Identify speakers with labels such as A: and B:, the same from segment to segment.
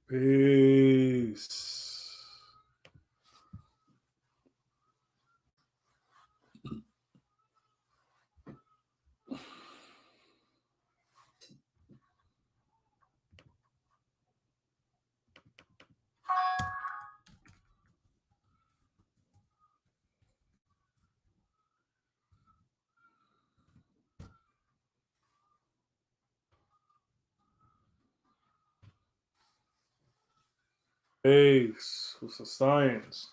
A: Peace. Peace. What's the science?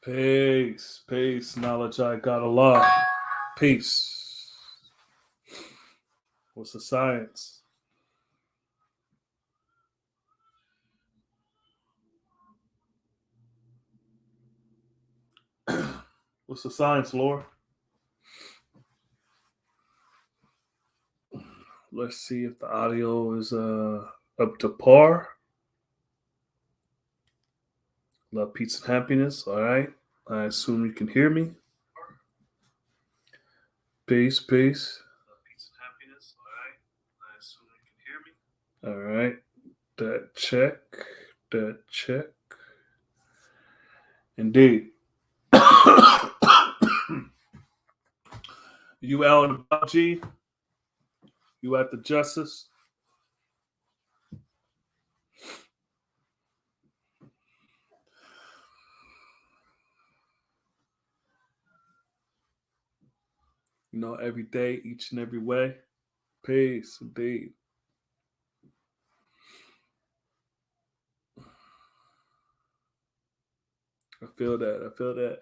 A: Peace. Peace. Knowledge I got a lot. Peace. What's the science? What's the science, Lord? Let's see if the audio is up to par. Love, peace, and happiness. All right. I assume you can hear me. Peace, peace. Love, peace, and happiness. All right. I assume you can hear me. All right. That check. That check. Indeed. You out and about, G? You at the Justice? You know, every day, each and every way. Peace, indeed. I feel that. I feel that.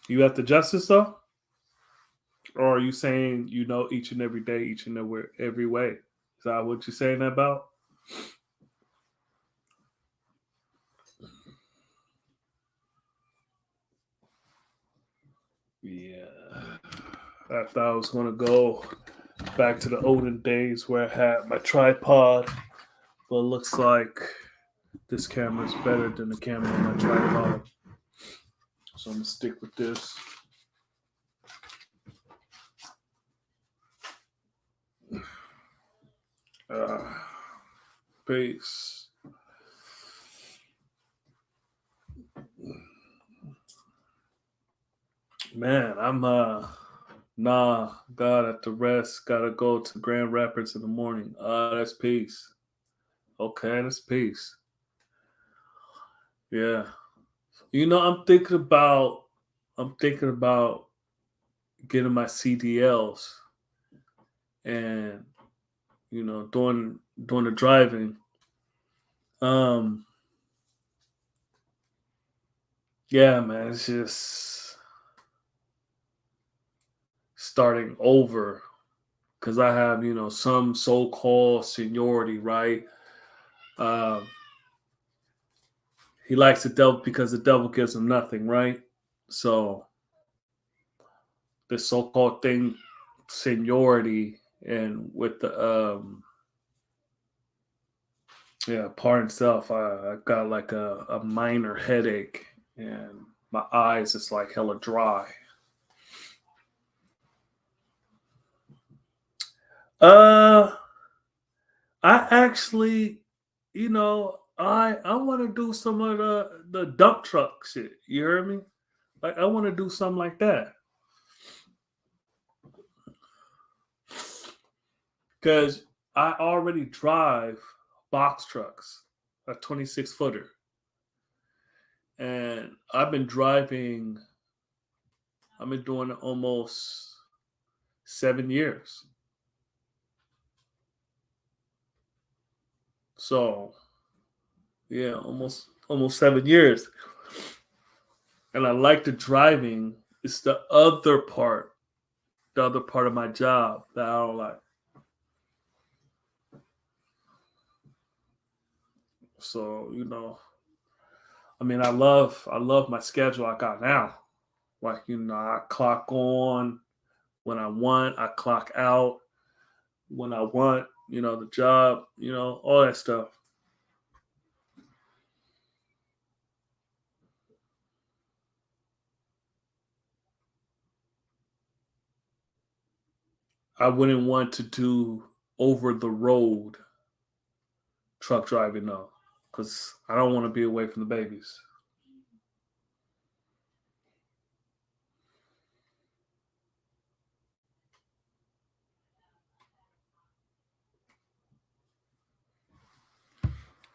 A: You at the Justice, though? Or are you saying, you know, each and every day, each and every way? Is that what you're saying about? Yeah. I thought I was going to go back to the olden days where I had my tripod, but it looks like this camera is better than the camera on my tripod. So I'm going to stick with this. Uh, Peace. Man, I'm God at the rest. Gotta go to Grand Rapids in the morning. That's peace. Okay, that's peace. Yeah. You know, I'm thinking about getting my CDLs and doing the driving. Um yeah, man, it's just starting over because I have, some so-called seniority, right? Um he likes the devil because the devil gives him nothing, right? So this so-called thing, seniority, and with the part itself, I got like a minor headache, and my eyes is like hella dry. Uh, I actually, I want to do some of the dump truck shit. You heard me? Like I want to do something like that because I already drive box trucks, a 26 footer, and I've been driving. I've been doing it almost 7 years. So yeah, almost 7 years. And I like the driving. It's the other part of my job that I don't like. So, I love my schedule I got now. Like, I clock on when I want, I clock out when I want, the job, all that stuff. I wouldn't want to do over the road truck driving though, because I don't want to be away from the babies.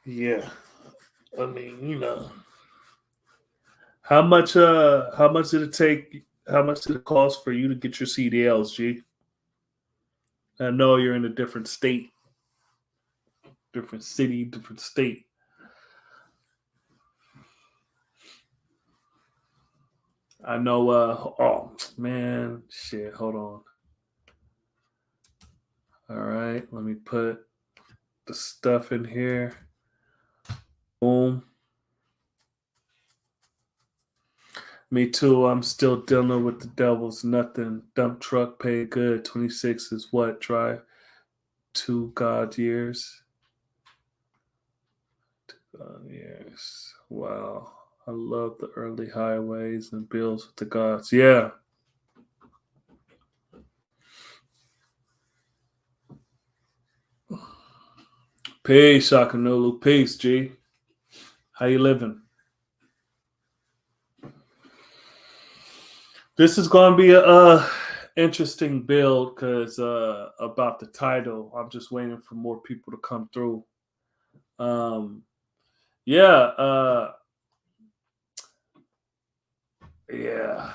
A: Yeah, I mean, how much did it take? How much did it cost for you to get your CDLs, G? I know you're in a different state, different city, different state. I know. Oh man, shit. Hold on. All right, let me put the stuff in here. Boom. Me too. I'm still dealing with the devil's nothing. Dump truck paid good. 26 is what? Drive 2 God years. 2 God years. Wow. I love the early highways and bills with the gods. Yeah. Peace, Shakanulu. Peace, G. How you living? This is going to be a interesting build because about the title. I'm just waiting for more people to come through. Um, yeah, yeah,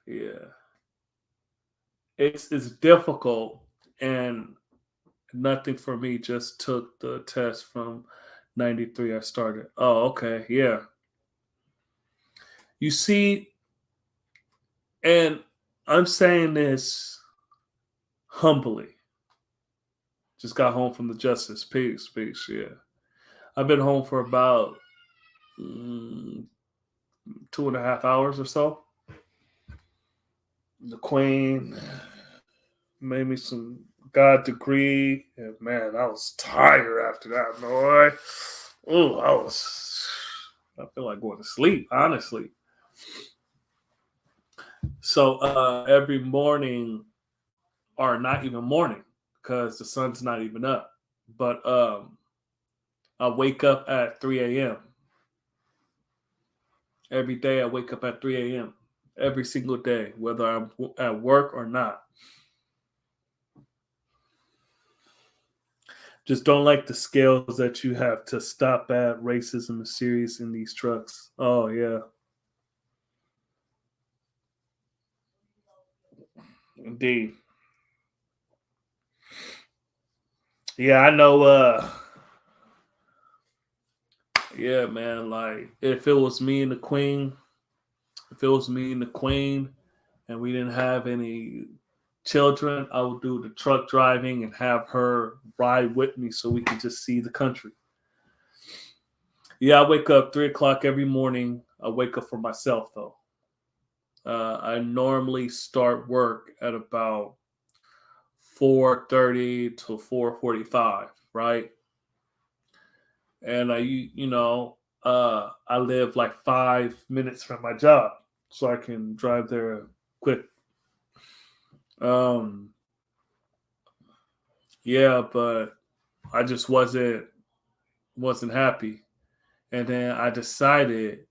A: yeah. It's difficult, and nothing for me. Just took the test from '93. I started. Oh, okay, yeah. You see, and I'm saying this humbly. Just got home from the justice. Peace, peace. Yeah, I've been home for about 2.5 hours or so. The Queen made me some God degree, and man, I was tired after that, boy. Oh, I feel like going to sleep, honestly. So every morning, or not even morning, because the sun's not even up, but I wake up at 3 a.m. Every day I wake up at 3 a.m. every single day, whether I'm at work or not. Just don't like the scales that you have to stop at. Racism is serious in these trucks. Oh yeah, indeed. Yeah, I know. Yeah, man. Like if it was me and the Queen, if it was me and the Queen, and we didn't have any children, I would do the truck driving and have her ride with me so we could just see the country. Yeah, I wake up 3 o'clock every morning. I wake up for myself though. I normally start work at about 4:30 to 4:45, right? And I live like 5 minutes from my job, so I can drive there quick. Um, yeah, but I just wasn't happy, and then I decided,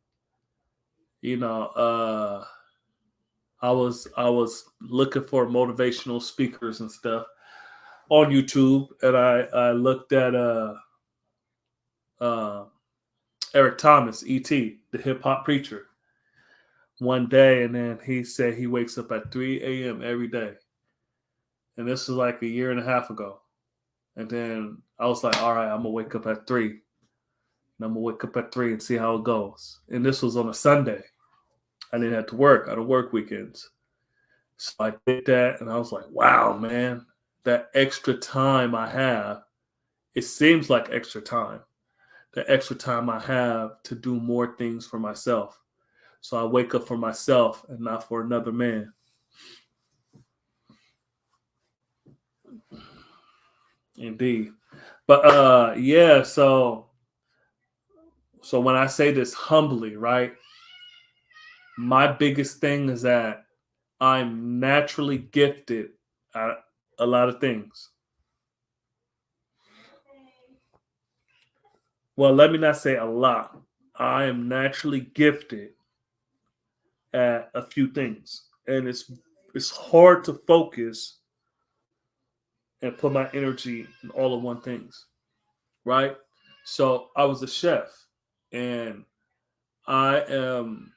A: you know, I was looking for motivational speakers and stuff on YouTube, and I looked at uh Eric Thomas, E.T., the hip hop preacher, one day, and then he said he wakes up at 3 a.m. every day. And this was like a year and a half ago. And then I was like, all right, I'm gonna wake up at 3. And I'm gonna wake up at 3 and see how it goes. And this was on a Sunday. I didn't have to work. I don't work weekends. So I did that and I was like, wow, man, that extra time I have, it seems like extra time. The extra time I have to do more things for myself. So I wake up for myself and not for another man. Indeed. But yeah, so when I say this humbly, right? My biggest thing is that I'm naturally gifted. a lot of things. Well, let me not say a lot. I am naturally gifted at a few things, and it's hard to focus and put my energy in all of one things, right? So I was a chef, and I am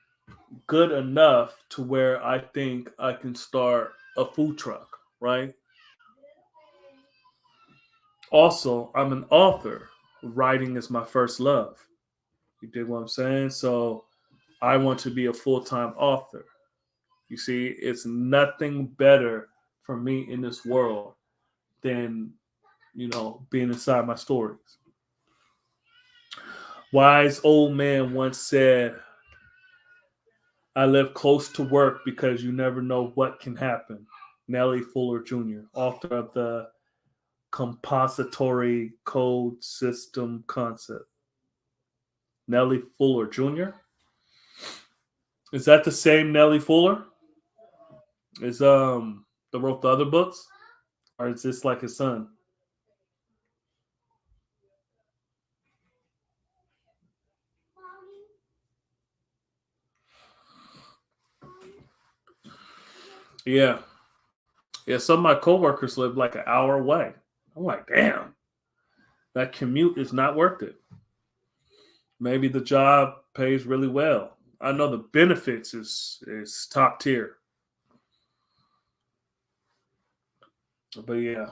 A: good enough to where I think I can start a food truck, right? Also, I'm an author. Writing is my first love. You dig what I'm saying? So I want to be a full time author. You see, it's nothing better for me in this world than, being inside my stories. Wise old man once said, I live close to work because you never know what can happen. Nellie Fuller Jr., author of the Compository Code System Concept. Nellie Fuller Jr.? Is that the same Nellie Fuller? Is that wrote the other books? Or is this like his son? Yeah. Yeah, some of my coworkers live like an hour away. I'm like, damn, that commute is not worth it. Maybe the job pays really well. I know the benefits is top tier. But yeah.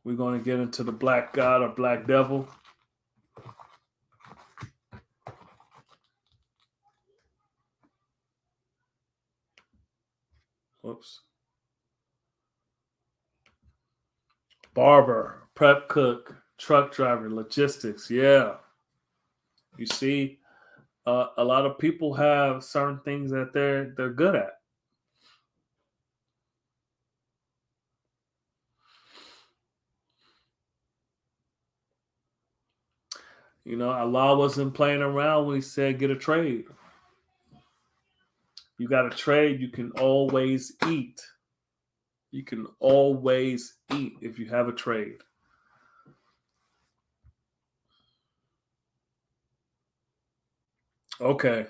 A: We're gonna get into the black god or black devil. Whoops. Barber, prep cook, truck driver, logistics. Yeah. You see, a lot of people have certain things that they're good at. Allah wasn't playing around when he said get a trade. You got a trade, you can always eat. You can always eat if you have a trade. Okay.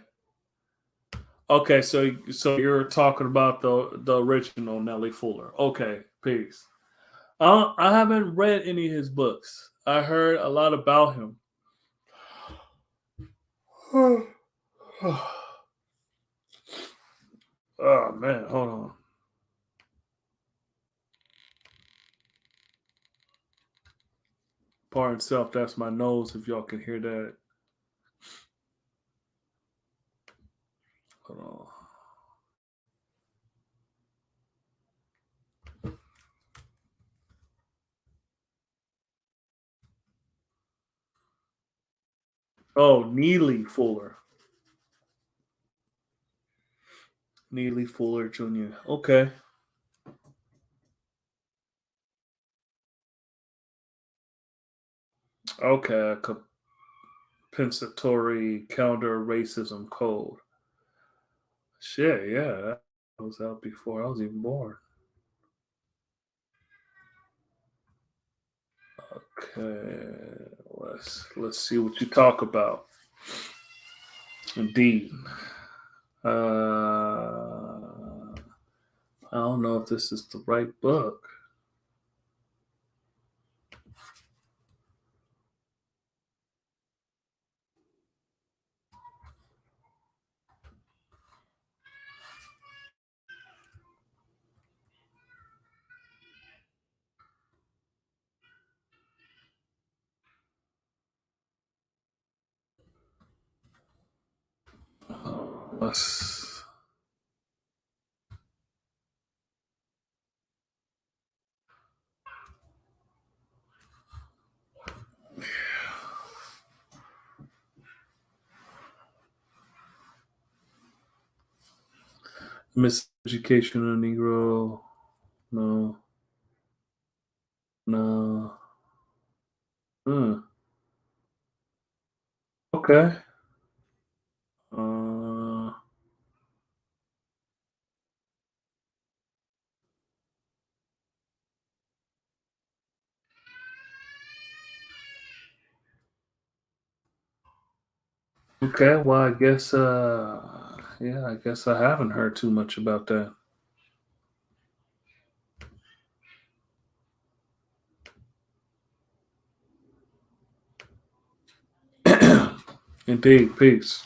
A: Okay, so you're talking about the original Nellie Fuller. Okay, peace. I haven't read any of his books. I heard a lot about him. Oh man, hold on. Pardon self, that's my nose. If y'all can hear that, hold on. Oh, Neely Fuller. Neely Fuller Jr. Okay. Okay. Compensatory counter racism code. Shit, yeah. That was out before I was even born. Okay. Let's see what you talk about. Indeed. I don't know if this is the right book. Let's Miseducation of Negro. No. No. Hmm. Okay. Uh, Okay, well, I guess, yeah, I guess I haven't heard too much about that. Indeed, peace.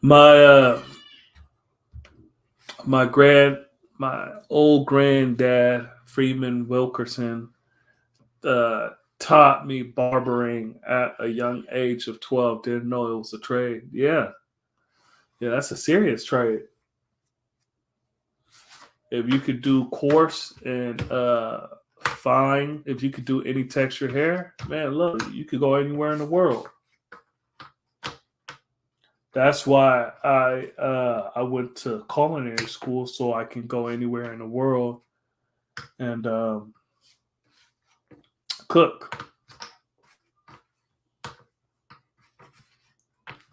A: My my grand my old granddad Freeman Wilkerson uh, taught me barbering at a young age of 12. Didn't know it was a trade. Yeah, yeah, that's a serious trade. If you could do coarse and fine, if you could do any texture hair, man, look, you could go anywhere in the world. That's why I went to culinary school so I can go anywhere in the world and cook.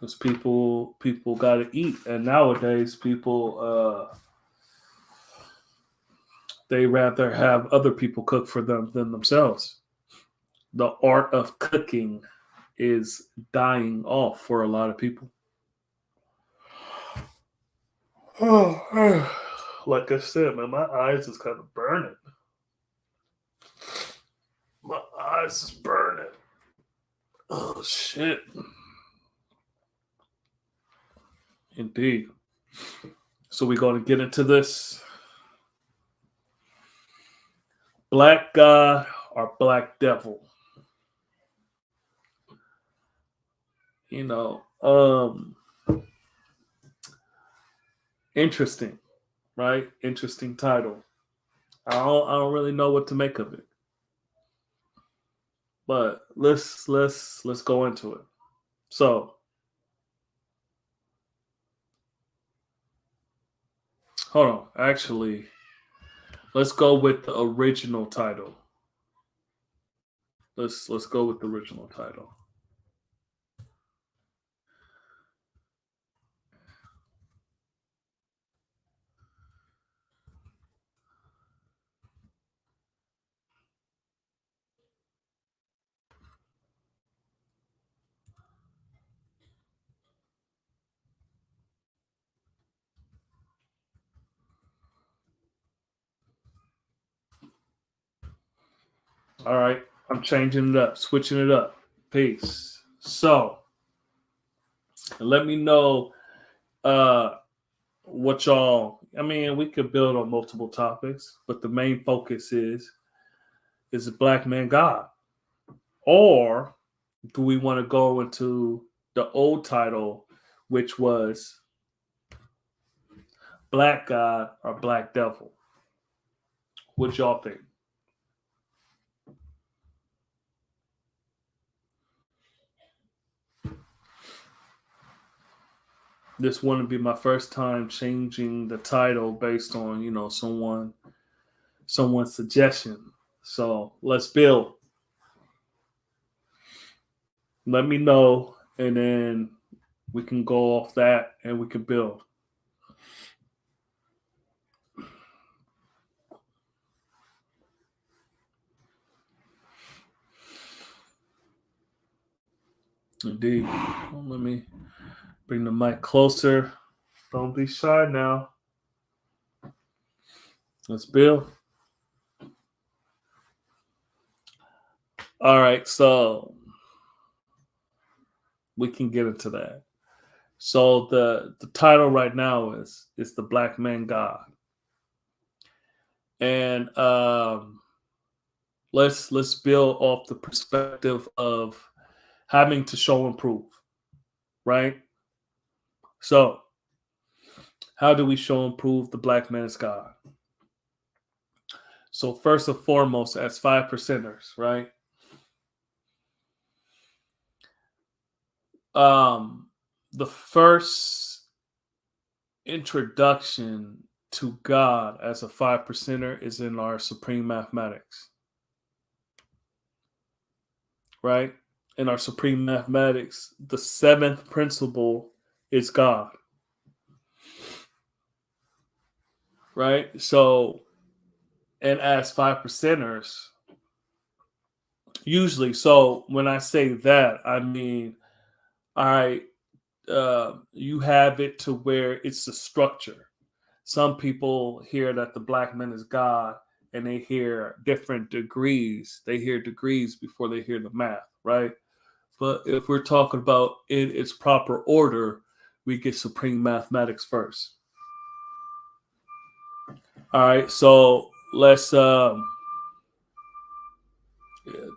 A: Because people got to eat, and nowadays people they rather have other people cook for them than themselves. The art of cooking is dying off for a lot of people. Oh, like I said, man, my eyes is kind of burning. My eyes is burning. Oh shit. Indeed. So we're going to get into this. Black God or Black Devil. You know, interesting, right? Interesting title. I don't really know what to make of it, but let's go into it. So hold on. Actually, let's go with the original title. Let's go with the original title. All right, I'm changing it up, switching it up. Peace. So let me know uh what y'all. I mean, we could build on multiple topics, but the main focus is a black man God, or do we want to go into the old title, which was Black God or Black Devil? What y'all think? This wouldn't be my first time changing the title based on someone's suggestion. So let's build. Let me know, and then we can go off that and we can build. Indeed. Well, let me bring the mic closer. Don't be shy now. Let's build. All right, so we can get into that. So the title right now is the Black Man God, and let's build off the perspective of having to show and prove, right? So how do we show and prove the Black man is God? So first and foremost, as five percenters, right? Um, the first introduction to God as a five percenter is in our supreme mathematics, right? In our supreme mathematics, the seventh principle is God, right? So, And as 5%ers, usually, so when I say that, I mean, all right, you have it to where it's the structure. Some people hear that the black man is God and they hear different degrees. They hear degrees before they hear the math, right? But if we're talking about in its proper order, we get supreme mathematics first. All right, so let's yeah,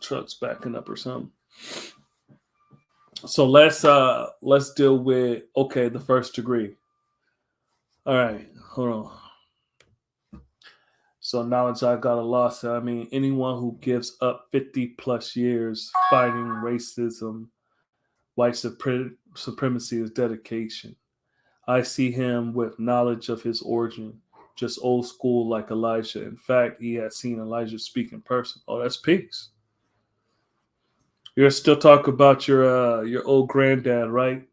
A: truck's backing up or something. So let's deal with okay, the first degree. All right, hold on. So knowledge I got a loss. I mean, anyone who gives up 50 plus years fighting racism, white supremacy is dedication. I see him with knowledge of his origin, just old school like Elijah. In fact, he had seen Elijah speak in person. Oh, that's peace. You're still talking about your old granddad, right?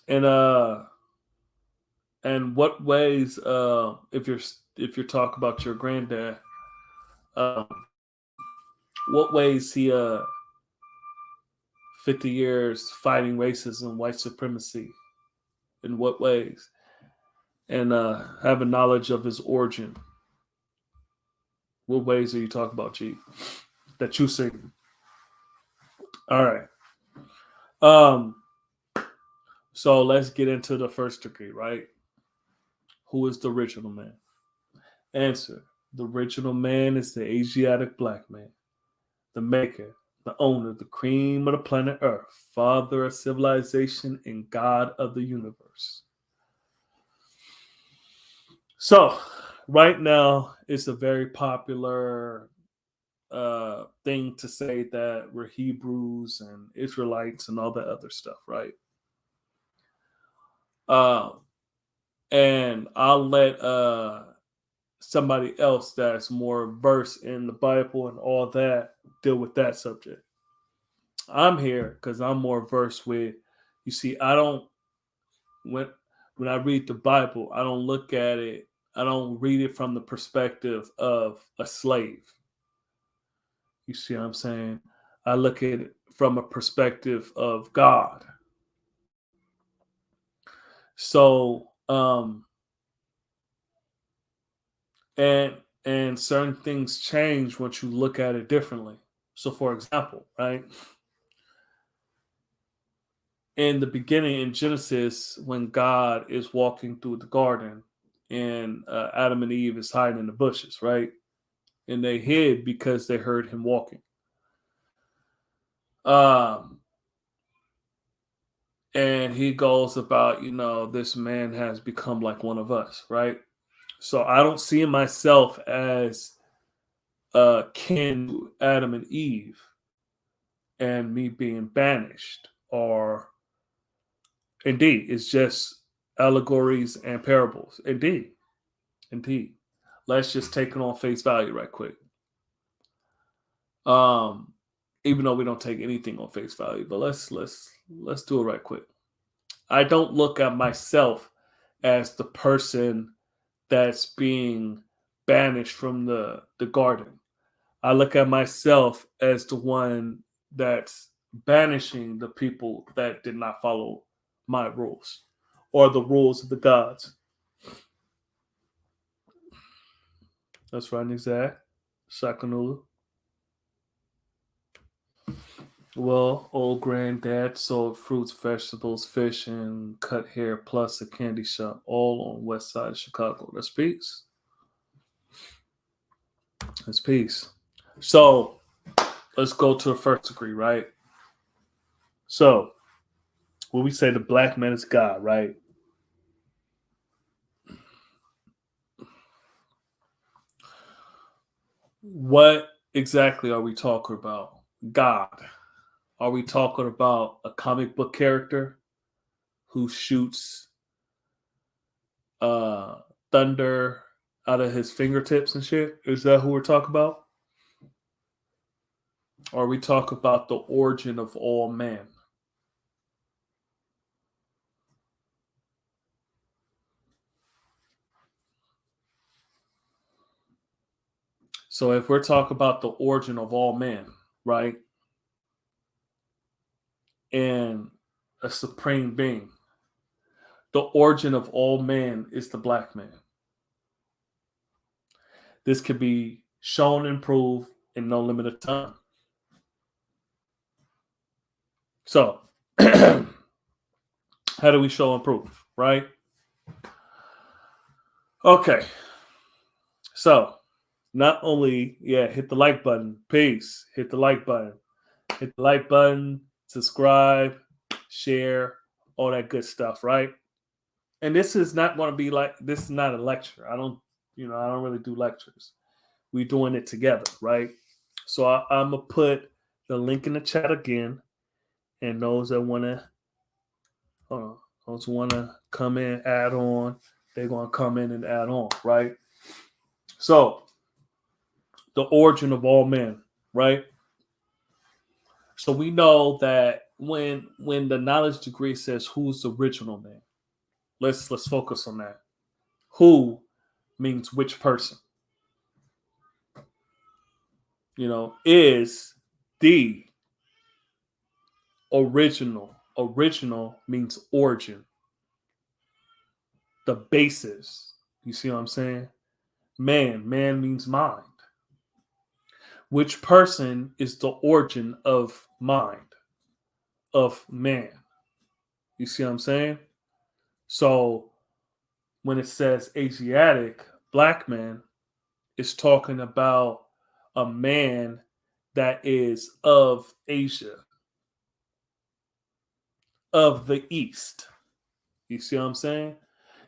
A: And what ways if you're talking about your granddad, um, what ways he 50 years fighting racism, white supremacy, in what ways? And having knowledge of his origin. What ways are you talking about, G? That you see? All right. Um, so let's get into the first degree, right? Who is the original man? Answer. The original man is the Asiatic black man, the maker, the owner, the cream of the planet Earth, father of civilization, and God of the universe. So, right now, it's a very popular thing to say that we're Hebrews and Israelites and all that other stuff, right? Uh, and I'll let somebody else that's more versed in the Bible and all that deal with that subject. I'm here because I'm more versed with. You see, I don't when when I read the Bible, I don't look at it. I don't read it from the perspective of a slave. You see what I'm saying? I look at it from a perspective of God. So, and certain things change once you look at it differently. So, for example, right in the beginning in Genesis, when God is walking through the garden, and Adam and Eve is hiding in the bushes, right, and they hid because they heard him walking. Um, and he goes about, this man has become like one of us, right? So I don't see myself as kin to Adam and Eve and me being banished, or indeed, it's just allegories and parables. Indeed, indeed. Let's just take it on face value right quick. Um, Even though we don't take anything on face value, but let's do it right quick. I don't look at myself as the person that's being banished from the garden. I look at myself as the one that's banishing the people that did not follow my rules or the rules of the gods. That's right, Nizak. Sakanulu. Well, old granddad sold fruits, vegetables, fish, and cut hair, plus a candy shop, all on west side of Chicago. That's peace. That's peace. So let's go to the first degree, right? So when we say the black man is God, right? What exactly are we talking about? God. Are we talking about a comic book character who shoots uh thunder out of his fingertips and shit? Is that who we're talking about? Or are we talking about the origin of all man? So if we're talking about the origin of all men, right, and a supreme being, the origin of all man is the black man. This could be shown and proved in no limited time. So, how do we show and prove, right? Okay. So, not only, hit the like button. Peace. Hit the like button. Hit the like button, subscribe, share, all that good stuff, right? And this is not going to be like, this is not a lecture. I don't really do lectures. We're doing it together, right? So I'm going to put the link in the chat again. And those that want to come in, add on, they're going to come in and add on, right? So the origin of all men, right? So we know that when the knowledge degree says who's the original man, let's focus on that. Who means which person? Is the original. Original means origin. The basis. You see what I'm saying? Man means mind. Which person is the origin of mind, of man? You see what I'm saying? So when it says Asiatic, black man, it's talking about a man that is of Asia, of the East. You see what I'm saying?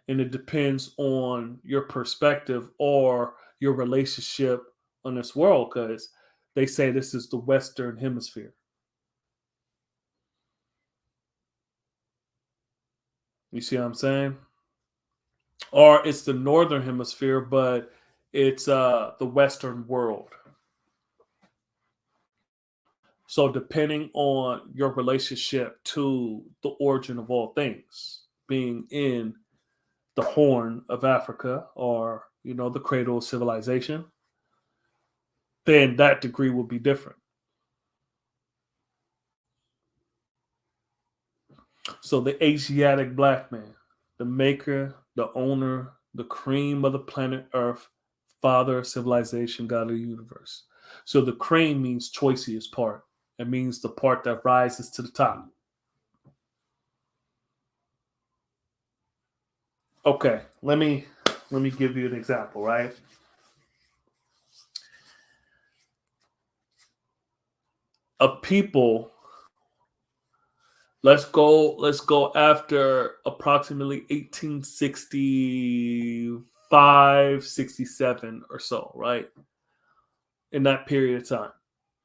A: And it depends on your perspective or your relationship on this world, because they say this is the Western Hemisphere. You see what I'm saying? Or it's the Northern Hemisphere, but it's the Western world. So depending on your relationship to the origin of all things, being in the Horn of Africa or, the cradle of civilization, then that degree will be different. So the Asiatic black man, the maker, the owner, the cream of the planet Earth, father of civilization, God of the universe. So the cream means choicest part. It means the part that rises to the top. Okay, let me give you an example, right? A people, let's go after approximately 1865, 67 or so, right? In that period of time.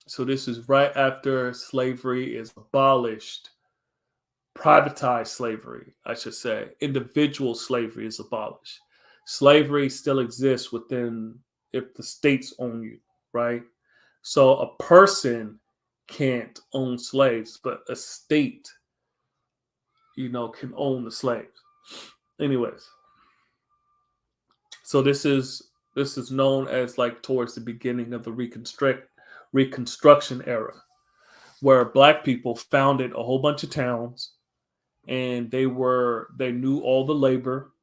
A: So this is right after slavery is abolished. Privatized slavery, I should say. Individual slavery is abolished. Slavery still exists within, if the states own you, right? So a person can't own slaves, but a state, can own the slaves. Anyways, so this is known as like towards the beginning of the Reconstruction era, where black people founded a whole bunch of towns, and they knew all the labor,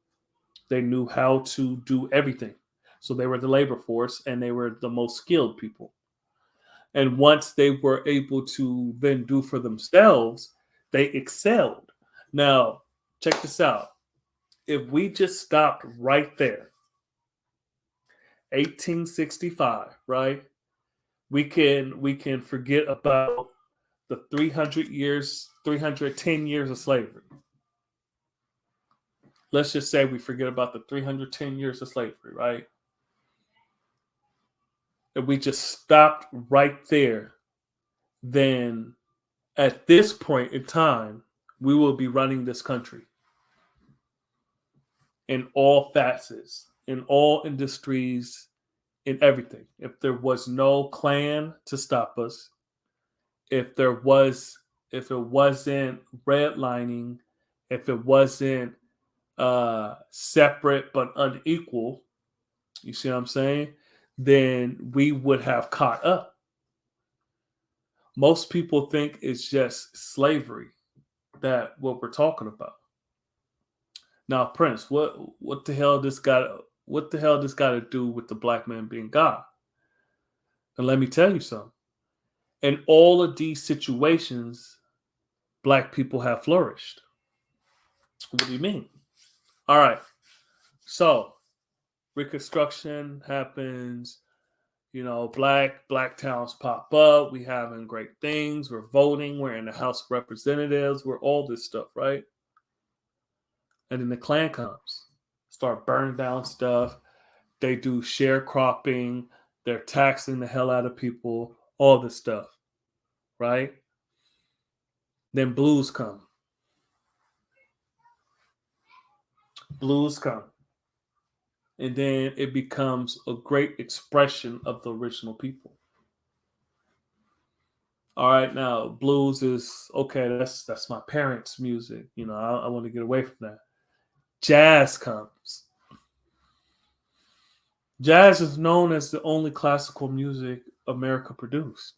A: they knew how to do everything. So they were the labor force, and they were the most skilled people. And once they were able to then do for themselves, they excelled. Now, check this out. If we just stopped right there, 1865, right? We can forget about the 310 years of slavery. Let's just say we forget about the 310 years of slavery, right? If we just stopped right there, then at this point in time, we will be running this country in all facets, in all industries, in everything. If there was no Klan to stop us, if it wasn't redlining, if it wasn't separate but unequal, you see what I'm saying? then we would have caught up. Most people think it's just slavery that what we're talking about. Now, Prince, what the hell this got to do with the black man being God? And let me tell you something. In all of these situations, black people have flourished. What do you mean? All right. So Reconstruction happens, black towns pop up, we having great things, we're voting, we're in the House of Representatives, we're all this stuff, right? And then the Klan comes, start burning down stuff, they do sharecropping, they're taxing the hell out of people, all this stuff, right? Then blues come, and then it becomes a great expression of the original people. All right, now blues is okay. That's my parents' music. I want to get away from that. Jazz comes. Jazz is known as the only classical music America produced.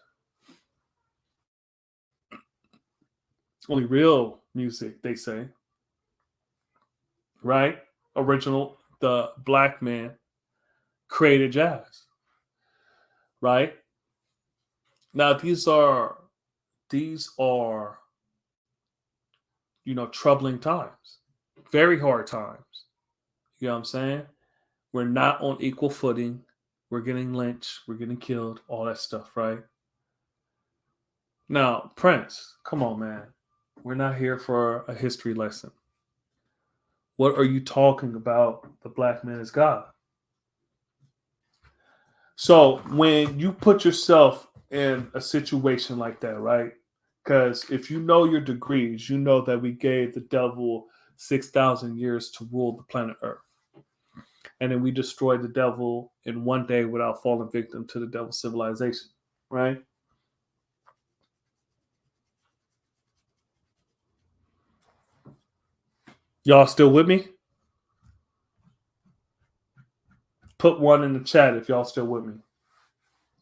A: Only real music, they say. Right? Original. The black man created jazz. Right? Now these are troubling times, very hard times. You know what I'm saying? We're not on equal footing. We're getting lynched. We're getting killed. All that stuff, right? Now, Prince, come on, man. We're not here for a history lesson. What are you talking about? The black man is God. So when you put yourself in a situation like that, right? Because if you know your degrees, you know that we gave the devil 6,000 years to rule the planet Earth. And then we destroyed the devil in one day without falling victim to the devil's civilization, right? Y'all still with me? Put one in the chat if y'all still with me.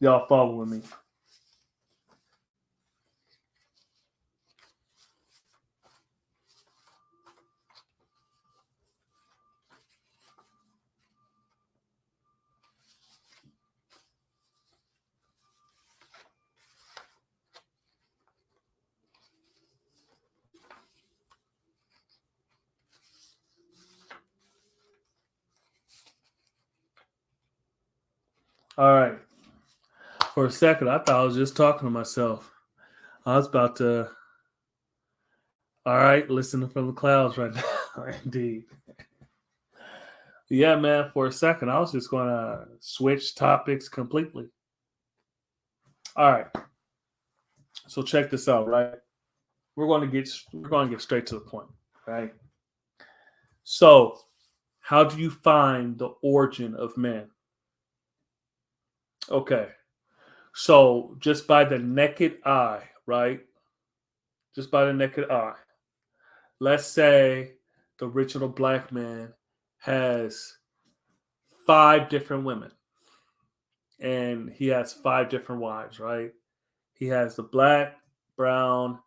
A: Y'all following me. All right. For a second, I thought I was just talking to myself. I was about to. All right, listening from the clouds right now. Indeed. Yeah, man. For a second, I was just going to switch topics completely. All right. So check this out, right? We're going to get straight to the point, right? So, how do you find the origin of man? Okay. So, just by the naked eye, right? Just by the naked eye. Let's say the original black man has 5 different women and he has 5 different wives, right? He has the black, brown,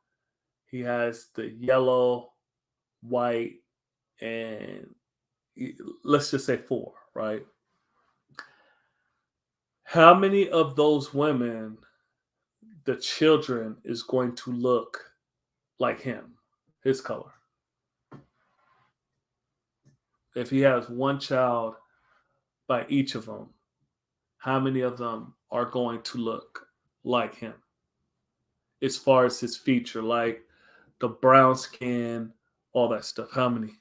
A: he has the yellow, white, and let's just say 4, right? How many of those women, the children, is going to look like him, his color? If he has one child by each of them, how many of them are going to look like him as far as his feature, like the brown skin, all that stuff? How many?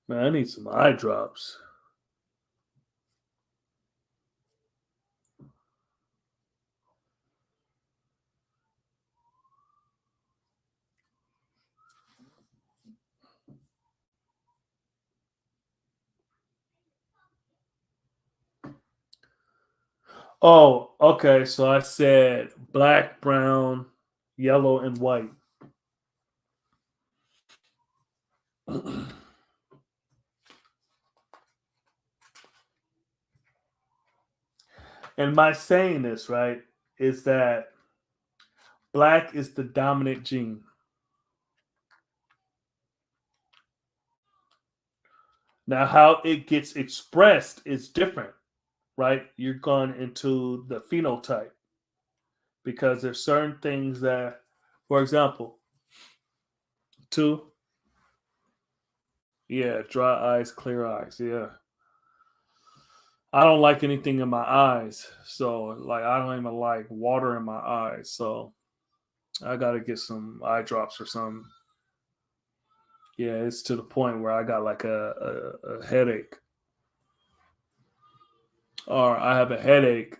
A: Man, I need some eye drops. Oh, okay. So I said black, brown, yellow, and white. And my saying this, right, is that black is the dominant gene. Now, how it gets expressed is different, right? You're going into the phenotype because there's certain things that, for example, two, yeah, dry eyes, clear eyes, yeah. I don't like anything in my eyes, so like I don't even like water in my eyes, so I gotta get some eye drops or something. Yeah, it's to the point where I got like a headache, or I have a headache,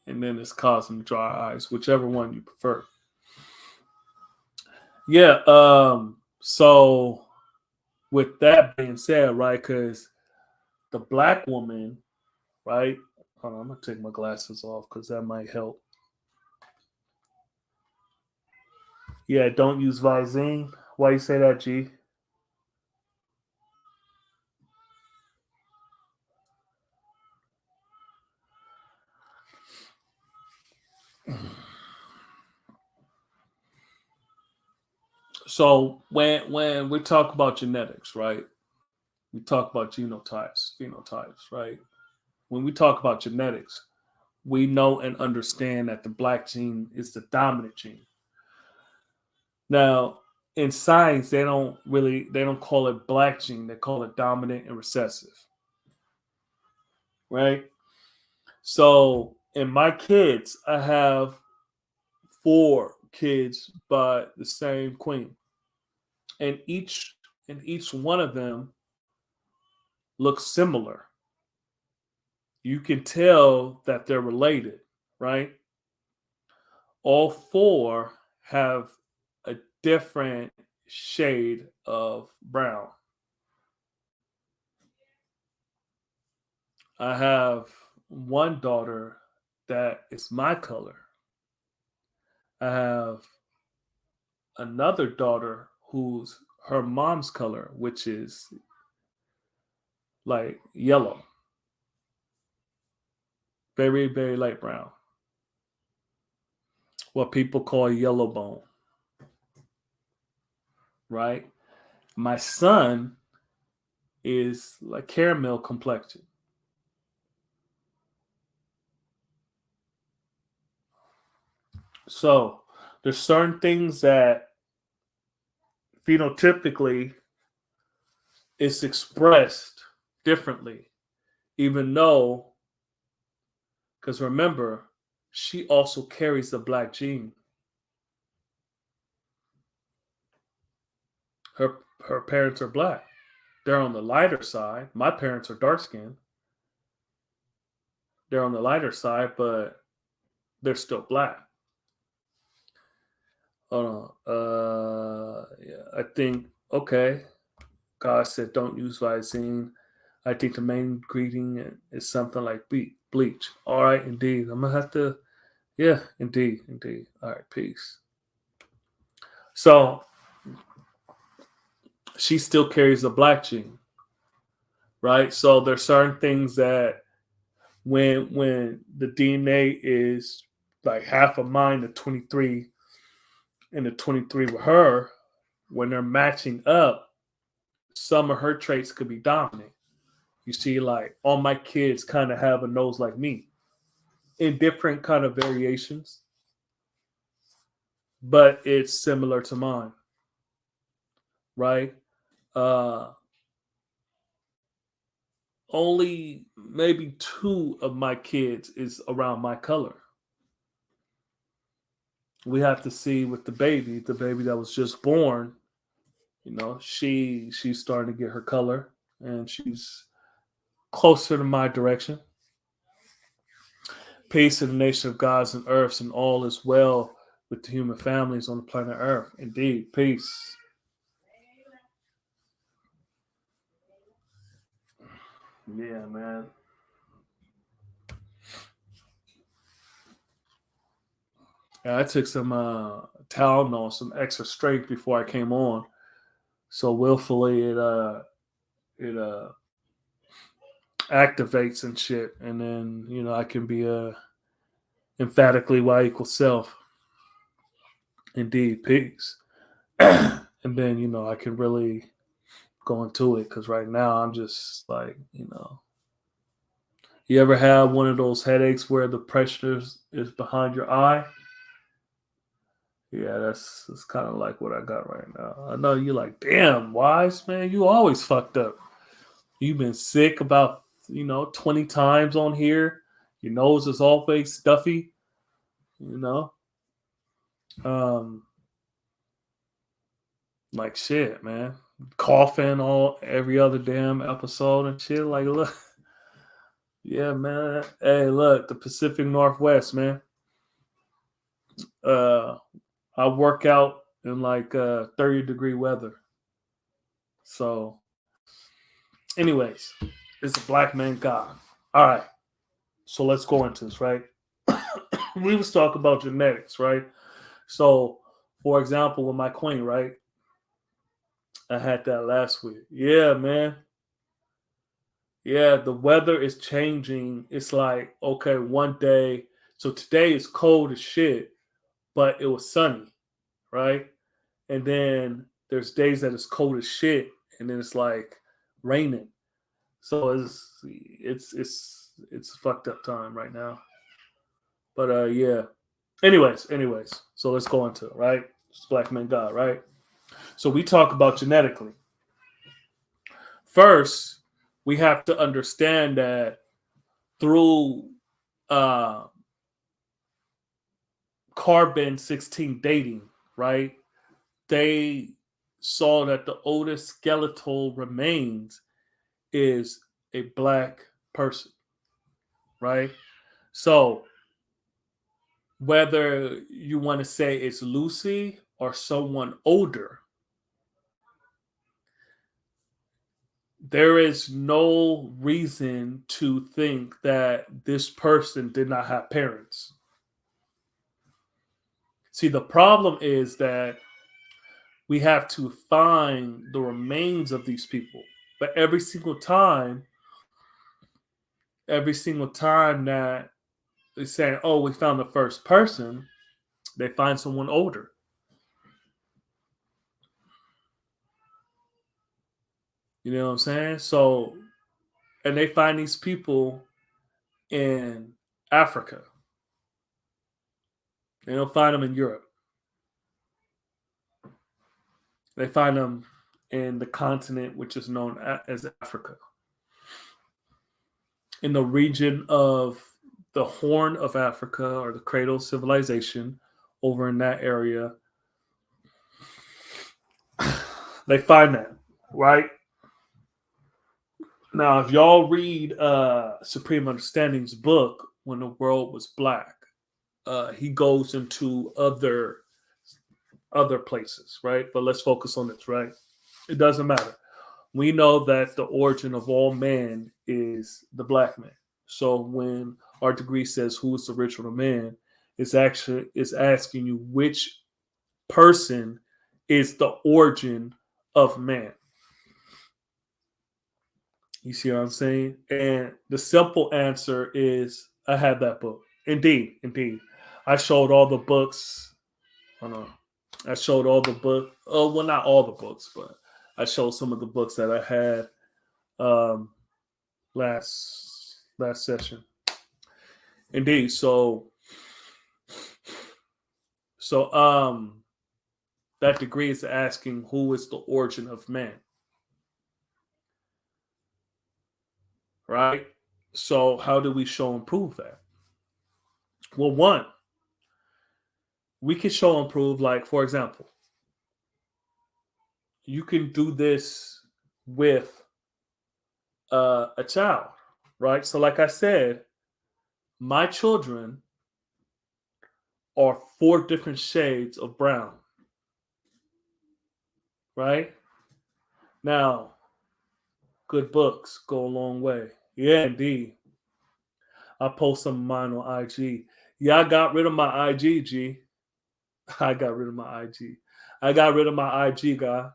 A: and then it's causing dry eyes, whichever one you prefer. Yeah. So with that being said, right, because the black woman, right? Hold on, I'm gonna take my glasses off because that might help. Yeah, don't use Visine. Why you say that, G? So when we talk about genetics, right? We talk about genotypes, phenotypes, right? When we talk about genetics, we know and understand that the black gene is the dominant gene. Now, in science, they don't call it black gene, they call it dominant and recessive, right? So in my kids, I have four kids by the same queen. And each one of them looks similar. You can tell that they're related, right? All four have a different shade of brown. I have one daughter that is my color. I have another daughter who's her mom's color, which is like yellow, very, very light brown, what people call yellow bone, right? My son is like caramel complexion. So there's certain things that phenotypically is expressed differently, even though, because remember, she also carries the black gene. Her parents are black. They're on the lighter side. My parents are dark skinned. They're on the lighter side, but they're still black. Hold on. Yeah, I think okay. God said, "Don't use Visine." I think the main ingredient is something like bleach. All right, indeed. I'm gonna have to. Yeah, indeed, indeed. All right, peace. So she still carries the black gene, right? So there's certain things that when the DNA is like half of mine, the 23, and the 23 with her, when they're matching up, some of her traits could be dominant. You see, like all my kids kind of have a nose like me in different kind of variations, but it's similar to mine, right? Uh, Only maybe two of my kids is around my color. We have to see with the baby that was just born. You know, she's starting to get her color, and she's closer to my direction. Peace in the nation of gods and earths, and all is well with the human families on the planet Earth. Indeed, peace. Yeah, man. And I took some Tylenol, some extra strength before I came on. So willfully it activates and shit, and then I can be emphatically Y equals self. Indeed, peace. And then I can really go into it because right now I'm just like you ever have one of those headaches where the pressure is behind your eye? Yeah, that's kind of like what I got right now. I know you're like, damn, Wise man, you always fucked up. You've been sick about 20 times on here. Your nose is always stuffy. You know, um, like shit, man. Coughing all every other damn episode and shit. Like, look, yeah, man. Hey, look, the Pacific Northwest, man. Uh, I work out in like 30-degree weather. So, anyways, it's a black man God. All right. So let's go into this, right? We was talking about genetics, right? So, for example, with my queen, right? I had that last week. Yeah, man. Yeah, the weather is changing. It's like, okay, one day, so today is cold as shit, but it was sunny, right? And then there's days that it's cold as shit, and then it's like raining. So it's a fucked up time right now. But yeah. Anyways, so let's go into it, right? It's Black Man God, right? So we talk about genetically. First, we have to understand that through uh, carbon 16 dating, right? They saw that the oldest skeletal remains is a black person, right? So whether you want to say it's Lucy or someone older, there is no reason to think that this person did not have parents. See, the problem is that we have to find the remains of these people. But every single time that they say, "Oh, we found the first person," they find someone older. You know what I'm saying? So, and they find these people in Africa. They don't find them in Europe. They find them in the continent which is known as Africa, in the region of the Horn of Africa or the Cradle Civilization, over in that area. They find that, right? Now, if y'all read Supreme Understanding's book, When the World Was Black, he goes into other places, right? But let's focus on this, right? It doesn't matter. We know that the origin of all man is the black man. So when our degree says who is the original man, it's asking you which person is the origin of man. You see what I'm saying? And the simple answer is I have that book. Indeed. I showed all the books. Hold on. I showed all the book. Oh, well, not all the books, but I showed some of the books that I had um, last session. Indeed. So that degree is asking who is the origin of man, right? So how do we show and prove that? Well, one, we can show and prove, like, for example, you can do this with a child, right? So, like I said, my children are four different shades of brown, right? Now, good books go a long way. Yeah, indeed. I post some of mine on IG. Yeah, I got rid of my IG, G. I got rid of my IG. I got rid of my IG, guy.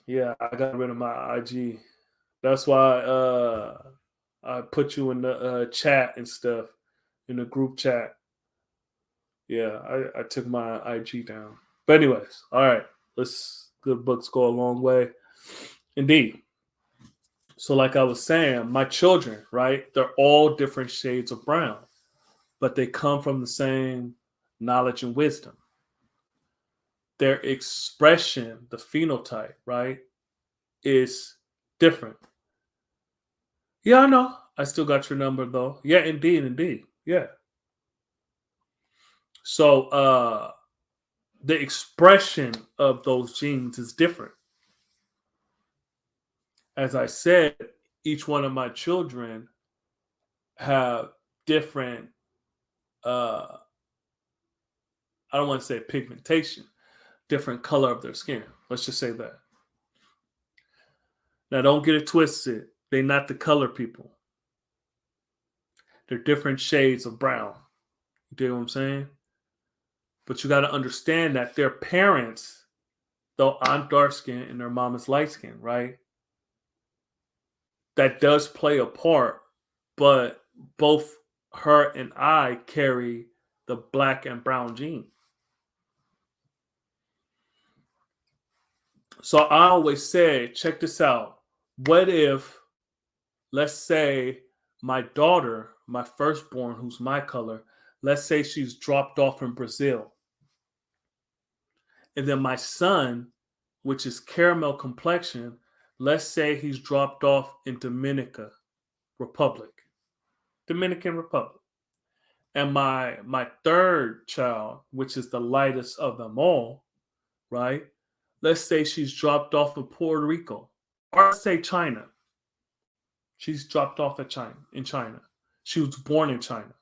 A: Yeah, I got rid of my IG. That's why I put you in the chat and stuff, in the group chat. Yeah, I took my IG down. But anyways, all right. Let's good books go a long way. Indeed. So, like I was saying, my children, right? They're all different shades of brown, but they come from the same knowledge and wisdom. Their expression, the phenotype, right, is different. Yeah, I know. I still got your number though. Yeah, indeed, indeed. Yeah. So the expression of those genes is different. As I said, each one of my children have different I don't want to say pigmentation, different color of their skin. Let's just say that. Now don't get it twisted. They're not the color people. They're different shades of brown. You dig what I'm saying? But you got to understand that their parents, though I'm dark skinned and their mom is light skinned, right? That does play a part, but both her and I carry the black and brown gene. So I always say, check this out. What if, let's say, my daughter, my firstborn, who's my color, let's say she's dropped off in Brazil. And then my son, which is caramel complexion, let's say he's dropped off in Dominican Republic. And my third child, which is the lightest of them all, right? Let's say she's dropped off in Puerto Rico, or let's say China. She's dropped off in China. She was born in China.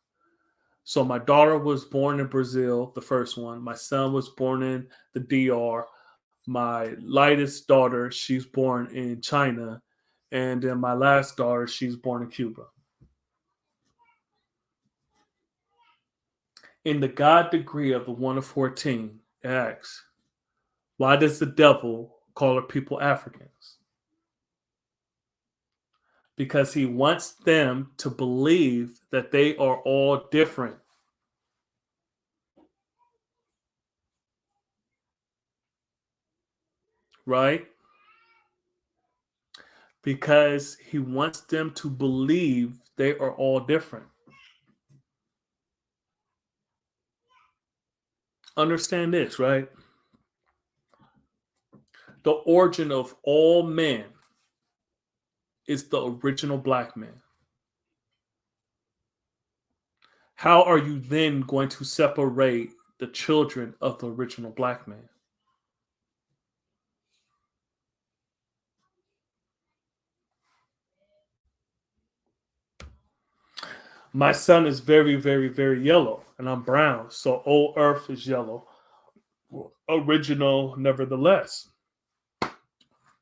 A: So my daughter was born in Brazil, the first one. My son was born in the DR. My lightest daughter, she's born in China. And then my last daughter, she's born in Cuba. In the God degree of the 1 of 14, it asks, why does the devil call our people Africans? Because he wants them to believe that they are all different. Right? Because he wants them to believe they are all different. Understand this, right? The origin of all men is the original black man. How are you then going to separate the children of the original black man? My son is very, very, very yellow, and I'm brown. So old Earth is yellow. Original, nevertheless.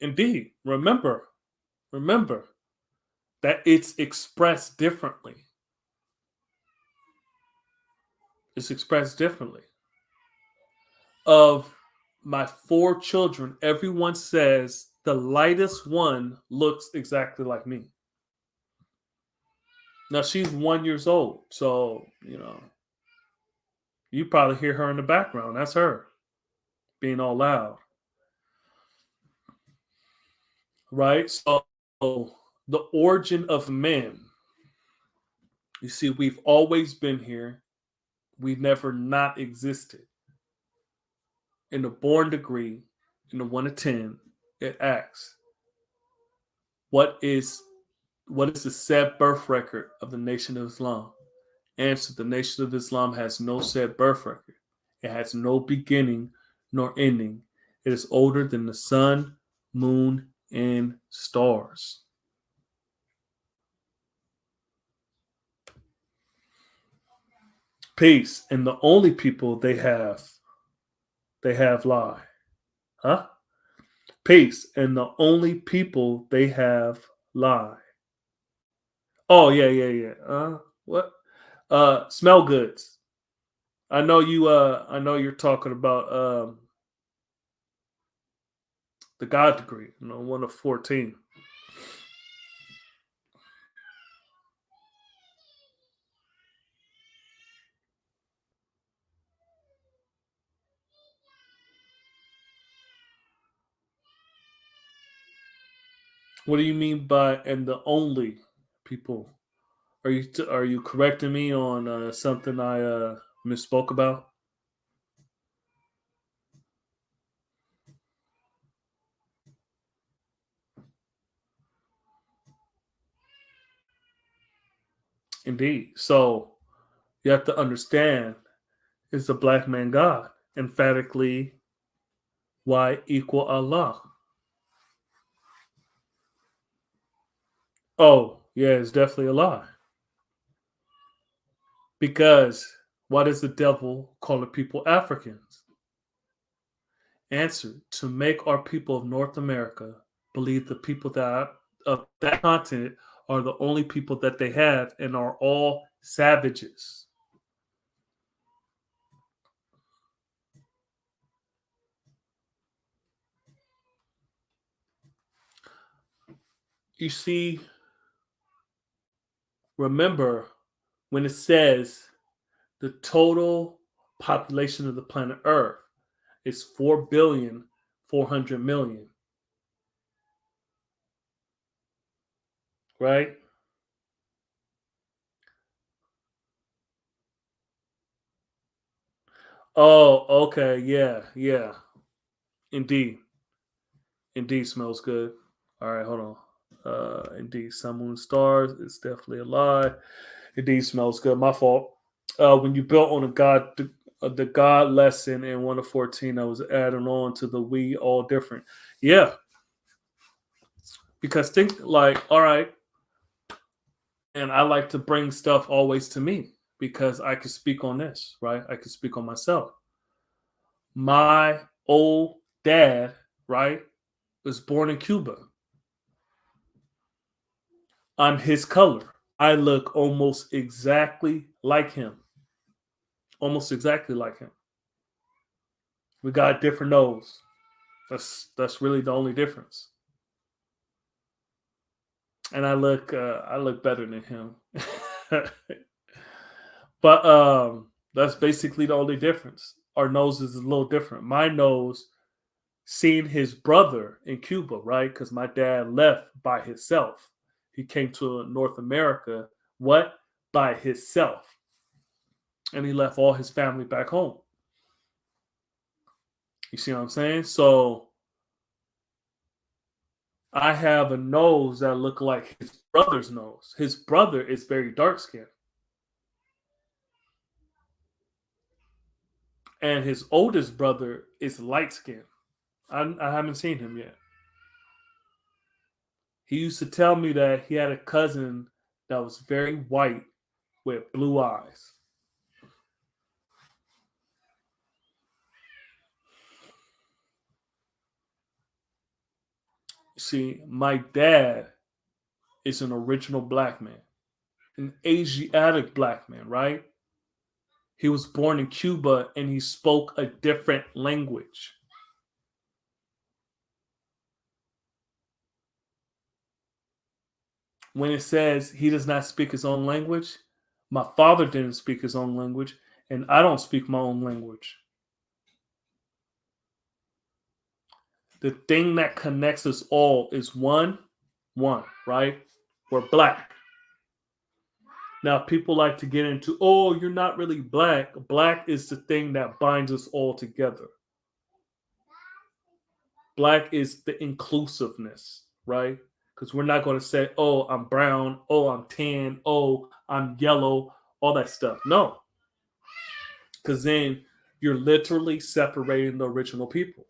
A: Indeed, remember that it's expressed differently. It's expressed differently. Of my 4 children, everyone says the lightest one looks exactly like me. Now she's 1 year old, so you probably hear her in the background. That's her being all loud, right? So the origin of men. You see, we've always been here. We've never not existed. In the born degree, in the 1 to 10, it asks, what is the said birth record of the Nation of Islam? Answer, the Nation of Islam has no said birth record. It has no beginning nor ending. It is older than the sun, moon, and stars. Peace. And the only people they have lie. Huh? Peace. And the only people they have lie. Oh, yeah. What? Smell goods. I know you. I know you're talking about the God degree. You know, one of 14. What do you mean by and the only people? Are you correcting me on something I misspoke about? Indeed. So you have to understand it's a black man God. Emphatically, why equal Allah? Oh, yeah, it's definitely a lie. Because why does the devil call the people Africans? Answer: to make our people of North America believe the people that of that continent are the only people that they have and are all savages. You see, remember when it says the total population of the planet Earth is 4,400,000,000, right? Oh, okay, yeah, yeah. Indeed. Indeed smells good. All right, hold on. Indeed, sun, moon, stars. It's definitely a lie. Indeed smells good. My fault. When you built on the God lesson in 1 of 14, I was adding on to the we all different. Yeah, because think like, all right, and I like to bring stuff always to me because I can speak on this, right? I can speak on myself. My old dad, right, was born in Cuba. I'm his color. I look almost exactly like him. Almost exactly like him. We got a different nose. That's really the only difference. And I look better than him. But that's basically the only difference. Our nose is a little different. My nose seen his brother in Cuba, right? Because my dad left by himself. He came to North America, what? By himself. And he left all his family back home. You see what I'm saying? So I have a nose that look like his brother's nose. His brother is very dark skinned. And his oldest brother is light skinned. I haven't seen him yet. He used to tell me that he had a cousin that was very white with blue eyes. See, my dad is an original black man, an Asiatic black man, right? He was born in Cuba and he spoke a different language. When it says he does not speak his own language, my father didn't speak his own language, and I don't speak my own language. The thing that connects us all is one, right? We're black. Now, people like to get into, oh, you're not really black. Black is the thing that binds us all together. Black is the inclusiveness, right? Because we're not going to say, oh, I'm brown, oh, I'm tan, oh, I'm yellow, all that stuff. No, because then you're literally separating the original people.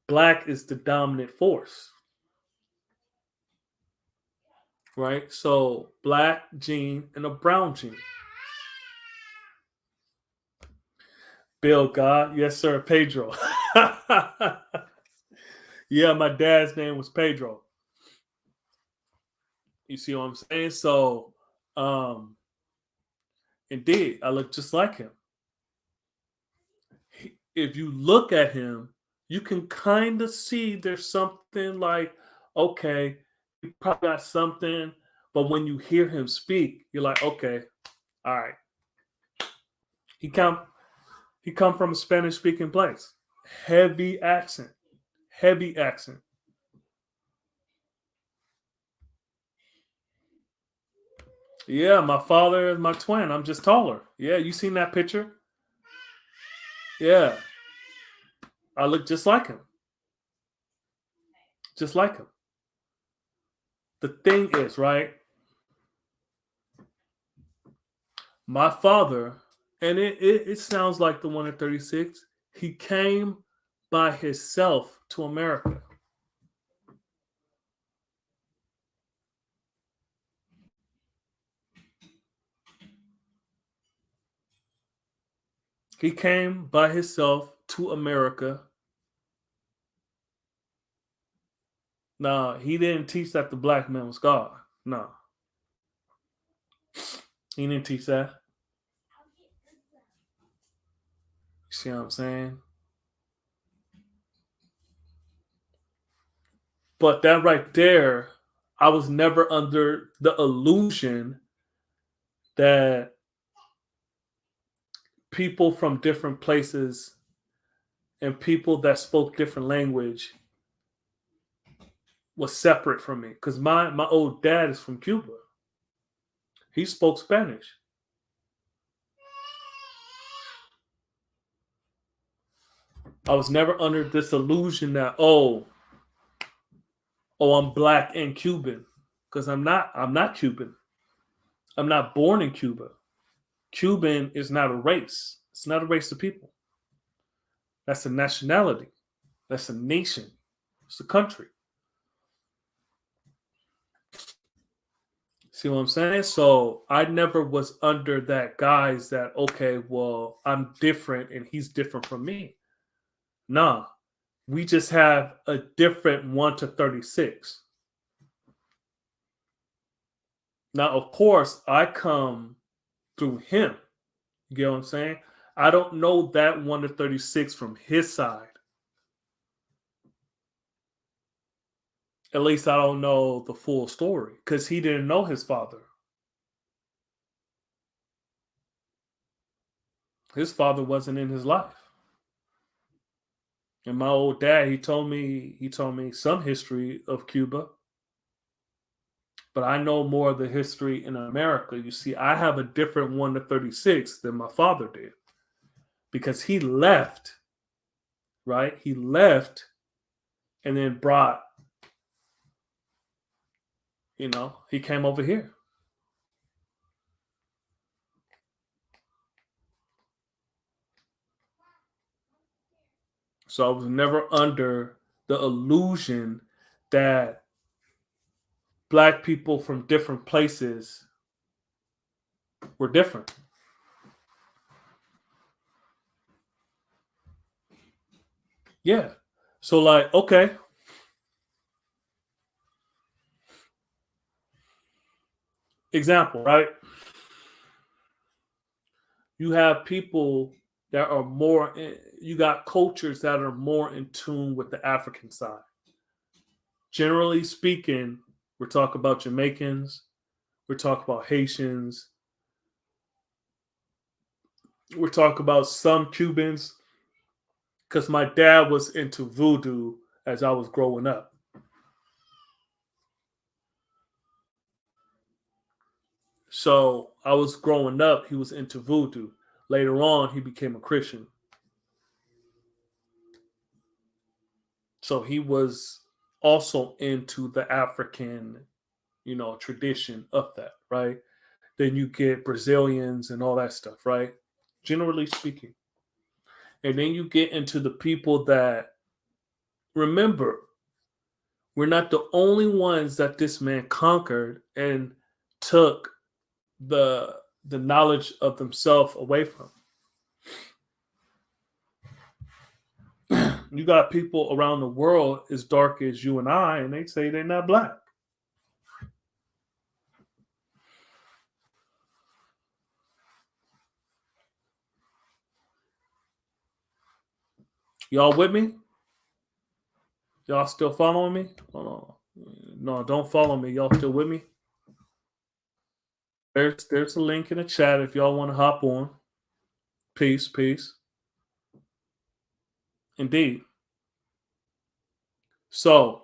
A: Black is the dominant force, right? So, black gene and a brown gene. Bill God, yes, sir, Pedro. Yeah, my dad's name was Pedro. You see what I'm saying? So, um, Indeed, I look just like him. If you look at him, you can kind of see there's something like, okay, he probably got something, but when you hear him speak, you're like, okay, all right. He come he come from a Spanish speaking place. Heavy accent. Heavy accent. Yeah, my father is my twin. I'm just taller. Yeah, you seen that picture? Yeah, I look just like him. Just like him. The thing is, right? My father, and it sounds like the one at 36, he came by himself to America. He came by himself to America. Now, he didn't teach that the black man was God. No, he didn't teach that. You see what I'm saying? But that right there, I was never under the illusion that people from different places and people that spoke different language was separate from me. Because my old dad is from Cuba. He spoke Spanish. I was never under this illusion that I'm black and Cuban. Because I'm not Cuban. I'm not born in Cuba. Cuban is not a race. It's not a race of people. That's a nationality. That's a nation. It's a country. See what I'm saying? So I never was under that guise that, okay, well, I'm different and he's different from me. Nah, we just have a different 1 to 36. Now, of course, I come through him. You get what I'm saying? I don't know that 1 to 36 from his side. At least I don't know the full story because he didn't know his father. His father wasn't in his life. And my old dad, he told me some history of Cuba, but I know more of the history in America. You see, I have a different 1 to 36 than my father did because he left, right? He left and then he came over here. So I was never under the illusion that black people from different places were different. Yeah. So, like, okay, example, right? You have people that are you got cultures that are more in tune with the African side. Generally speaking, we're talking about Jamaicans, we're talking about Haitians, we're talking about some Cubans, because my dad was into voodoo as I was growing up. So I was growing up, he was into voodoo. Later on, he became a Christian. So he was also into the African, tradition of that, right? Then you get Brazilians and all that stuff, right? Generally speaking. And then you get into the people that, remember, we're not the only ones that this man conquered and took the the knowledge of themselves away from. You got people around the world as dark as you and I, and they say they're not black. Y'all with me? Y'all still following me? Hold on. No, don't follow me. Y'all still with me? There's a link in the chat if y'all want to hop on. Peace, peace. Indeed. So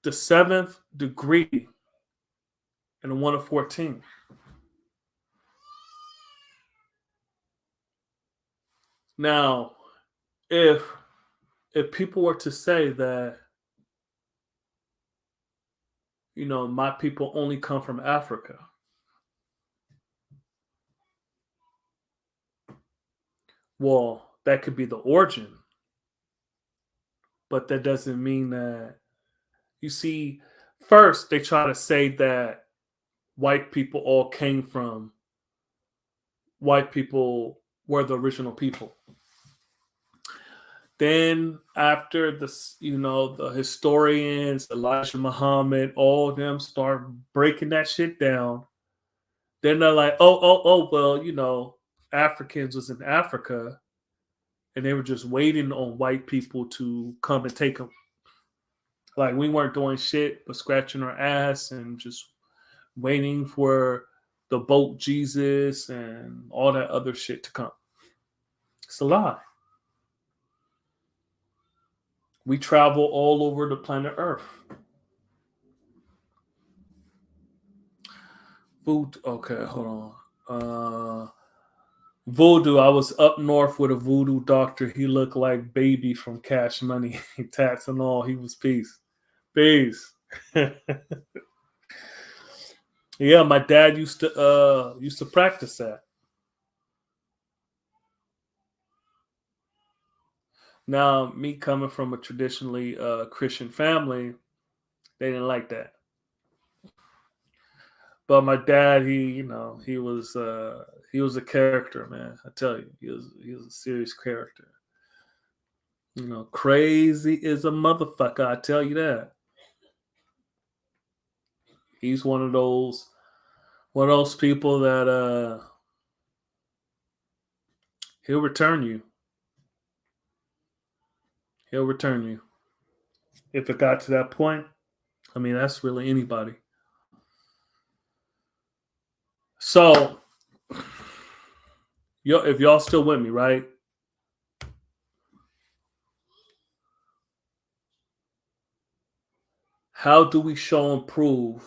A: the seventh degree and the 1 of 14. Now, if people were to say that, my people only come from Africa, well, that could be the origin, but that doesn't mean that. You see, first they try to say that white people all came from white people were the original people. Then after the historians, Elijah Muhammad, all of them start breaking that shit down. Then they're like, well, Africans was in Africa, and they were just waiting on white people to come and take them. Like we weren't doing shit but scratching our ass and just waiting for the boat Jesus and all that other shit to come. It's a lie. We travel all over the planet Earth. Voodoo. Okay, hold on. Voodoo. I was up north with a voodoo doctor. He looked like Baby from Cash Money. Tats and all. He was peace. Peace. Yeah, my dad used to practice that. Now, me coming from a traditionally Christian family, they didn't like that. But my dad, he was a character, man. I tell you, he was a serious character. Crazy is a motherfucker. I tell you that. He's one of those people that he'll return you. He'll return you. If it got to that point, I mean, that's really anybody. So, if y'all still with me, right? How do we show and prove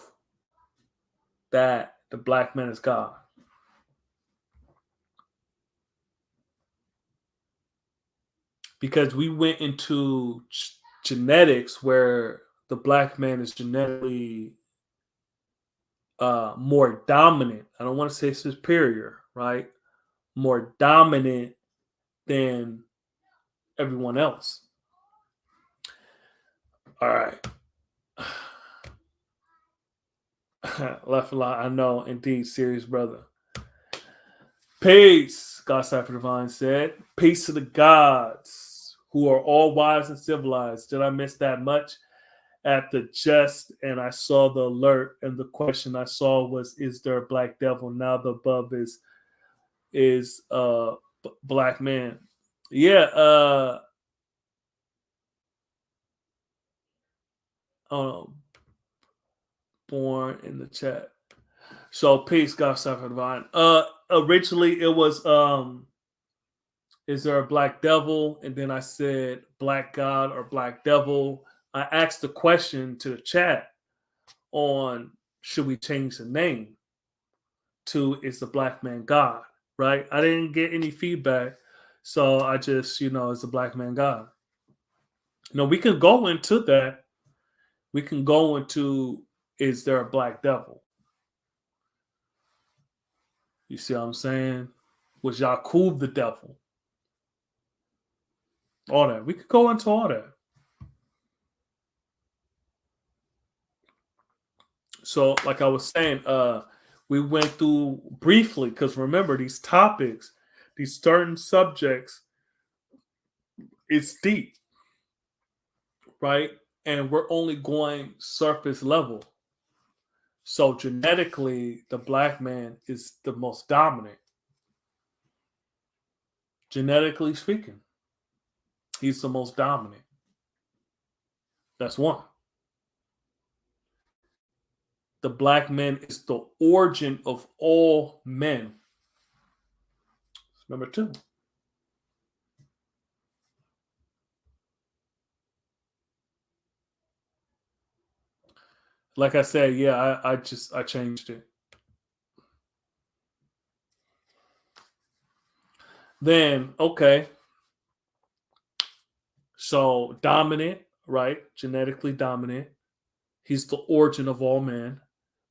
A: that the black man is God? Because we went into genetics where the black man is genetically more dominant. I don't want to say superior, right? More dominant than everyone else. All right. Left a lot. I know, indeed, serious brother. Peace, God Cypher Divine said. Peace to the gods who are all wise and civilized. Did I miss that much? At the just, and I saw the alert, and the question I saw was, "Is there a black devil?" Now the above is black man. Yeah. Born in the chat. So peace, God Cypher Divine. Originally it was is there a black devil? And then I said black God or black devil. I asked the question to the chat on should we change the name to is the black man God, right? I didn't get any feedback. So I just, it's the black man God. We can go into that. We can go into is there a black devil? You see what I'm saying? Was Yakub the devil? All that. We could go into all that. So, like I was saying, we went through briefly because remember these topics, these certain subjects, it's deep, right? And we're only going surface level. So genetically, the black man is the most dominant. Genetically speaking, he's the most dominant. That's one. The black man is the origin of all men. Number two. Like I said, yeah, I changed it. Then, okay. So dominant, right? Genetically dominant. He's the origin of all men,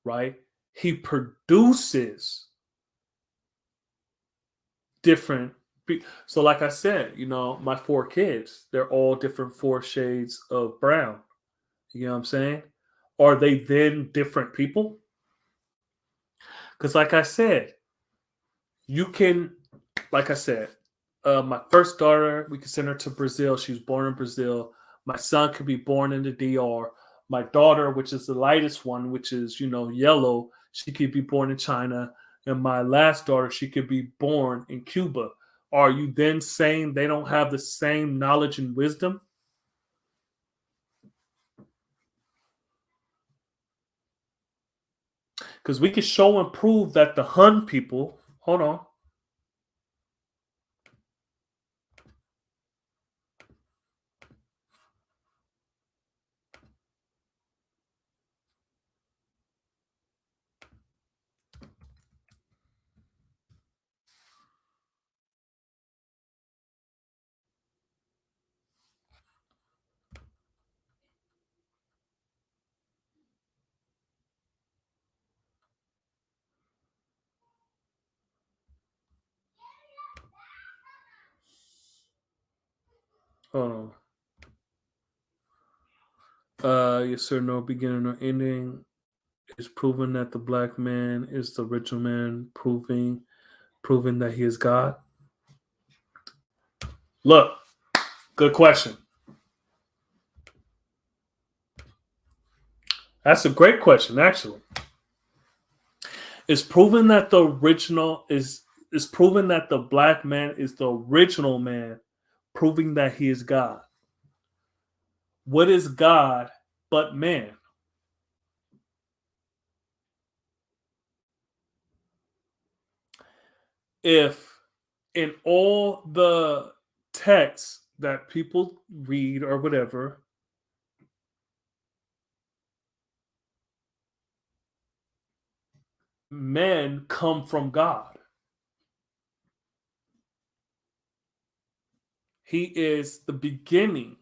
A: right? He produces different. So, like I said, my four kids, they're all different four shades of brown. You know what I'm saying? Are they then different people? Because, like I said, you can, like I said, my first daughter, we can send her to Brazil. She was born in Brazil. My son could be born in the DR. My daughter, which is the lightest one, which is, yellow, she could be born in China. And my last daughter, she could be born in Cuba. Are you then saying they don't have the same knowledge and wisdom? Because we can show and prove that the Hun people, hold on, hold on. Yes, sir, no beginning or ending. It's proven that the black man is the original man, proving that he is God. Look, good question. That's a great question, actually. It's proven that the original is proven that the black man is the original man, proving that he is God. What is God but man? If in all the texts that people read or whatever, men come from God. He is the beginning,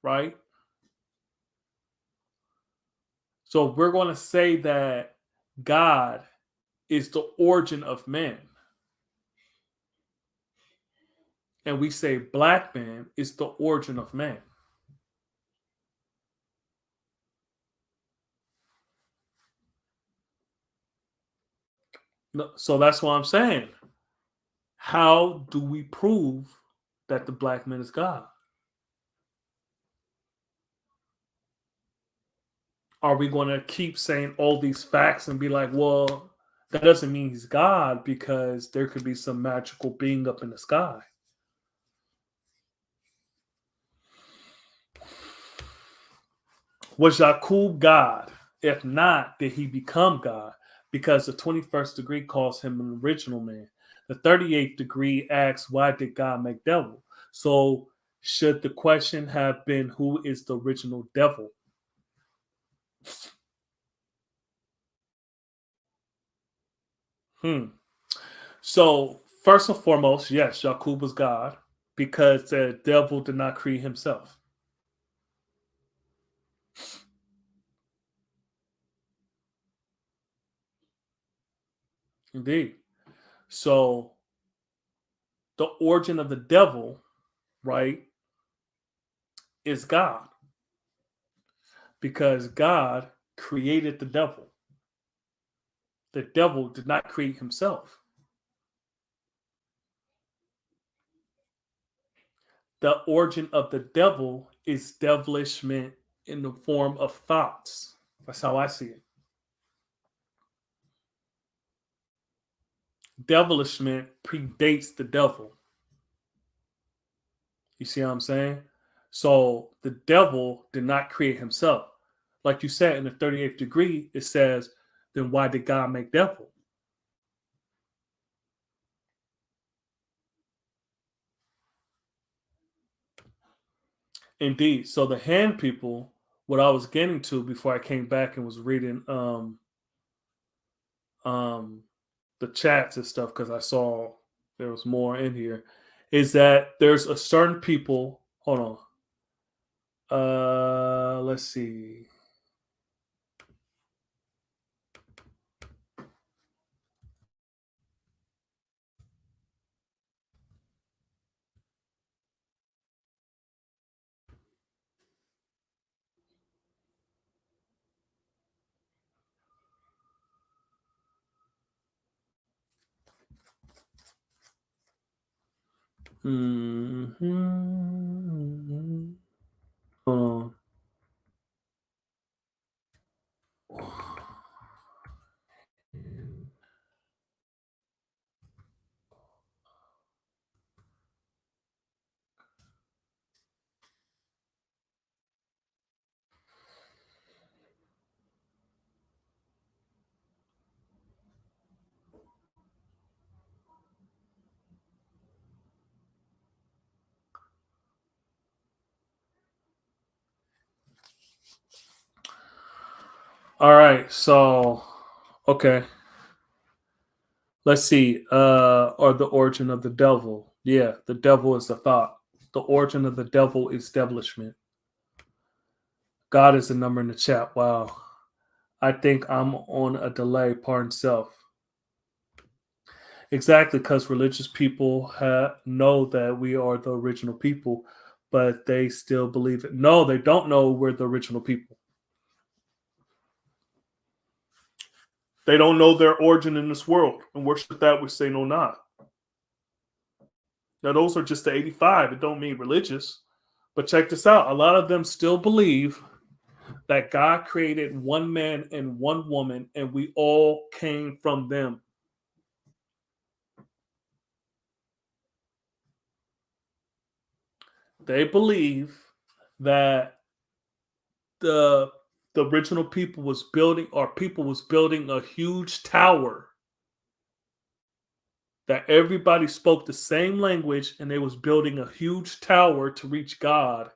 A: right? So we're going to say that God is the origin of man. And we say black man is the origin of man. So that's what I'm saying. How do we prove that the black man is God? Are we going to keep saying all these facts and be like, well, that doesn't mean he's God because there could be some magical being up in the sky? Was Yakub God? If not, did he become God? Because the 21st degree calls him an original man. The 38th degree asks, why did God make devil? So, should the question have been, who is the original devil? So, first and foremost, yes, Yakub was God because the devil did not create himself. Indeed. So, the origin of the devil, right, is God because God created the devil. The devil did not create himself. The origin of the devil is devilishment in the form of thoughts. That's how I see it. Devilishment predates the devil. You see what I'm saying? So the devil did not create himself. Like you said in the 38th degree, it says, then why did God make devil? Indeed. So the hand people, what I was getting to before I came back and was reading um the chats and stuff, because I saw there was more in here, is that there's a certain people. Hold on. Let's see. Mhm. Hold on. All right, so okay, let's see. Or the origin of the devil. Yeah, the devil is the thought. The origin of the devil is establishment. God is the number in the chat. Wow. I think I'm on a delay, pardon self. Exactly, because religious people know that we are the original people, but they still believe it. No, they don't know we're the original people. They don't know their origin in this world and worship that which they know not. Now, those are just the 85. It don't mean religious. But check this out. A lot of them still believe that God created one man and one woman, and we all came from them. They believe that the the original people was building, or people was building a huge tower, that everybody spoke the same language, and they was building a huge tower to reach God,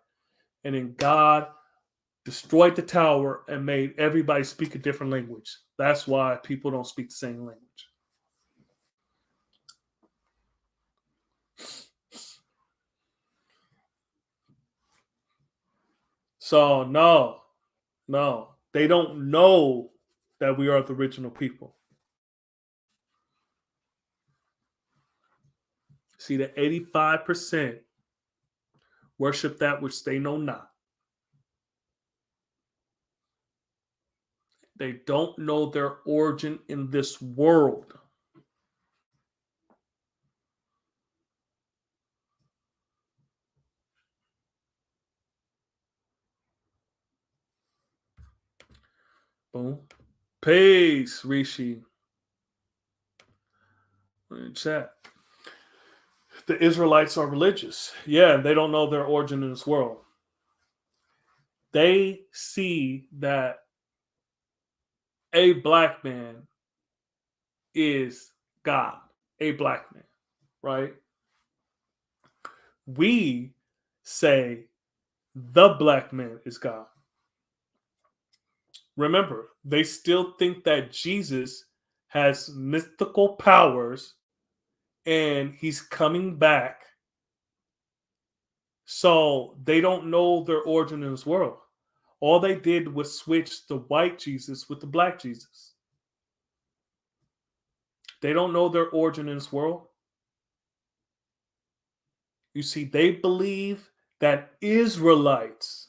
A: and then God destroyed the tower and made everybody speak a different language. That's why people don't speak the same language. So no, they don't know that we are the original people. See, the 85% worship that which they know not. They don't know their origin in this world. Boom. Peace, Rishi. In chat. The Israelites are religious. Yeah, they don't know their origin in this world. They see that a black man is God, a black man, right? We say the black man is God. Remember, they still think that Jesus has mystical powers and he's coming back. So they don't know their origin in this world. All they did was switch the white Jesus with the black Jesus. They don't know their origin in this world. You see, they believe that Israelites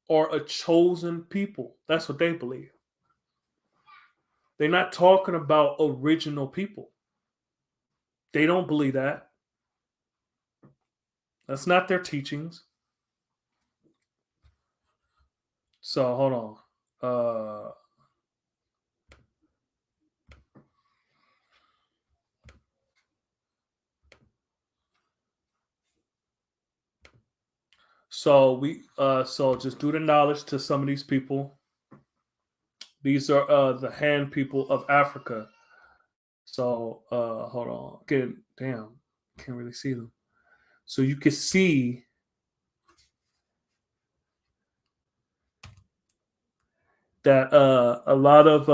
A: are a chosen people. That's what they believe. They're not talking about original people. They don't believe that. That's not their teachings. So hold on. Uh So just do the knowledge to some of these people. These are the Han people of Africa. So hold on. Damn, can't really see them. So you can see that a lot of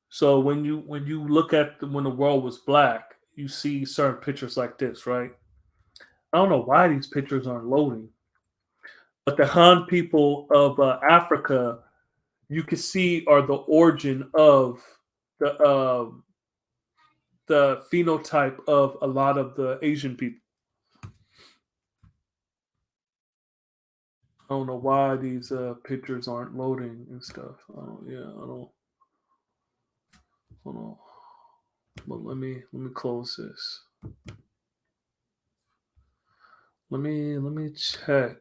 A: so when you look at when the world was black, you see certain pictures like this, right? I don't know why these pictures aren't loading, but the Han people of Africa, you can see are the origin of the phenotype of a lot of the Asian people. I don't know why these pictures aren't loading and stuff. I don't. Hold on. But let me close this. Let me check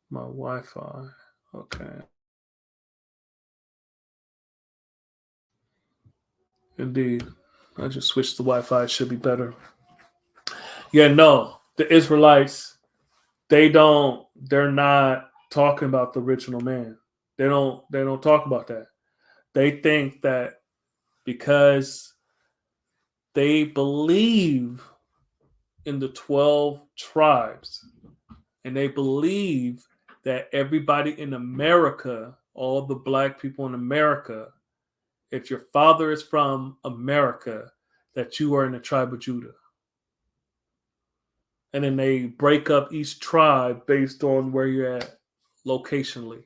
A: my Wi-Fi. Okay. Indeed. I just switched the Wi-Fi. It should be better. Yeah, no. The Israelites, they're not talking about the original man. They don't talk about that. They think that because they believe in the 12 tribes and they believe that everybody in America, all the black people in America, if your father is from America, that you are in the tribe of Judah. And then they break up each tribe based on where you're at locationally,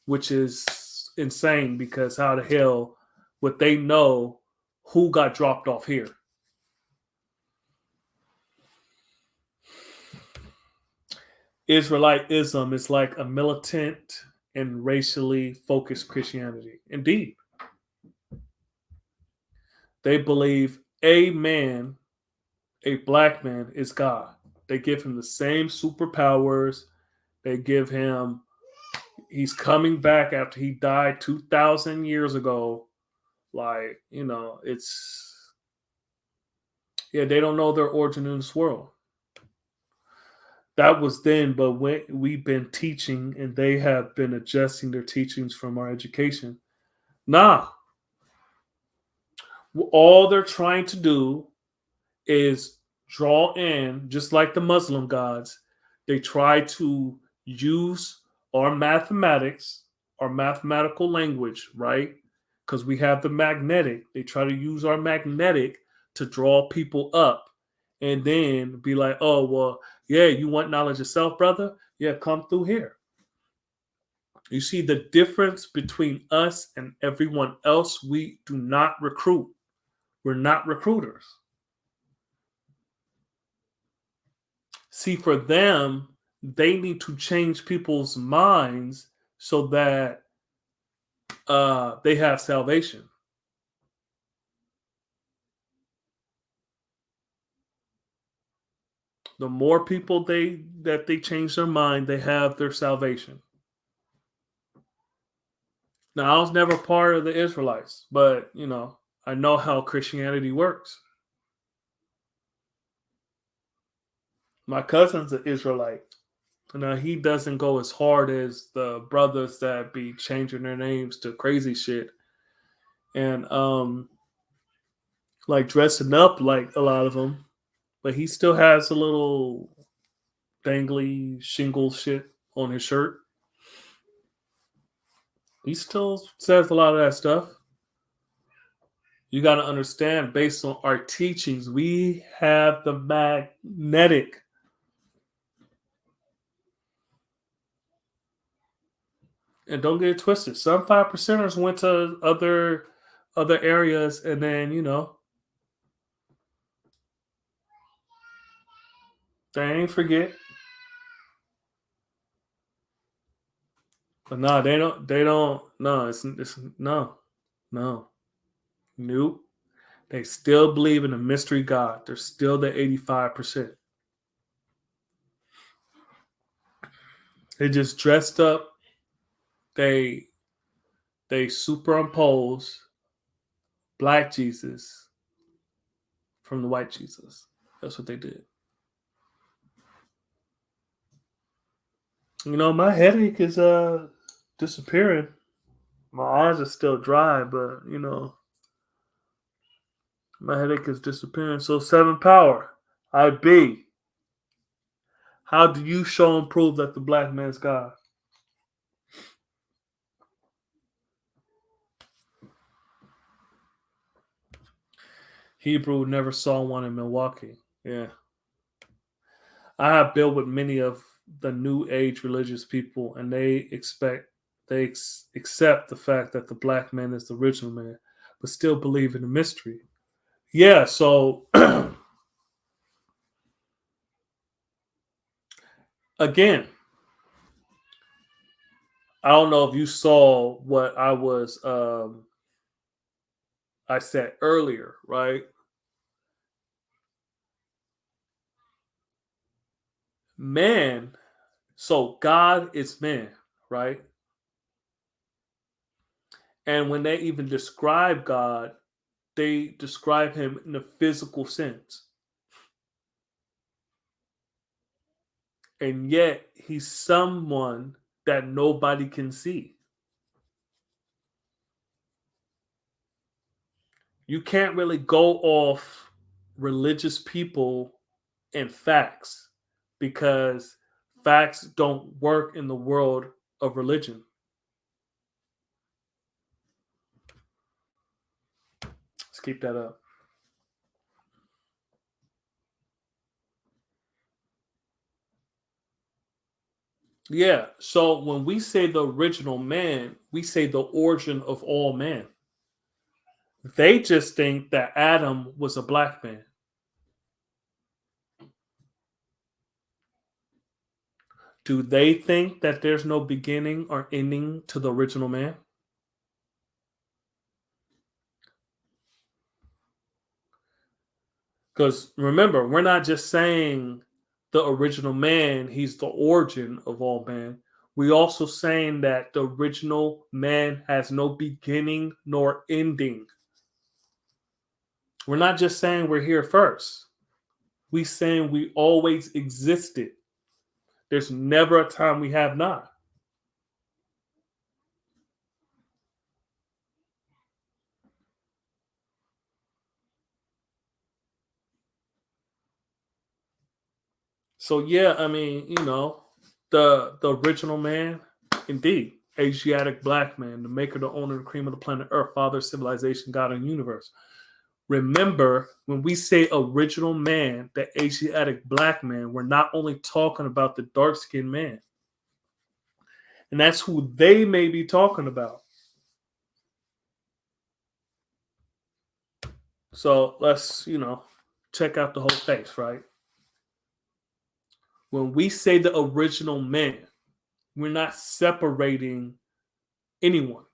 A: which is insane because how the hell would they know who got dropped off here? Israelitism is like a militant and racially focused Christianity. Indeed, they believe a man, a black man, is God. They give him the same superpowers. They give him, he's coming back after he died 2,000 years ago. Like, yeah, they don't know their origin in this world. That was then, but when we've been teaching and they have been adjusting their teachings from our education. Nah, all they're trying to do is draw in, just like the Muslim gods, they try to use our mathematics, our mathematical language, right? Because we have the magnetic. They try to use our magnetic to draw people up and then be like, oh, well, yeah, you want knowledge yourself, brother? Yeah, come through here. You see the difference between us and everyone else? We do not recruit. We're not recruiters. See, for them, they need to change people's minds so that they have salvation. The more people they change their mind, they have their salvation. Now, I was never part of the Israelites, but I know how Christianity works. My cousin's an Israelite. Now he doesn't go as hard as the brothers that be changing their names to crazy shit and like dressing up like a lot of them, but he still has a little dangly shingle shit on his shirt. He still says a lot of that stuff. You got to understand, based on our teachings, we have the magnetic. And don't get it twisted. Some 5%ers went to other areas, and then they ain't forget. But no, they don't. They don't. No, it's no, no, nope. They still believe in a mystery God. They're still the 85%. They just dressed up. They they superimpose Black Jesus from the white Jesus. That's what they did. You know, my headache is disappearing. My eyes are still dry, but you know, my headache is disappearing. So 7 Power, IB. How do you show and prove that the black man's God? Hebrew never saw one in Milwaukee. Yeah. I have built with many of the new age religious people, and they accept the fact that the black man is the original man, but still believe in the mystery. Yeah, so again, I don't know if you saw what I said earlier, right? Man, so God is man, right? And when they even describe God, they describe him in a physical sense. And yet he's someone that nobody can see. You can't really go off religious people and facts because facts don't work in the world of religion. Let's keep that up. Yeah, so when we say the original man, we say the origin of all man. They just think that Adam was a black man. Do they think that there's no beginning or ending to the original man? Because remember, we're not just saying the original man, he's the origin of all man. We also saying that the original man has no beginning nor ending. We're not just saying we're here first. We saying we always existed. There's never a time we have not. So yeah, I mean, you know, the original man, indeed, Asiatic black man, the maker, the owner, the cream of the planet Earth, father, civilization, God, and universe. Remember, when we say original man, the Asiatic black man, we're not only talking about the dark skinned man. And that's who they may be talking about. So let's, you know, check out the whole face, right? When we say the original man, we're not separating anyone.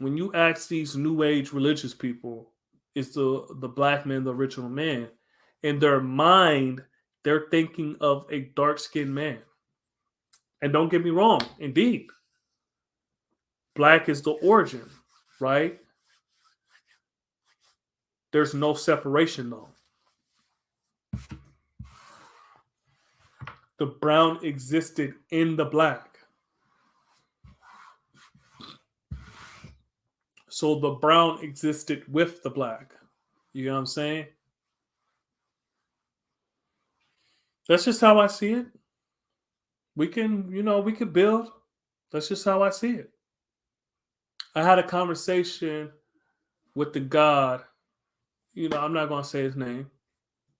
A: When you ask these new age religious people, is the black man the original man? In their mind, they're thinking of a dark skinned man. And don't get me wrong, indeed, black is the origin, right? There's no separation though. The brown existed in the black. So the brown existed with the black. You know what I'm saying? That's just how I see it. We can, you know, we could build. That's just how I see it. I had a conversation with the God, you know, I'm not gonna say his name,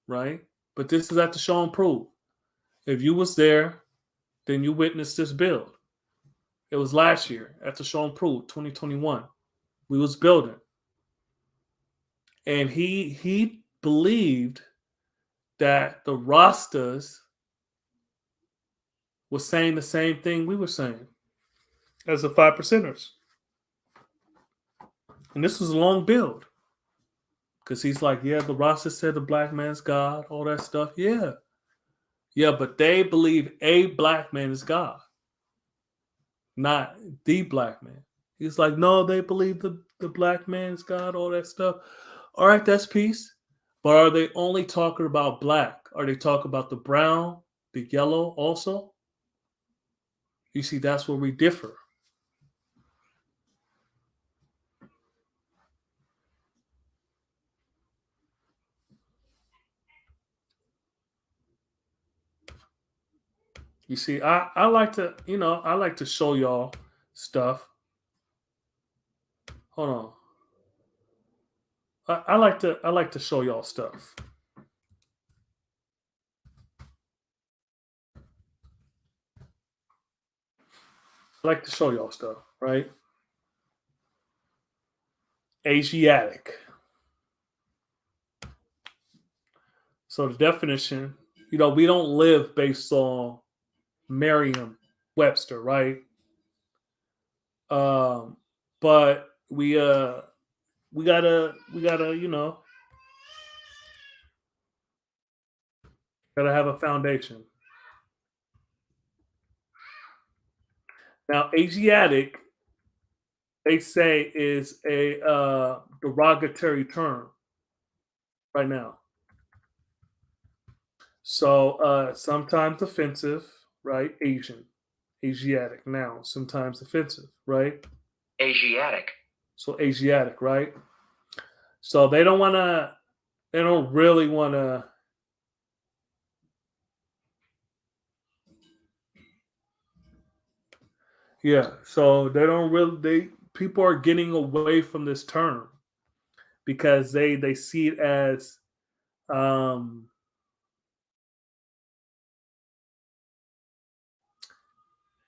A: right? But this is at the show and prove. If you was there, then you witnessed this build. It was last year at the show and prove 2021. We was building. And he believed that the Rastas was saying the same thing we were saying as the 5%ers. And this was a long build. Because he's like, yeah, the Rasta said the black man's God, all that stuff. Yeah. Yeah, but they believe a black man is God, not the black man. He's like, no, they believe the black man's God, all that stuff. All right, that's peace. But are they only talking about black? Are they talking about the brown, the yellow also? You see, that's where we differ. You see, I like to, I like to show y'all stuff. Hold on. I like to show y'all stuff. I like to show y'all stuff, right? Asiatic. So the definition, we don't live based on Merriam Webster, right? Um, but we gotta gotta have a foundation. Now, Asiatic, they say, is a derogatory term right now. So sometimes offensive, right? Asiatic now, sometimes offensive, right?
B: Asiatic.
A: So Asiatic, right? So they don't really wanna. Yeah, so they don't really they people are getting away from this term because they see it as um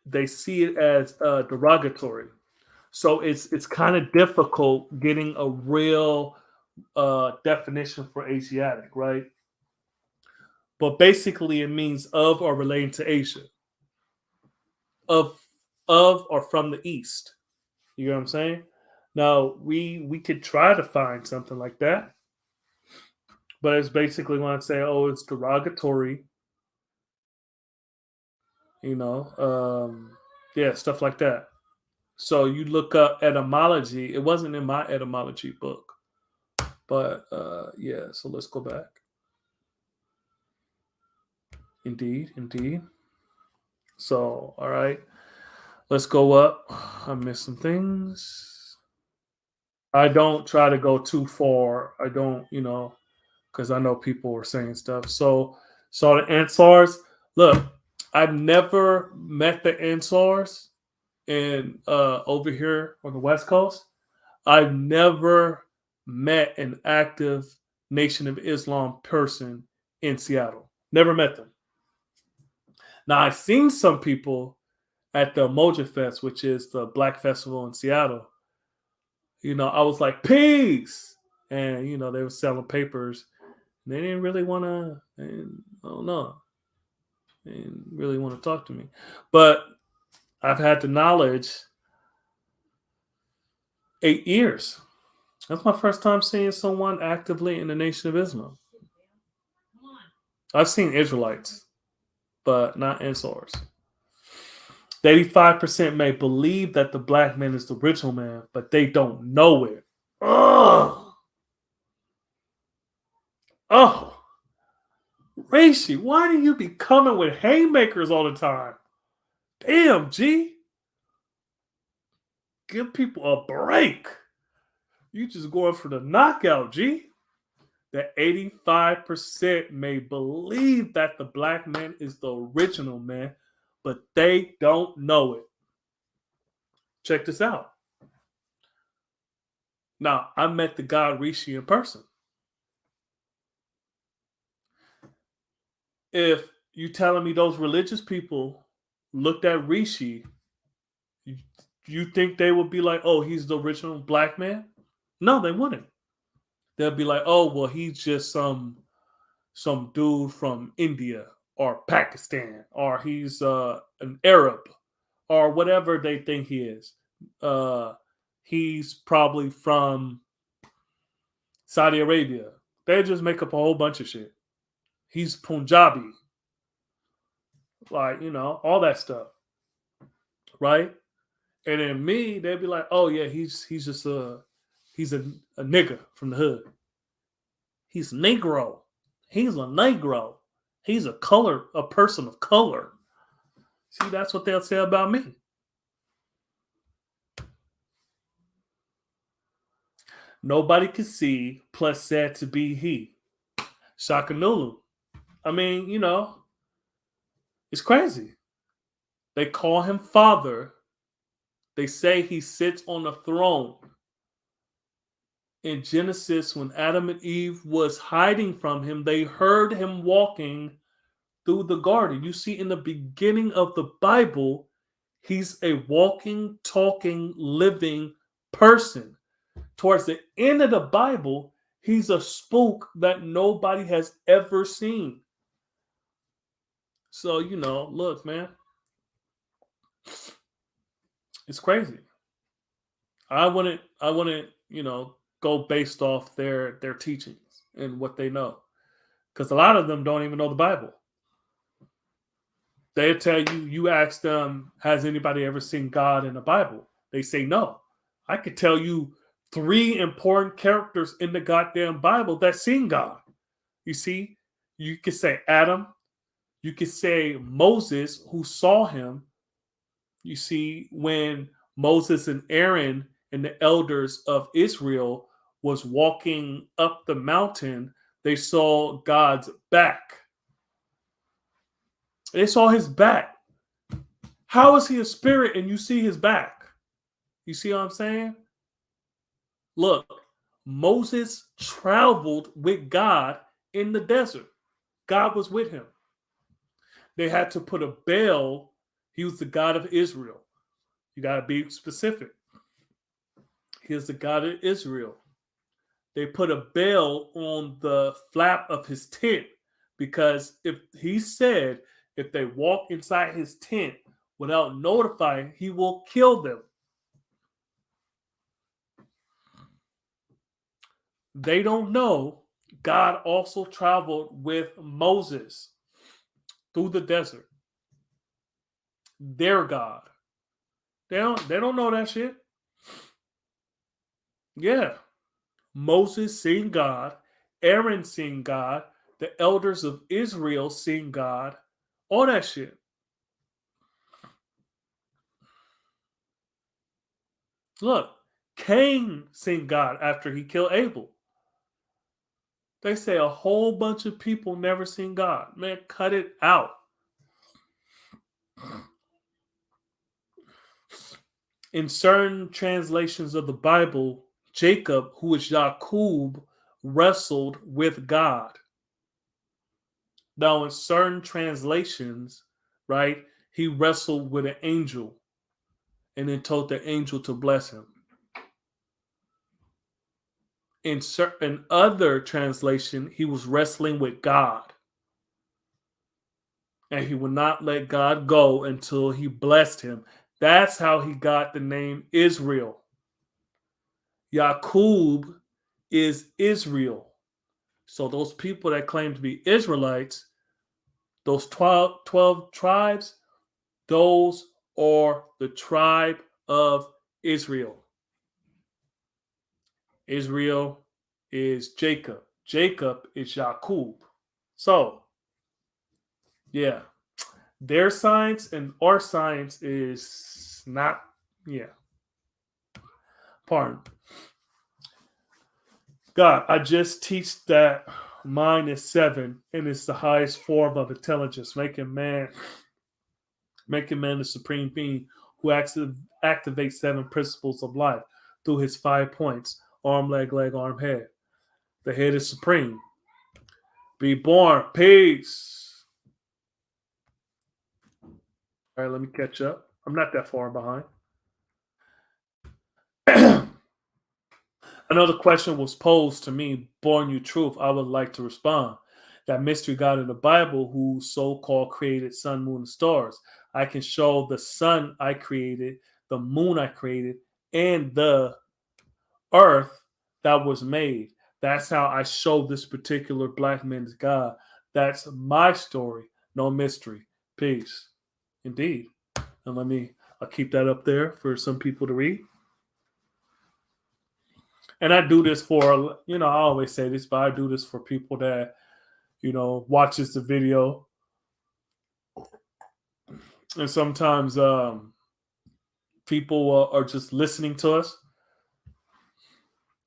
A: they see it as derogatory. So it's kind of difficult getting a real definition for Asiatic, right? But basically, it means of or relating to Asia, of or from the East. You know what I'm saying? Now we could try to find something like that, but it's basically want to say, oh, it's derogatory. You know, yeah, stuff like that. So you look up etymology. It wasn't in my etymology book, but yeah. So let's go back. Indeed, indeed. So all right, let's go up. I missed some things. I don't try to go too far. I don't, because I know people were saying stuff. So the Ansars. Look, I've never met the Ansars in over here on the West Coast. I've never met an active Nation of Islam person in Seattle. Never met them. Now I've seen some people at the Moja Fest, which is the Black Festival in Seattle. I was like, peace. And, they were selling papers. And they didn't really want to, I don't know, they didn't really want to talk to me. But I've had the knowledge 8 years. That's my first time seeing someone actively in the Nation of Islam. I've seen Israelites, but not Ansars. 85% may believe that the black man is the original man, but they don't know it. Oh, oh, Reishi, why do you be coming with haymakers all the time? Damn, G. Give people a break. You just going for the knockout, G. That 85% may believe that the black man is the original man, but they don't know it. Check this out. Now, I met the god Rishi in person. If you telling me those religious people looked at Rishi, you, you think they would be like, oh, he's the original black man? No, they wouldn't. They'll be like, oh, well, he's just some dude from India or Pakistan, or he's an Arab, or whatever they think he is. Uh, he's probably from Saudi Arabia. They just make up a whole bunch of shit. He's Punjabi, like all that stuff, right? And then me, they'd be like, "Oh yeah, he's just a He's a nigger from the hood. He's Negro. He's a Negro. He's a person of color. See, that's what they'll say about me. Nobody can see, plus said to be he. Shaka Nulu. I mean, it's crazy. They call him father. They say he sits on the throne. In Genesis, when Adam and Eve was hiding from him, they heard him walking through the garden. You see, in the beginning of the Bible, he's a walking, talking, living person. Towards the end of the Bible, he's a spook that nobody has ever seen. So, look, man, it's crazy. I wouldn't, go based off their teachings and what they know, because a lot of them don't even know the Bible. They tell you, you ask them, has anybody ever seen God in the Bible? They say no. I could tell you 3 important characters in the goddamn Bible that seen God. You see, you could say Adam, you could say Moses, who saw him. You see, when Moses and Aaron and the elders of Israel was walking up the mountain, they saw God's back. They saw his back. How is he a spirit and you see his back? You see what I'm saying? Look, Moses traveled with God in the desert. God was with him. They had to put a Baal. He was the God of Israel. You got to be specific. He is the God of Israel. They put a Baal on the flap of his tent because if he said if they walk inside his tent without notifying, he will kill them. They don't know God also traveled with Moses through the desert. Their God. They don't know that shit. Yeah. Moses seen God, Aaron seen God, the elders of Israel seen God, all that shit. Look, Cain seen God after he killed Abel. They say a whole bunch of people never seen God. Man, cut it out. In certain translations of the Bible, Jacob, who is Yaqub, wrestled with God. Now, in certain translations, right, he wrestled with an angel and then told the angel to bless him. In certain other translation, he was wrestling with God. And he would not let God go until he blessed him. That's how he got the name Israel. Yaqub is Israel. So those people that claim to be Israelites, those 12 tribes, those are the tribe of Israel. Israel is Jacob. Jacob is Yaqub. So, yeah, their science and our science is not, yeah. Pardon. God, I just teach that mind is 7 and it's the highest form of intelligence, making man the supreme being who activates 7 principles of life through his 5 points: arm, leg, arm, head. The head is supreme. Be born. Peace. All right, let me catch up. I'm not that far behind. Another question was posed to me, Born You Truth. I would like to respond. That mystery God in the Bible, who so-called created sun, moon, and stars. I can show the sun I created, the moon I created, and the earth that was made. That's how I show this particular black man's God. That's my story. No mystery. Peace. Indeed. And I'll keep that up there for some people to read. And I do this for, I always say this, but I do this for people that, watches the video. And sometimes people are just listening to us.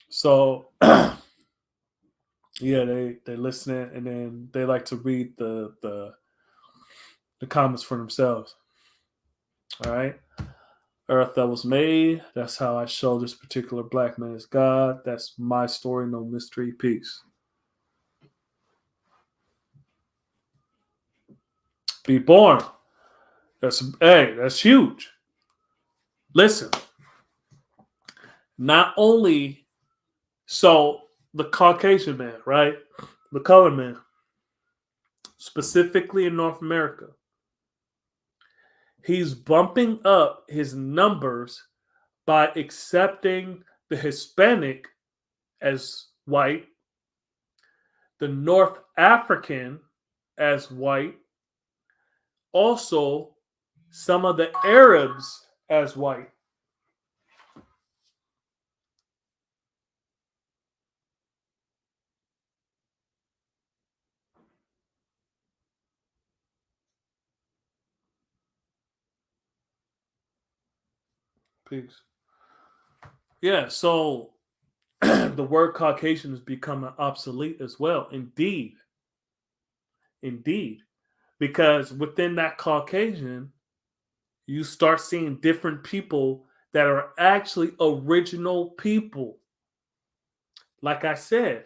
A: So yeah, they listen and then they like to read the comments for themselves. All right. Earth that was made. That's how I show this particular black man is God. That's my story, no mystery. Peace. Be born. That's huge. Listen. Not only so the Caucasian man, right? The colored man, specifically in North America, he's bumping up his numbers by accepting the Hispanic as white, the North African as white, also some of the Arabs as white. Peace. Yeah, so the word Caucasian is becoming obsolete as well. Indeed. Indeed. Because within that Caucasian, you start seeing different people that are actually original people. Like I said,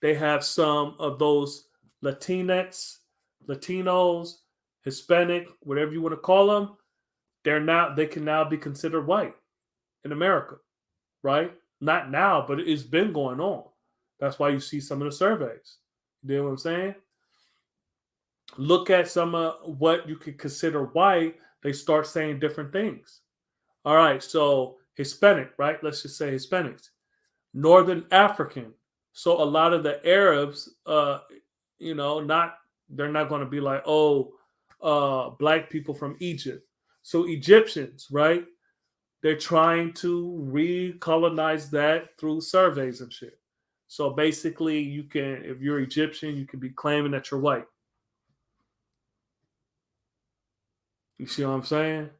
A: they have some of those Latinx, Latinos, Hispanic, whatever you want to call them. They can now be considered white in America, right? Not now, but it's been going on. That's why you see some of the surveys. You know what I'm saying? Look at some of what you could consider white. They start saying different things. All right, so Hispanic, right? Let's just say Hispanics. Northern African. So a lot of the Arabs, not they're not going to be like, oh, black people from Egypt. So Egyptians, right? They're trying to recolonize that through surveys and shit. So basically, you can, if you're Egyptian, you can be claiming that you're white. You see what I'm saying?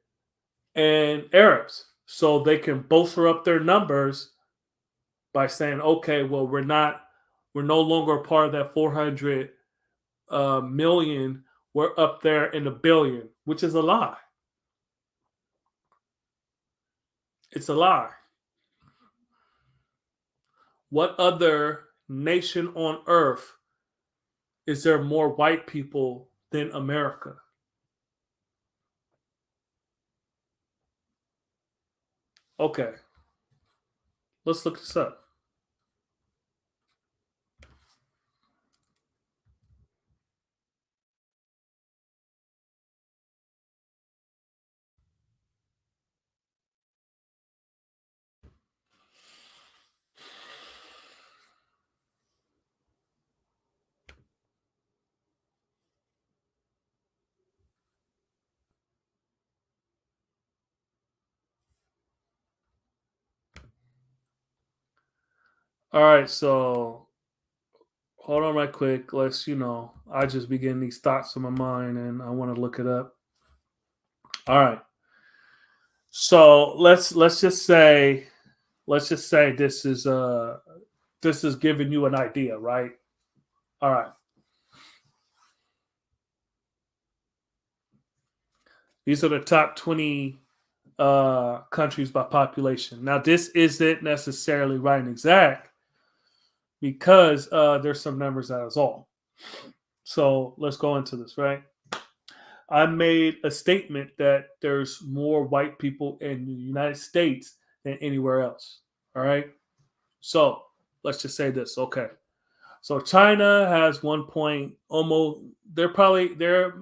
A: And Arabs, so they can bolster up their numbers by saying, okay, well, we're no longer a part of that 400 million. We're up there in a billion, which is a lie. It's a lie. What other nation on earth is there more white people than America? Okay, let's look this up. All right, so hold on right quick. I just be getting these thoughts in my mind and I want to look it up. All right. So let's just say this is giving you an idea, right? All right. These are the top 20 countries by population. Now, this isn't necessarily right and exact because there's some numbers that is off. So let's go into this, right? I made a statement that there's more white people in the United States than anywhere else. All right. So let's just say this. Okay. So China has 1 almost. They're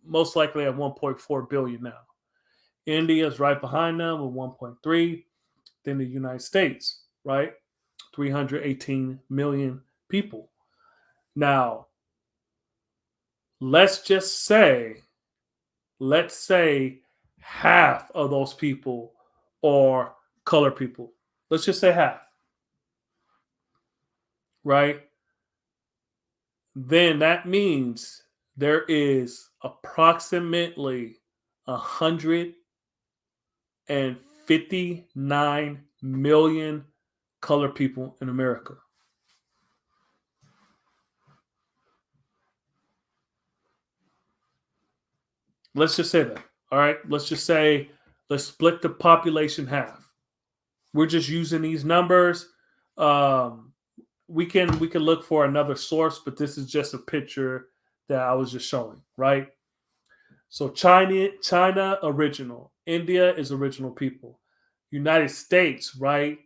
A: most likely at 1.4 billion now. India is right behind them with 1.3. Then the United States, right? 318 million people. Now, let's just say, let's say half of those people are color people. Let's just say half. right? Then that means there is approximately 159 million colored people in America. Let's just say that. All right. Let's just say, let's split the population half. We're just using these numbers. Um, we can look for another source, but this is just a picture that I was just showing, right? So China original, India is original people, United States, right?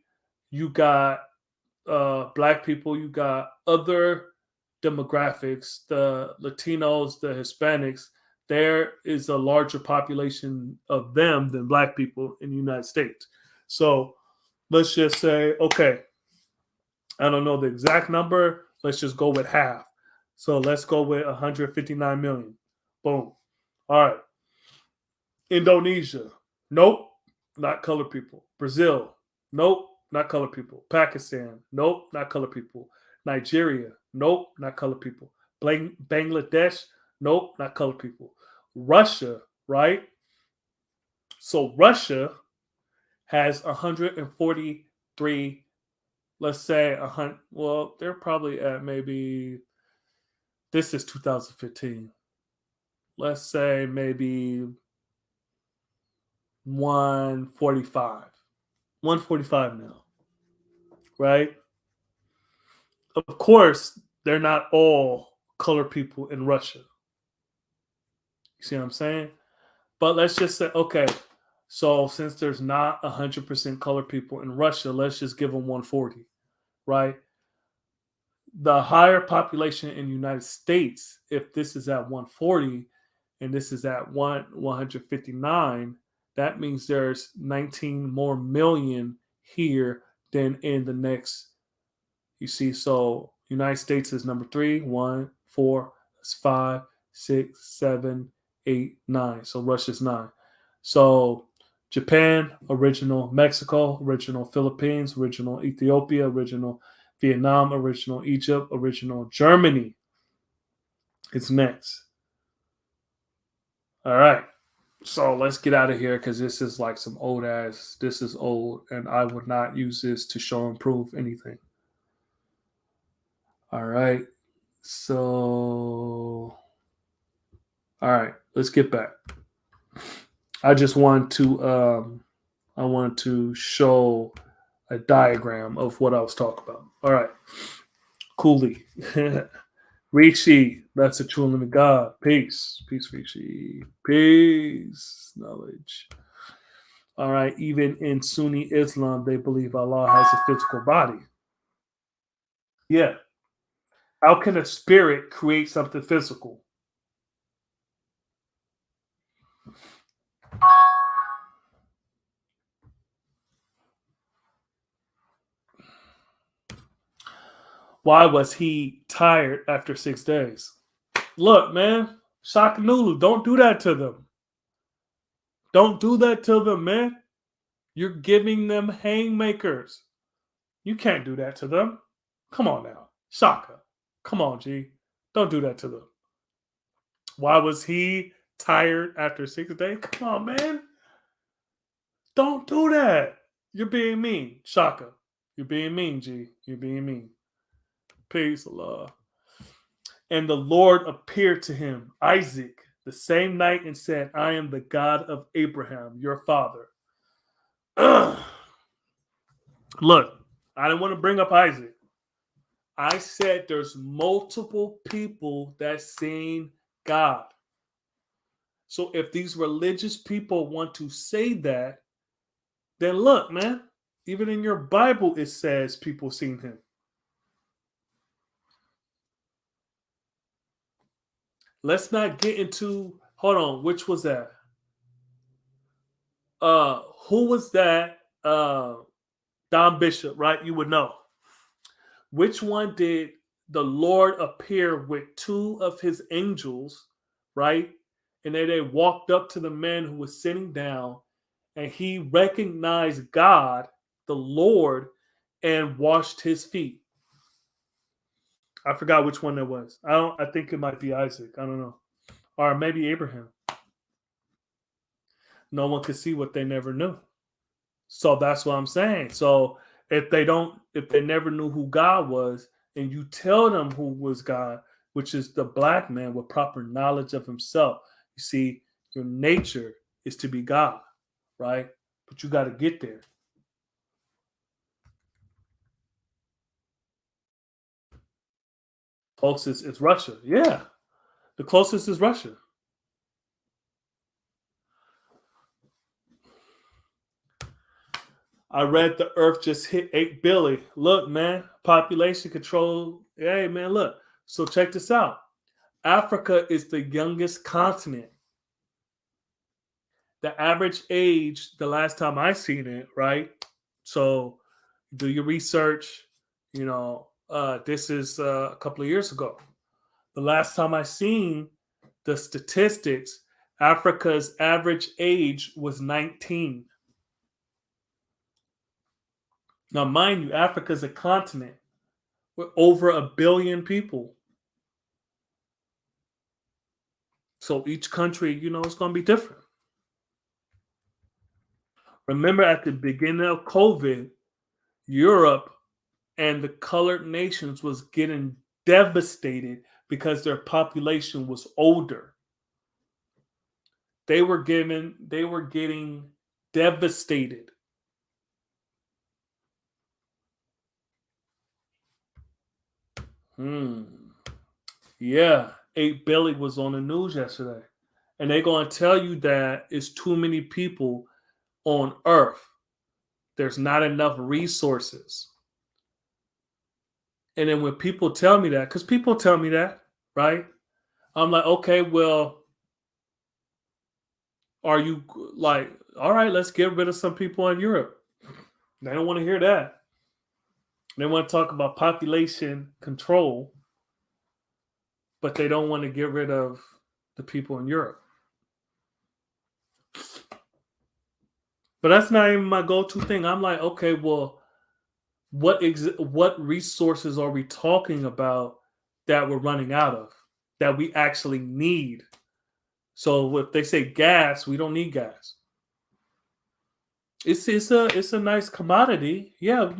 A: You got black people, you got other demographics, the Latinos, the Hispanics. There is a larger population of them than black people in the United States. So let's just say, okay, I don't know the exact number. Let's just go with half. So let's go with 159 million. Boom. All right. Indonesia. Nope. Not colored people. Brazil. Nope. Not colored people. Pakistan. Nope. Not colored people. Nigeria. Nope. Not colored people. Bangladesh. Nope. Not colored people. Russia. Right. So Russia has 143. Let's say 100. Well, they're probably at maybe. This is 2015. Let's say maybe 145. 145 now, right? Of course, they're not all colored people in Russia. You see what I'm saying? But let's just say, okay, so since there's not 100% colored people in Russia, let's just give them 140, right? The higher population in the United States, if this is at 140 and this is at 159, that means there's 19 more million here than in the next. You see, so United States is number 3, 1, 4, that's 5, 6, 7, 8, 9. So Russia's 9. So Japan, original Mexico, original Philippines, original Ethiopia, original Vietnam, original Egypt, original Germany. It's next. All right. So let's get out of here because this is like some old ass. This is old, and I would not use this to show and prove anything. All right. So, all right, let's get back. I just want to I want to show a diagram of what I was talking about. All right. Coolly. Rishi, that's a true and living God. Peace. Peace, Rishi. Peace. Knowledge. All right. Even in Sunni Islam, they believe Allah has a physical body. Yeah. How can a spirit create something physical? Why was he tired after 6 days? Look, man, Shakanulu, don't do that to them. Don't do that to them, man. You're giving them haymakers. You can't do that to them. Come on now. Shaka. Come on, G. Don't do that to them. Why was he tired after 6 days? Come on, man. Don't do that. You're being mean. Shaka. You're being mean, G. You're being mean. Peace, Allah. And the Lord appeared to him, Isaac, the same night and said, I am the God of Abraham, your father. Ugh. Look, I didn't want to bring up Isaac. I said there's multiple people that seen God. So if these religious people want to say that, then look, man, even in your Bible it says people seen him. Let's not get into, hold on, which was that? Who was that? Don Bishop, right? You would know. Which one did the Lord appear with two of his angels, right? And then they walked up to the man who was sitting down, and he recognized God, the Lord, and washed his feet. I forgot which one that was. I think it might be Isaac. I don't know. Or maybe Abraham. No one could see what they never knew. So that's what I'm saying. So if they never knew who God was, and you tell them who was God, which is the black man with proper knowledge of himself, you see, your nature is to be God, right? But you got to get there. Closest is Russia. Yeah, the closest is Russia. I read the Earth just hit 8 billion. Look, man, population control. Hey, man, look. So check this out. Africa is the youngest continent. The average age, the last time I seen it, right? So do your research. This is a couple of years ago. The last time I seen the statistics, Africa's average age was 19. Now, mind you, Africa is a continent with over 1 billion people. So each country, it's going to be different. Remember at the beginning of COVID, Europe and the colored nations was getting devastated because their population was older. They were getting devastated. Hmm. Yeah, 8 Billy was on the news yesterday. And they're going to tell you that it's too many people on Earth. There's not enough resources. And then when people tell me that, because people tell me that, right? I'm like, okay, well, are you like, all right, let's get rid of some people in Europe? They don't want to hear that. They want to talk about population control, but they don't want to get rid of the people in Europe. But that's not even my go-to thing. I'm like, okay, well, what resources are we talking about that we're running out of that we actually need? So if they say gas, we don't need gas. It's a nice commodity. Yeah,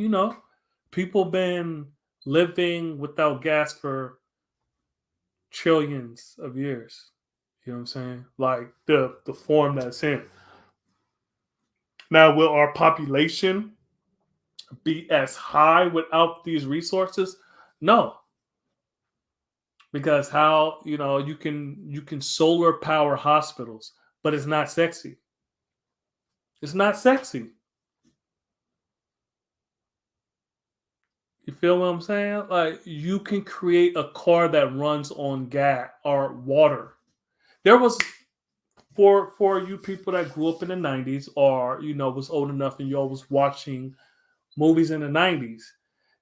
A: people been living without gas for trillions of years. You know what I'm saying? Like the form that's in. Now, will our population be as high without these resources? No, because how you can solar power hospitals, but it's not sexy. It's not sexy. You feel what I'm saying? Like you can create a car that runs on gas or water. There was for you people that grew up in the 90s or was old enough and y'all was watching movies in the 90s.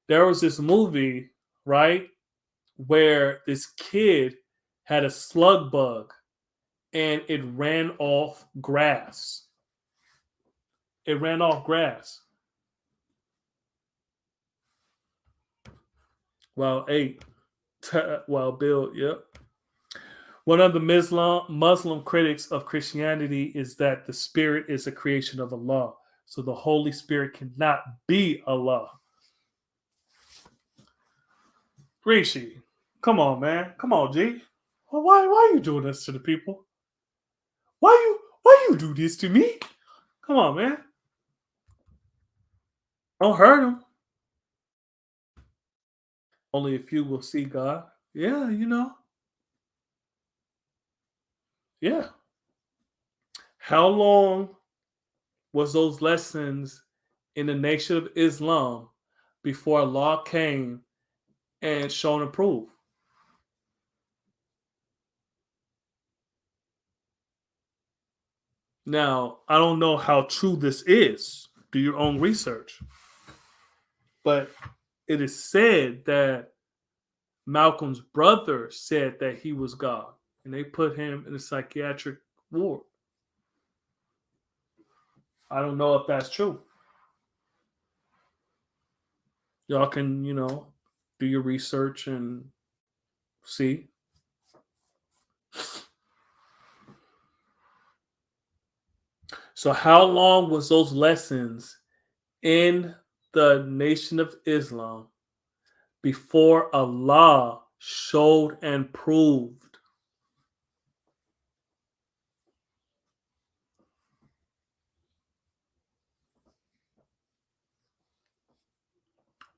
A: There was this movie, right, where this kid had a slug bug and it ran off grass. It ran off grass. Well, well, Bill, yep. One of the Muslim critics of Christianity is that the spirit is a creation of Allah. So the Holy Spirit cannot be Allah. Rishi, come on, man. Come on, G. Well, why are you doing this to the people? Why you do this to me? Come on, man. Don't hurt them. Only a few will see God. Yeah, Yeah. How long was those lessons in the nation of Islam before Allah came and shown and proved? Now, I don't know how true this is. Do your own research. But it is said that Malcolm's brother said that he was God, and they put him in a psychiatric ward. I don't know if that's true. Y'all can, Do your research and see. So, how long was those lessons in the Nation of Islam before Allah showed and proved?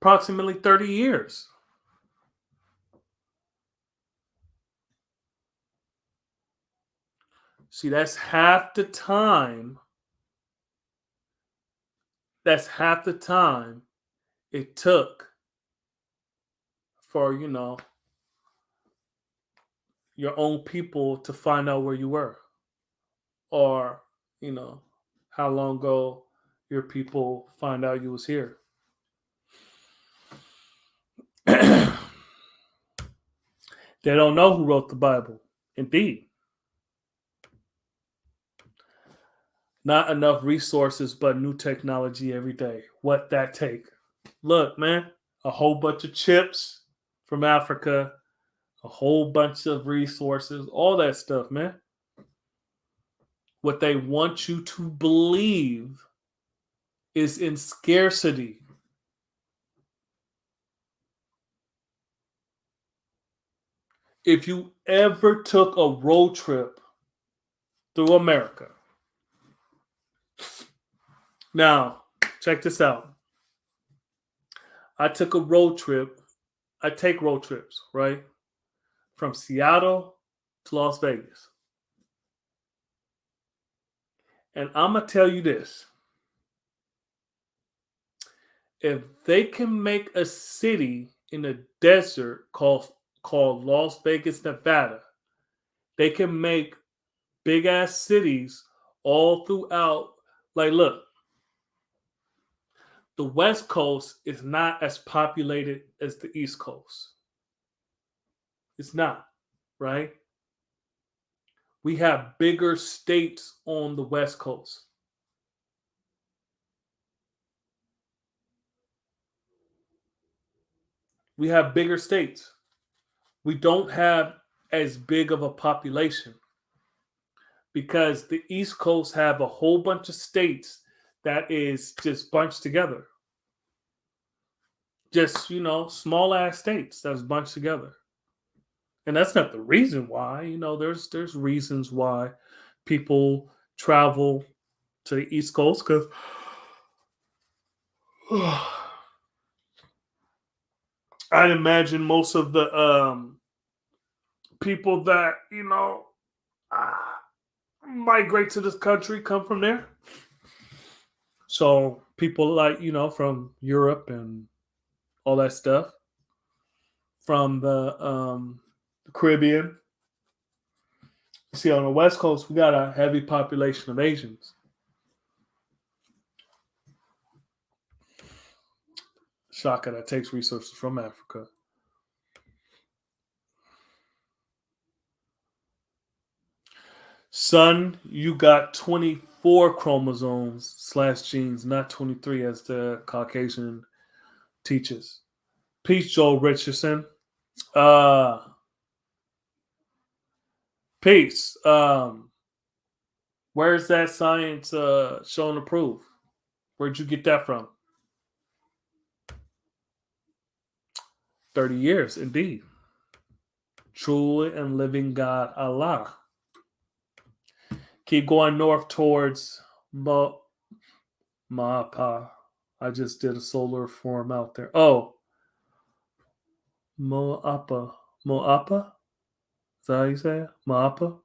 A: Approximately 30 years. See, that's half the time. That's half the time it took for, your own people to find out where you were, or, you know, how long ago your people find out you was here. They don't know who wrote the Bible. Indeed. Not enough resources, but new technology every day. What that take? Look, man, a whole bunch of chips from Africa, a whole bunch of resources, all that stuff, man. What they want you to believe is in scarcity. If you ever took a road trip through America, now check this out. I took a road trip. I take road trips, right? From Seattle to Las Vegas. And I'm going to tell you this. If they can make a city in a desert called Las Vegas, Nevada, they can make big ass cities all throughout. Like, look, the West Coast is not as populated as the East Coast. It's not, right? We have bigger states on the West Coast. We have bigger states. We don't have as big of a population because the East Coast have a whole bunch of states that is just bunched together. Just, small ass states that's bunched together. And that's not the reason why. There's reasons why people travel to the East Coast because I imagine most of the people that uh, migrate to this country come from there. So people like from Europe and all that stuff, from the Caribbean. See, on the West Coast, we got a heavy population of Asians. Shaka that takes resources from Africa. Son, you got 24 chromosomes / genes, not 23 as the Caucasian teaches. Peace, Joel Richardson. Peace. Where's that science shown to prove? Where'd you get that from? 30 years, indeed. True and living God, Allah. Keep going north towards Ma'apa. I just did a solar form out there. Oh, Mo'apa. Mo'apa? Is that how you say it? Mo'apa?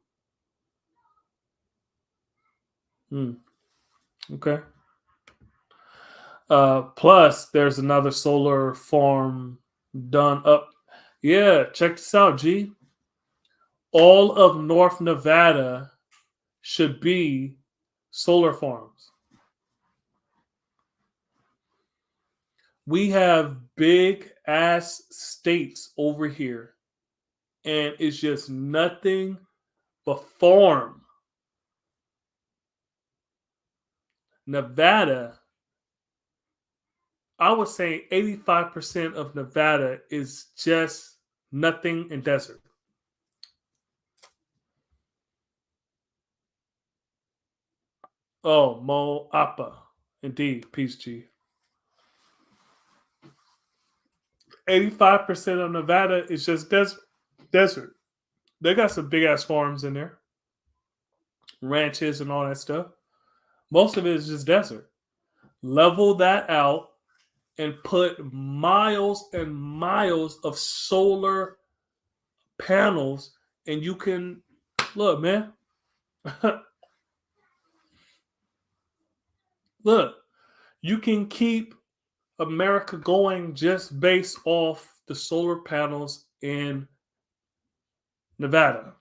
A: Okay. Plus, there's another solar farm done up. Yeah, check this out, G. All of North Nevada should be solar farms. We have big ass states over here, and it's just nothing but farm. Nevada I would say 85% of Nevada is just nothing and desert. Oh, Mo Appa. Indeed, peace, G. 85% of Nevada is just desert. They got some big ass farms in there, ranches and all that stuff. Most of it is just desert. Level that out and put miles and miles of solar panels, and you can look, man. Look, you can keep America going just based off the solar panels in Nevada.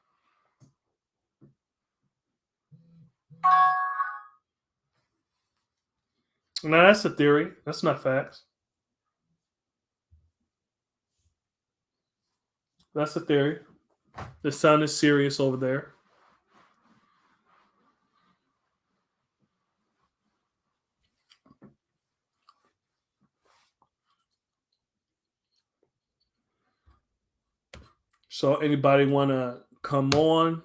A: Now that's a theory. That's not facts. That's a theory. The sun is Sirius over there. So anybody want to come on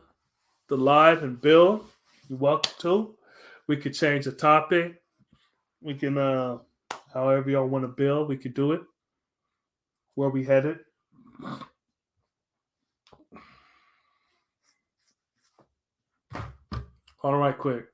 A: the live and build? You're welcome to. We could change the topic. We can, however y'all want to build, we could do it. Where we headed? Hold on, right quick.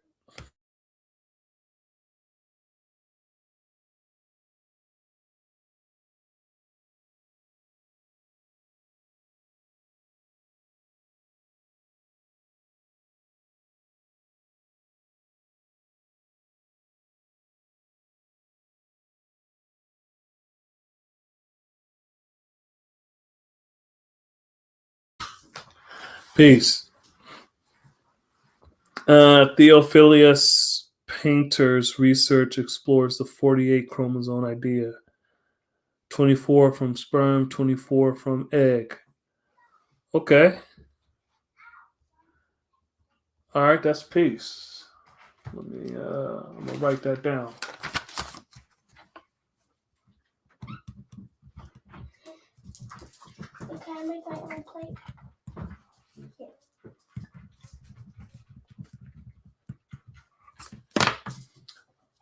A: Peace. Theophilus Painter's research explores the 48 chromosome idea. 24 from sperm, 24 from egg. Okay. All right, that's peace. Let me I'm gonna write that down.
B: Can I make my own plate?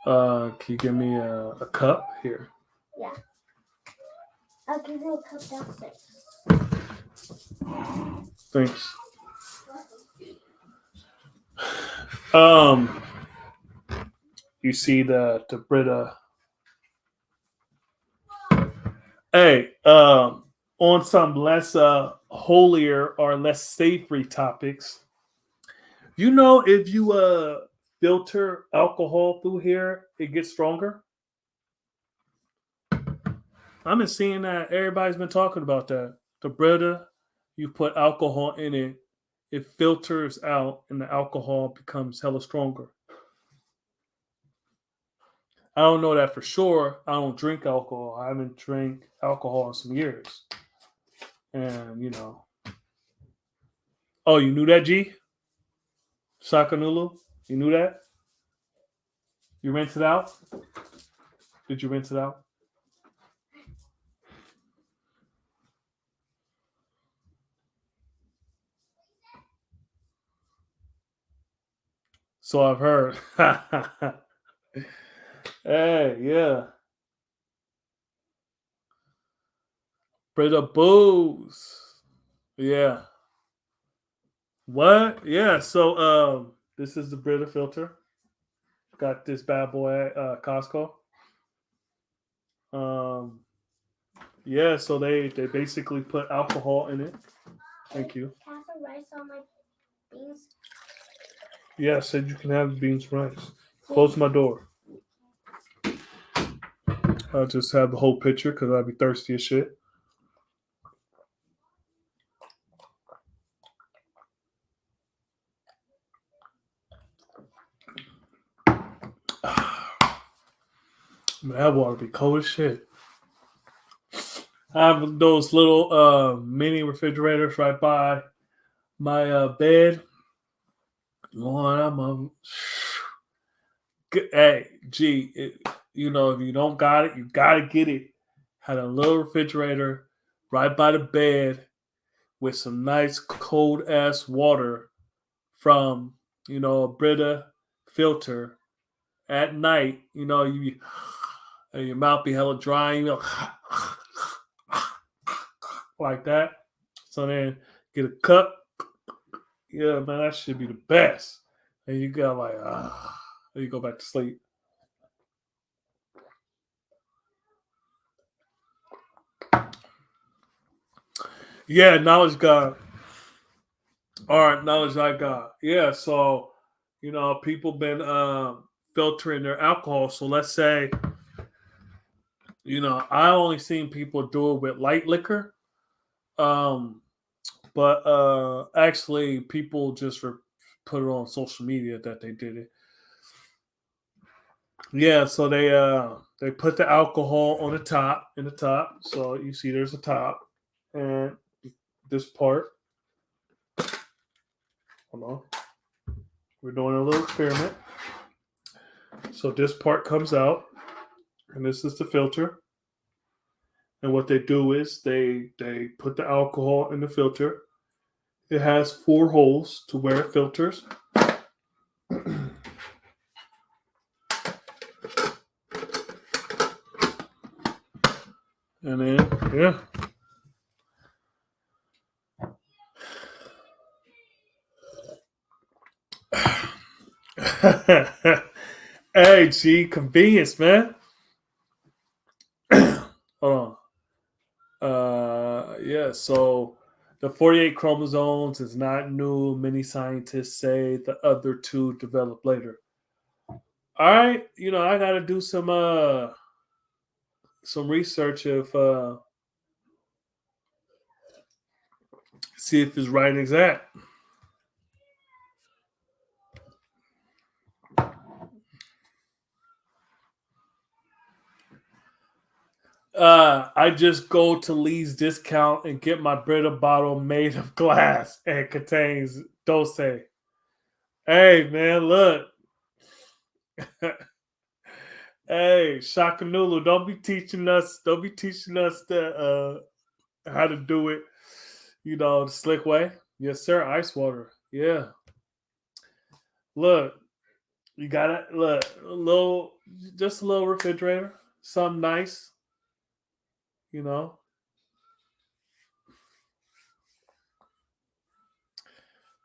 A: Can you give me a cup here?
B: Yeah. I'll give you a cup downstairs.
A: Thanks. You see the Brita. Hey, on some less holier or less savory topics, you know, if you filter alcohol through here, it gets stronger. I've been seeing that everybody's been talking about that. The Brita, you put alcohol in it, it filters out, and the alcohol becomes hella stronger. I don't know that for sure. I don't drink alcohol. I haven't drank alcohol in some years. And, you know. Oh, you knew that, G? Sakanulu? You knew that? You rinsed it out? Did you rinse it out? So I've heard. Hey, yeah. Brita booze. Yeah. What? Yeah. So this is the Brita filter. Got this bad boy at Costco. Yeah, so they basically put alcohol in it. Thank you.
B: Can I have some rice on my beans?
A: Yeah, I said you can have beans rice. Close my door. I'll just have the whole picture because I'll be thirsty as shit. Man, that water be cold as shit. I have those little mini refrigerators right by my bed. Lord, hey, gee, if you don't got it, you gotta get it. Had a little refrigerator right by the bed with some nice cold ass water from a Brita filter at night. You and your mouth be hella dry. Like that. So then get a cup. Yeah, man, that should be the best. And you got like, then you go back to sleep. Yeah, knowledge God. All right, knowledge I got. Yeah, so people been filtering their alcohol. So let's say, I only seen people do it with light liquor. Um, but actually people just put it on social media that they did it. Yeah, so they put the alcohol on the top in the top. So you see there's a top and this part. Hold on. We're doing a little experiment. So this part comes out, and this is the filter. And what they do is they put the alcohol in the filter. It has 4 holes to where it filters. And then, yeah. Hey, G, convenience, man. Hold on. Yeah, so the 48 chromosomes is not new. Many scientists say the other 2 developed later. All right, I got to do some research if see if it's right and exact. I just go to Lee's Discount and get my Brita bottle made of glass and contains Dose. Hey, man, look. Hey, Shakanulu, don't be teaching us how to do it, the slick way. Yes, sir. Ice water. Yeah. Look, you got to look just a little refrigerator, something nice, you know.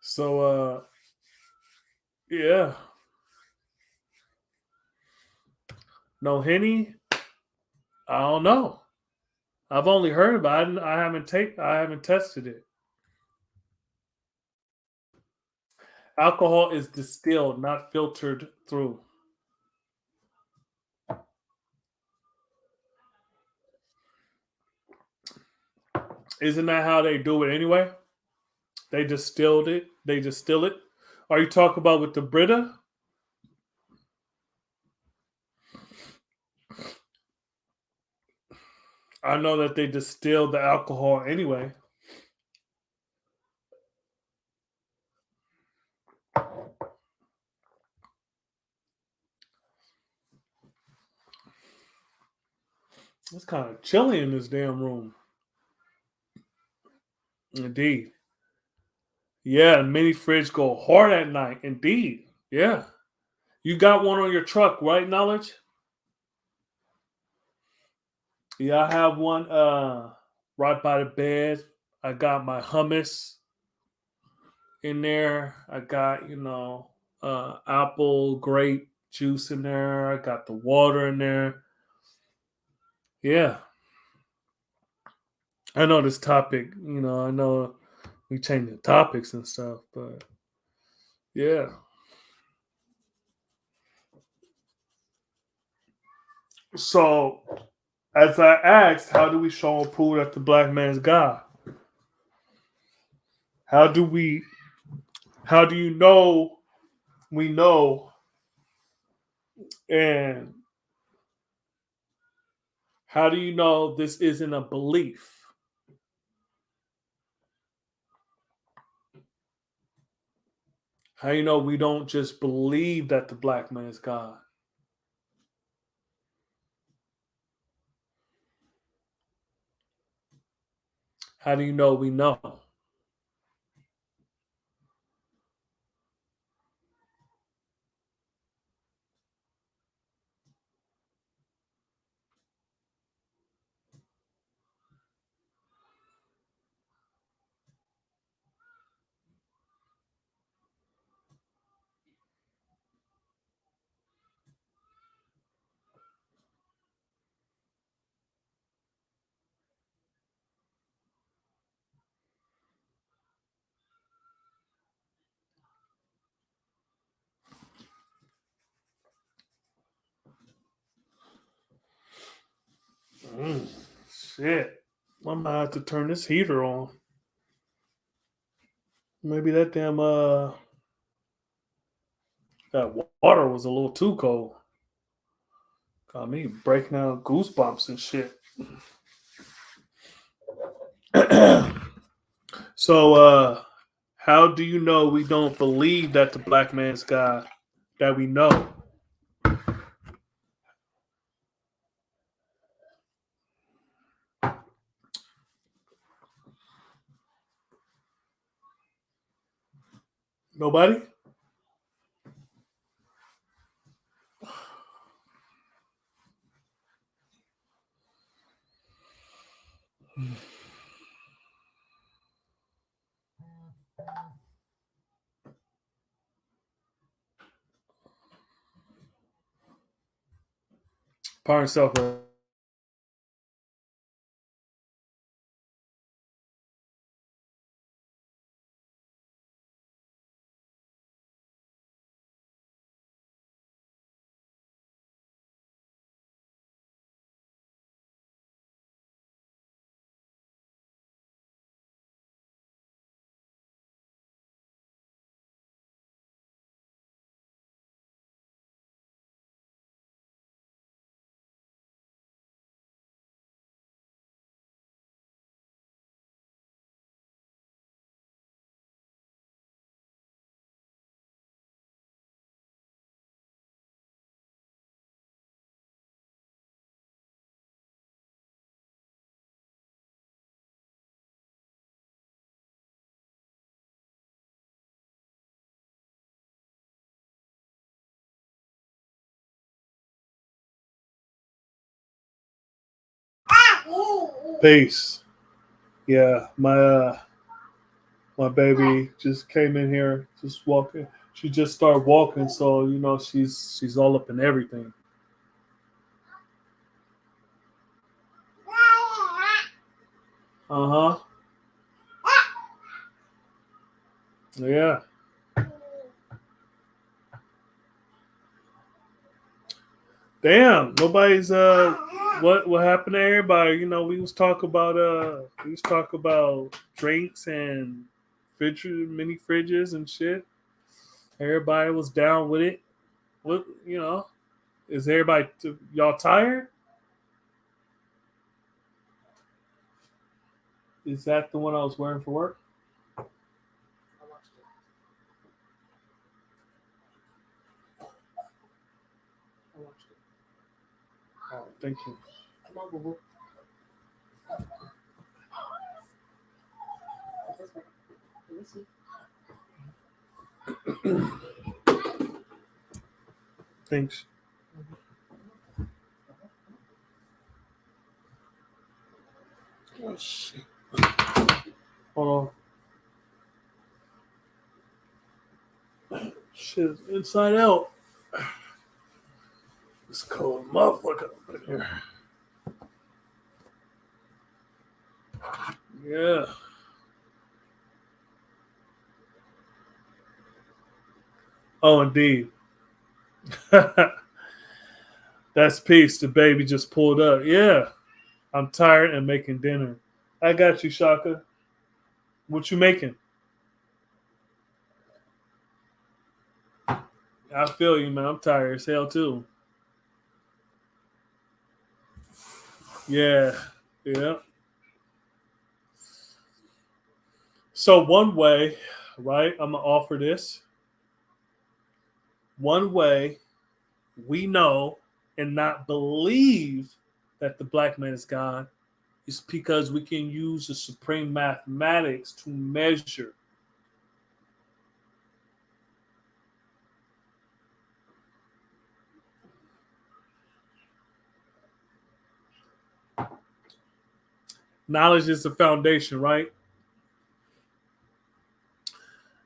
A: So, yeah, no Henny. I don't know. I've only heard about it. I haven't tested it. Alcohol is distilled, not filtered through. Isn't that how they do it anyway? They distilled it. They distill it. Are you talking about with the Brita? I know that they distill the alcohol anyway. It's kind of chilly in this damn room. Indeed. Yeah, mini fridge go hard at night. Indeed. Yeah. You got one on your truck, right, Knowledge? Yeah, I have one right by the bed. I got my hummus in there. I got, apple grape juice in there. I got the water in there. Yeah. I know this topic, I know we changing topics and stuff, but yeah. So as I asked, how do we show and prove that the black man's God? How do we how do you know we know, and how do you know this isn't a belief? How you know we don't just believe that the black man is God? How do you know we know? Shit. I might have to turn this heater on. Maybe that damn that water was a little too cold. Got me breaking out goosebumps and shit. So how do you know we don't believe that the black man's God? That we know. Nobody? Par himself. Peace. Yeah, my baby just came in here, just walking. She just started walking, so you know she's all up in everything. Uh huh. Yeah. Damn. Nobody's what happened to everybody? You know, we was talk about drinks and mini fridges and shit. Everybody was down with it. What you know? Is everybody y'all tired? Is that the one I was wearing for work? Oh, thank you. Thanks. Oh shit. Hold on. Shit, inside out. It's cold motherfucker up in here. Yeah. Oh, indeed. That's peace. The baby just pulled up. Yeah. I'm tired and making dinner. I got you, Shaka. What you making? I feel you, man. I'm tired as hell too. Yeah. Yeah. So one way, right? I'm gonna offer this. One way we know and not believe that the black man is God It's because we can use the supreme mathematics to measure. Knowledge is the foundation, right?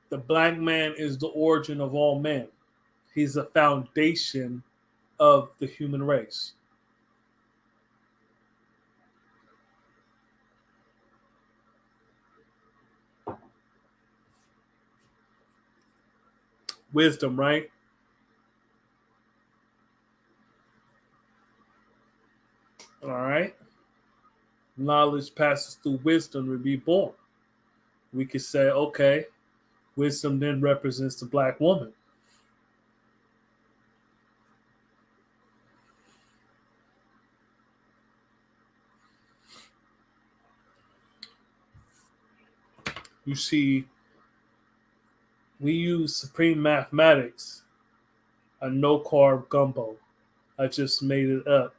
A: The black man is the origin of all men. He's the foundation of the human race. Wisdom, right? All right. Knowledge passes through wisdom to be born. We could say, okay, wisdom then represents the black woman. You see, we use supreme mathematics, a no carb gumbo. I just made it up.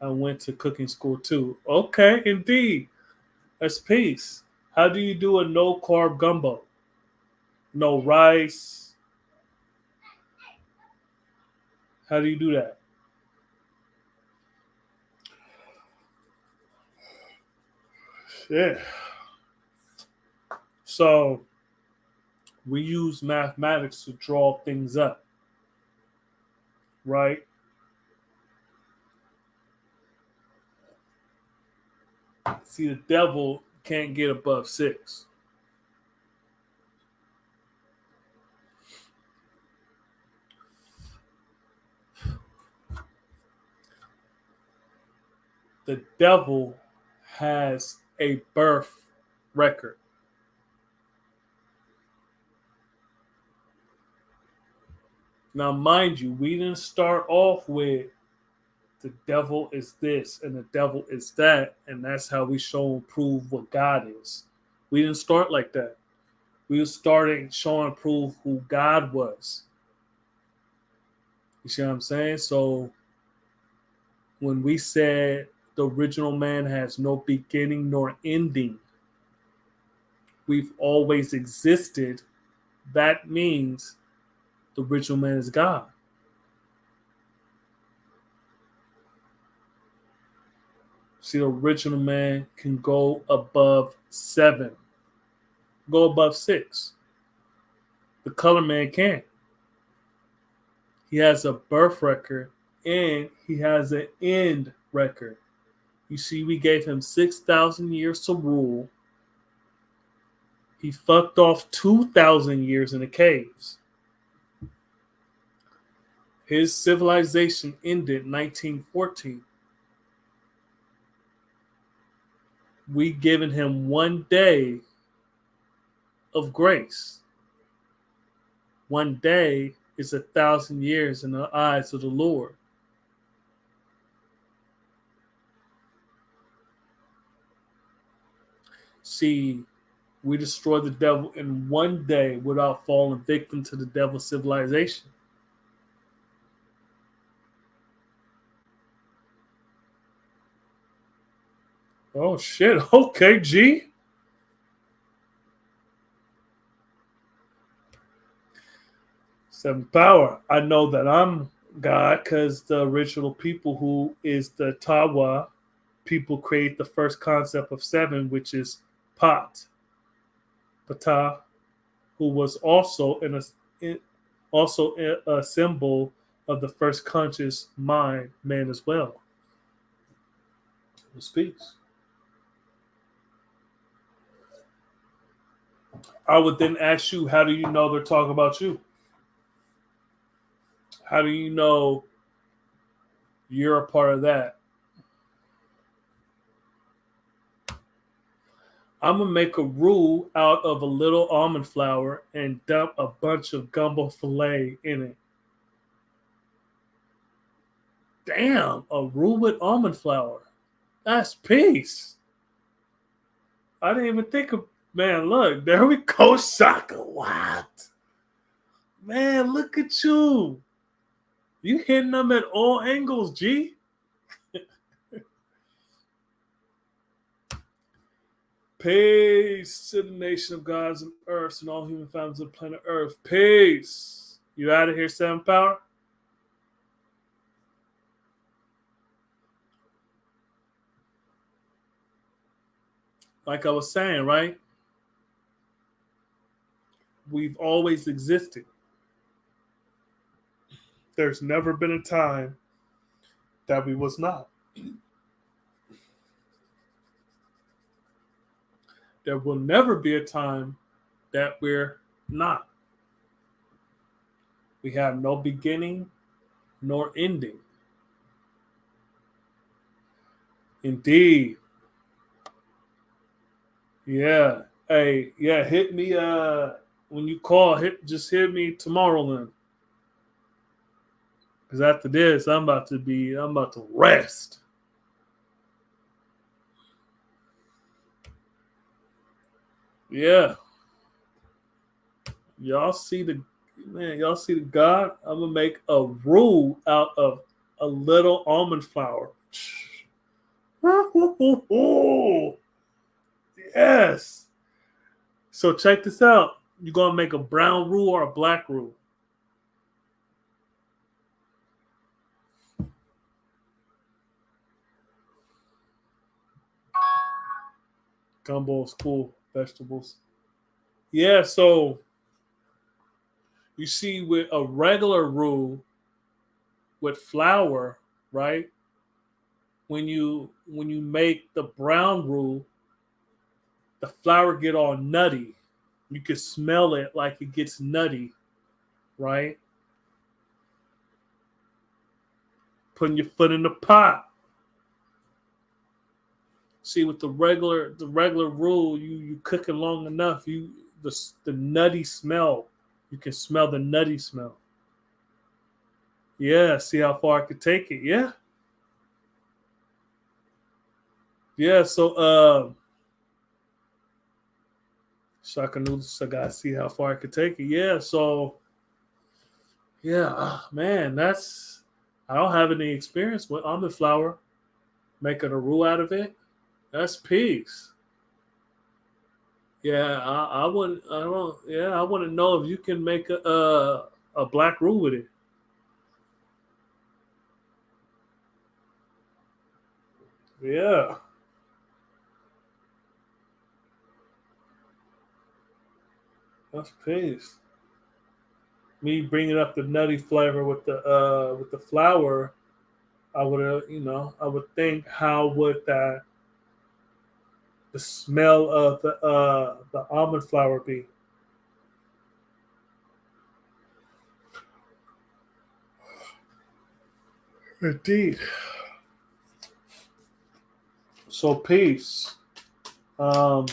A: I went to cooking school too. Okay, indeed. That's peace. How do you do a no carb gumbo? No rice. How do you do that? Yeah. So we use mathematics to draw things up, right? See, the devil can't get above 6. The devil has a birth record. Now, mind you, we didn't start off with the devil is this and the devil is that, and that's how we show and prove what God is. We didn't start like that. We were starting show and prove who God was. You see what I'm saying? So when we said the original man has no beginning nor ending, we've always existed. That means the original man is God. See, the original man can go above 7, go above 6. The color man can't. He has a birth record and he has an end record. You see, we gave him 6,000 years to rule. He fucked off 2,000 years in the caves. His civilization ended in 1914. We given him 1 day of grace. 1 day is 1,000 years in the eyes of the Lord. See, we destroyed the devil in 1 day without falling victim to the devil's civilization. Oh shit! Okay, G. Seven power. I know that I'm God because the original people who is the Tawa people create the first concept of 7, which is Pat, Ptah, who was also a symbol of the first conscious mind, man as well. Who speaks? I would then ask you, how do you know they're talking about you? How do you know you're a part of that? I'm gonna make a roux out of a little almond flour and dump a bunch of gumbo filet in it. Damn, a roux with almond flour. That's peace. I didn't even think of, man, look, there we go, Shaka. What? Man, look at you. You hitting them at all angles, G. Peace to the nation of gods and earths and all human families of planet Earth. Peace. You out of here, Seven Power? Like I was saying, right? We've always existed. There's never been a time that we was not. There will never be a time that we're not. We have no beginning nor ending. Indeed. Yeah. Hey, yeah, hit me when you call, just hit me tomorrow then. Because after this, I'm about to rest. Yeah. Y'all see the God? I'm gonna make a roux out of a little almond flour. Yes. So check this out. You're gonna make a brown roux or a black roux. Gumbo is cool. Vegetables. Yeah, so you see with a regular roux with flour, right? When you make the brown roux, the flour get all nutty. You can smell it like it gets nutty, right? Putting your foot in the pot. See, with the regular roux, you cook it long enough, the nutty smell. You can smell the nutty smell. Yeah, see how far I could take it. Yeah. Yeah, so Shaka noodles, I gotta see how far I could take it. Yeah, so yeah, man, I don't have any experience with almond flour making a roux out of it. That's peace. Yeah, I wouldn't. I don't. Yeah, I want to know if you can make a black roux with it. Yeah, that's peace. Me bringing up the nutty flavor with the flour, I would have. I would think how would that the smell of the almond flour be? Indeed. So peace. Um,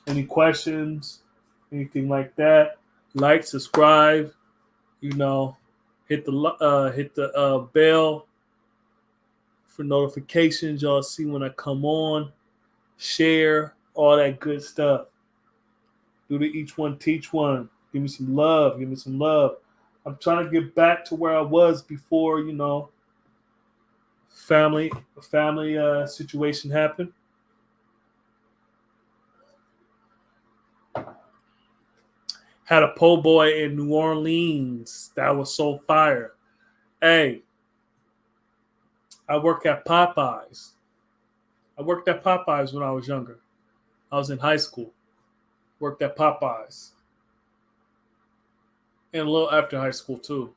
A: any questions? Anything like that? Like, subscribe. You know, hit the bell for notifications. Y'all see when I come on. Share all that good stuff. Do the each one teach one. Give me some love. Give me some love. I'm trying to get back to where I was before. Family situation happened. Had a po' boy in New Orleans that was so fire. Hey, I work at Popeyes. I worked at Popeyes when I was younger. I was in high school. Worked at Popeyes. And a little after high school, too.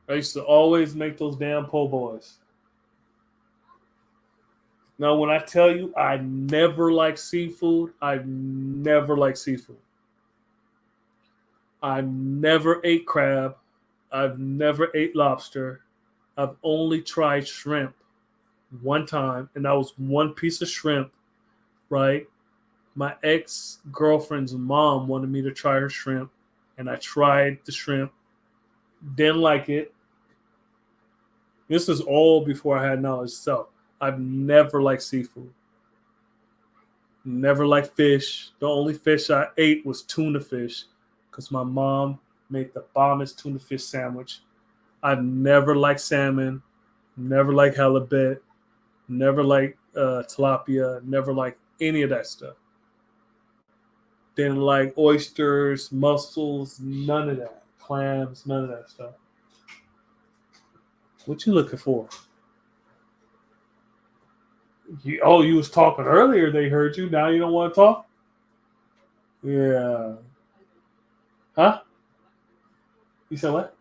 A: I used to always make those damn po' boys. Now, when I tell you I never like seafood, I never like seafood. I never ate crab. I've never ate lobster. I've only tried shrimp one time, and that was one piece of shrimp, right? My ex girlfriend's mom wanted me to try her shrimp, and I tried the shrimp. Didn't like it. This is all before I had knowledge. So I've never liked seafood. Never liked fish. The only fish I ate was tuna fish because my mom made the bombest tuna fish sandwich. I've never liked salmon. Never liked halibut. Never liked tilapia. Never liked any of that stuff. Didn't like oysters, mussels, none of that. Clams, none of that stuff. What you looking for? You was talking earlier. They heard you. Now you don't want to talk? Yeah. Huh? You said what?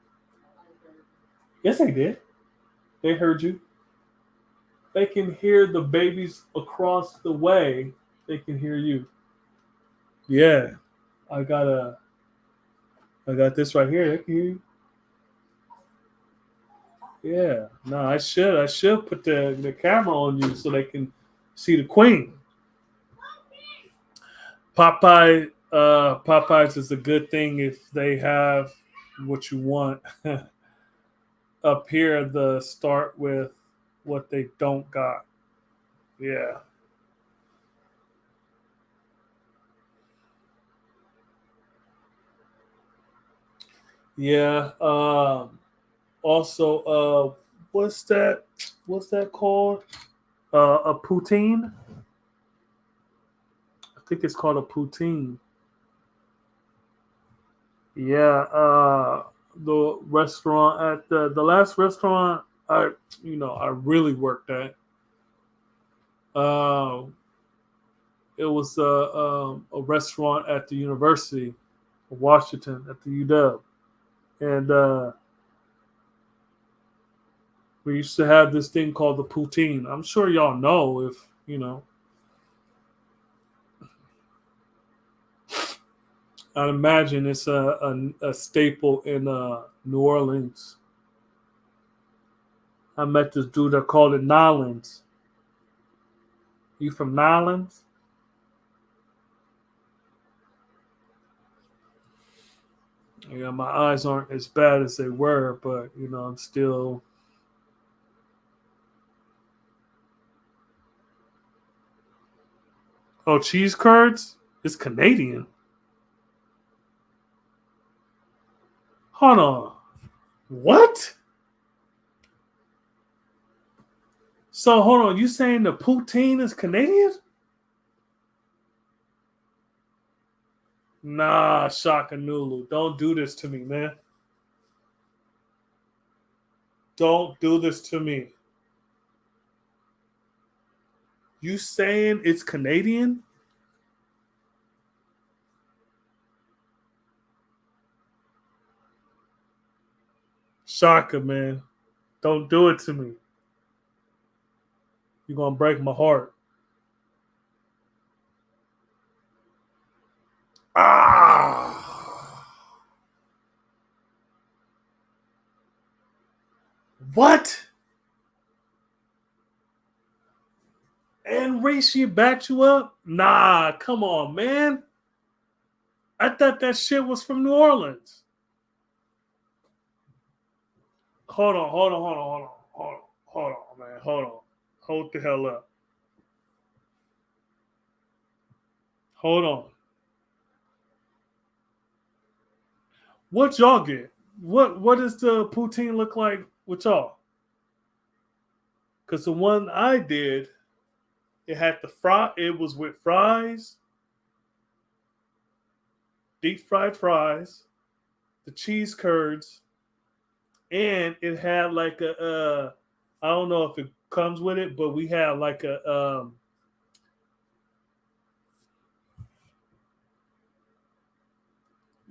A: Yes, they did. They heard you. They can hear the babies across the way. They can hear you. Yeah. I got this right here. They can hear you. Yeah. No, I should put the camera on you so they can see the queen. Popeyes is a good thing if they have what you want. Up here, the start with what they don't got. Yeah. Yeah. Also, what's that? What's that called? A poutine. I think it's called a poutine. Yeah. The restaurant at the last restaurant I really worked at. Uh, it was a restaurant at the University of Washington at the UW, and we used to have this thing called the poutine. I'm sure y'all know if you know. I'd imagine it's a staple in New Orleans. I met this dude that called it Nolans. You from Nolans? Yeah, my eyes aren't as bad as they were, but I'm still. Oh, cheese curds? It's Canadian. Hold on. What? So hold on. You saying the poutine is Canadian? Nah, Shaka Nulu. Don't do this to me, man. Don't do this to me. You saying it's Canadian? Shaka, man. Don't do it to me. You're gonna break my heart. Ah. What? And Rishi backed you up? Nah, come on, man. I thought that shit was from New Orleans. Hold on, man. Hold on. Hold the hell up. Hold on. What y'all get? What does the poutine look like with y'all? Because the one I did, it had the fry. It was with fries, deep fried fries, the cheese curds, and it had like I don't know if it comes with it, but we had like a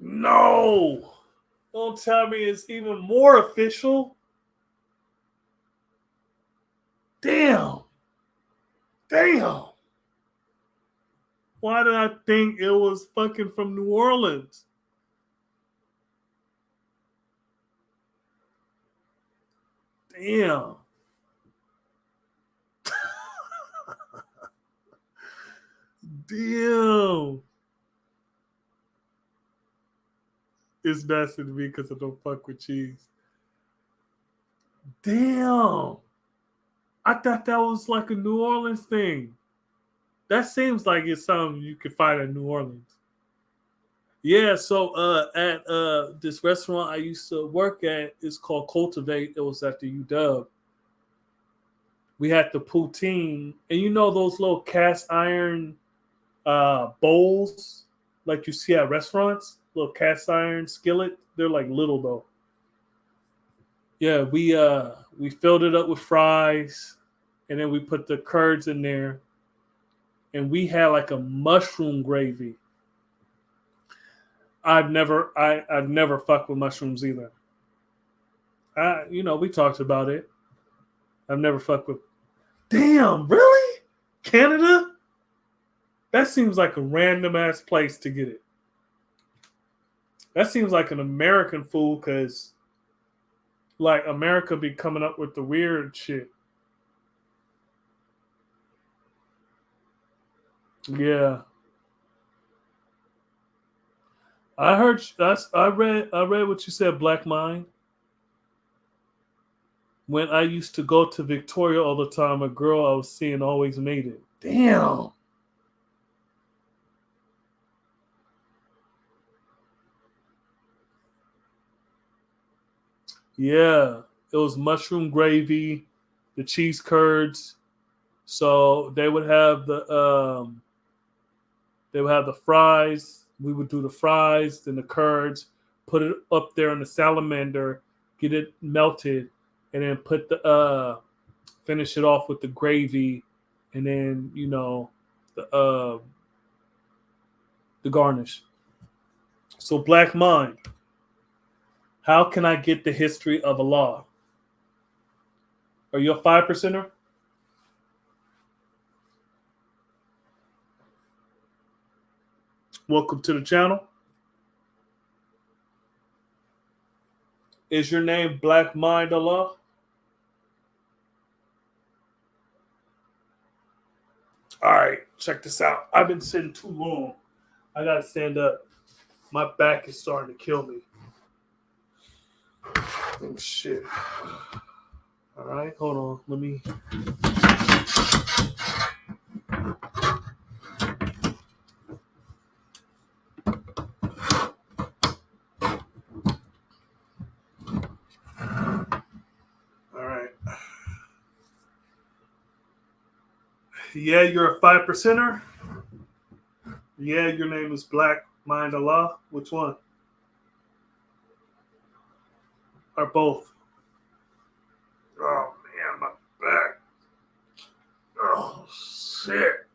A: no. Don't tell me it's even more official. Damn. Damn. Why did I think it was fucking from New Orleans? Damn. Damn. It's nasty to me because I don't fuck with cheese. Damn. I thought that was like a New Orleans thing. That seems like it's something you could find in New Orleans. Yeah, so at this restaurant I used to work at, it's called Cultivate. It was at the UW. We had the poutine, and you know those little cast iron bowls like you see at restaurants, little cast iron skillet. They're like little though. Yeah, we filled it up with fries, and then we put the curds in there, and we had like a mushroom gravy. I've never fucked with mushrooms either. We talked about it. I've never fucked with. Damn, really? Canada? That seems like a random ass place to get it. That seems like an American food because like America be coming up with the weird shit. Yeah, I heard. That's I read. I read what you said. Black Mind. When I used to go to Victoria all the time, a girl I was seeing always made it. Damn. Yeah, it was mushroom gravy, the cheese curds. So they would have the fries. We would do the fries, then the curds, put it up there on the salamander, get it melted, and then put finish it off with the gravy, and then the garnish. So Black Mind, how can I get the history of Allah? Are you a 5%er? Welcome to the channel. Is your name Black Mind Allah? All right, check this out. I've been sitting too long. I gotta stand up. My back is starting to kill me. Oh shit. All right, hold on. Let me. All right. Yeah, you're a 5%er. Yeah, your name is Black Mind Allah. Which one? Or both? Oh man, my back. Oh shit.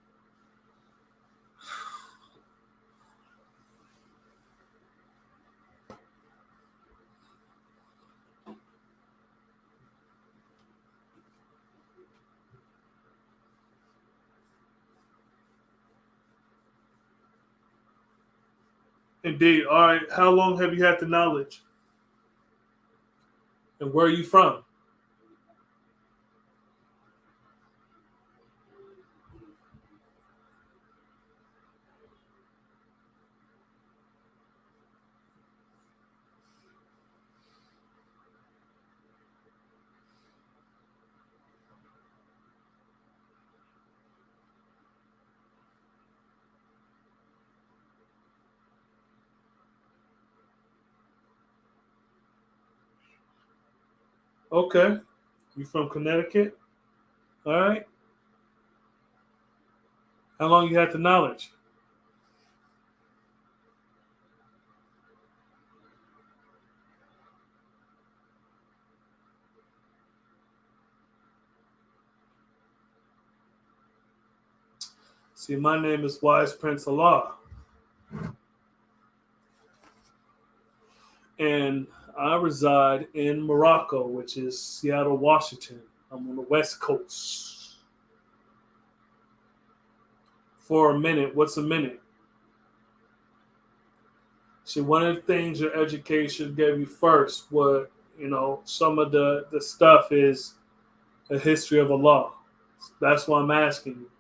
A: Indeed. All right. How long have you had the knowledge? And where are you from? Okay. You from Connecticut? All right. How long you had the knowledge? See, my name is Wise Prince Allah. And I reside in Morocco, which is Seattle, Washington. I'm on the West Coast. For a minute, what's a minute? See, one of the things your education gave you first, some of the stuff is the history of Allah. That's why I'm asking you.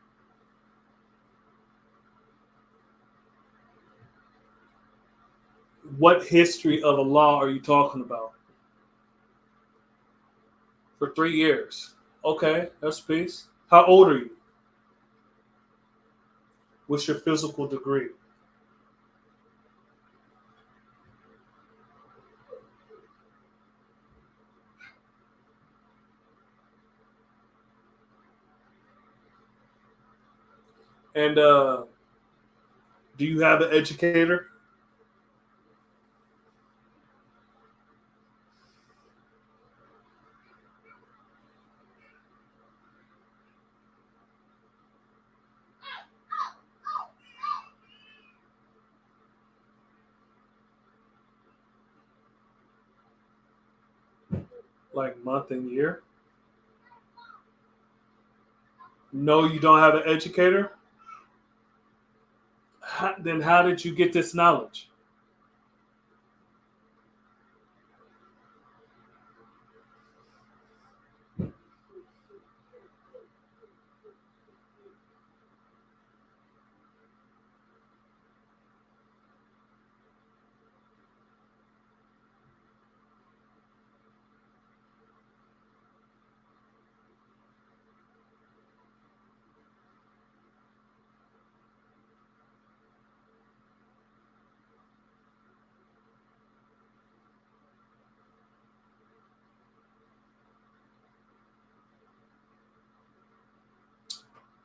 A: What history of Allah are you talking about? For 3 years. Okay, that's peace. How old are you? What's your physical degree? And do you have an educator? Like month and year? No, you don't have an educator? Then how did you get this knowledge?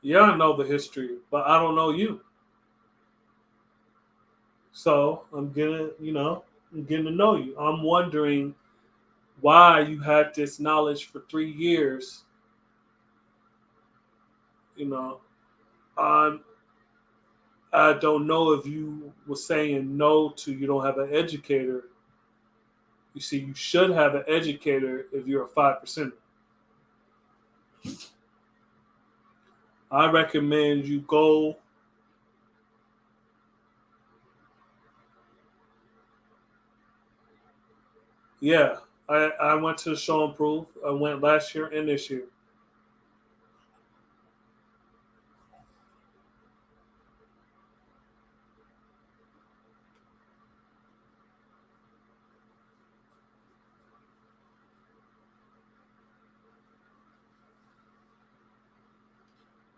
A: Yeah, I know the history, but I don't know you. So I'm getting to know you. I'm wondering why you had this knowledge for 3 years. You know, I'm I don't know if you were saying no to you don't have an educator. You see, you should have an educator if you're a 5%. I recommend you go. Yeah, I went to the show and prove. I went last year and this year.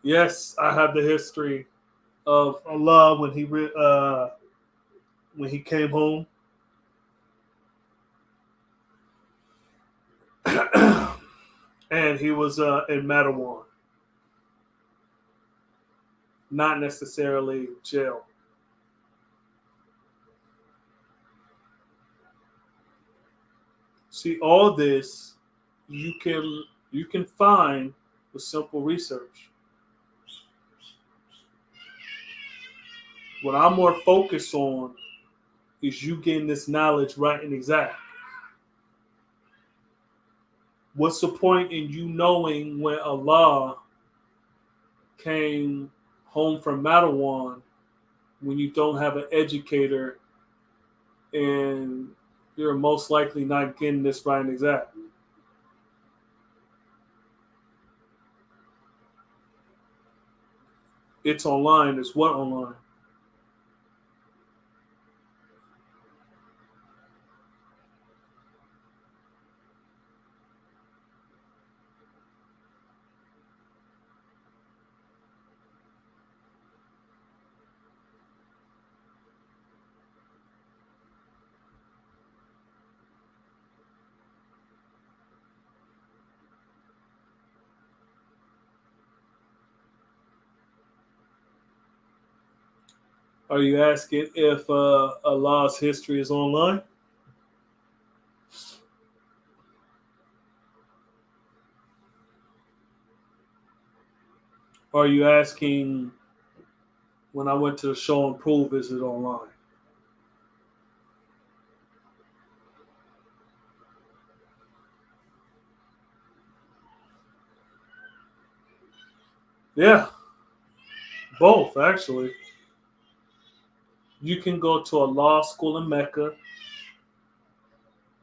A: Yes, I have the history of Allah when he came home, and he was in Mattawan, not necessarily jail. See, all this you can find with simple research. What I'm more focused on is you getting this knowledge right and exact. What's the point in you knowing when Allah came home from Mattawan when you don't have an educator and you're most likely not getting this right and exact? It's online. It's what online? Are you asking if Allah's history is online? Or are you asking when I went to the show and prove is it online? Yeah, both actually. You can go to a law school in Mecca.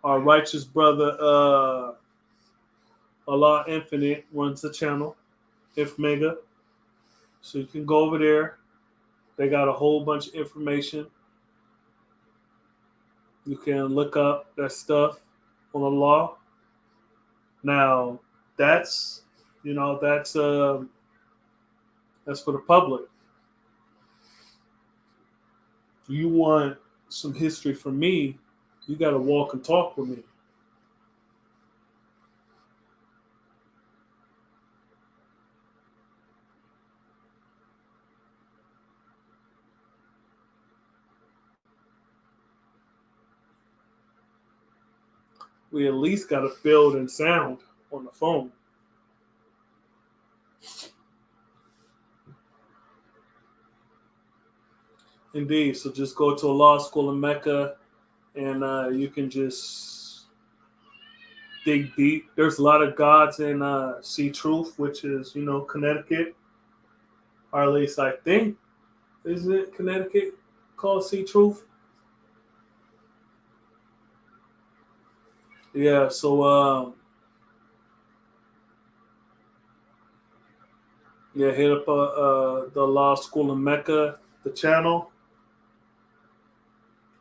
A: Our righteous brother, Allah Infinite, runs the channel, If Mega. So you can go over there. They got a whole bunch of information. You can look up that stuff on the law. Now, that's you know that's for the public. You want some history from me? You got to walk and talk with me. we at least got to build in sound on the phone. Indeed. So just go to a law school in Mecca, and you can just dig deep. There's a lot of gods in See Truth, which is, Connecticut, or at least I think, isn't it Connecticut called See Truth? Yeah. So yeah, hit up the law school in Mecca, the channel,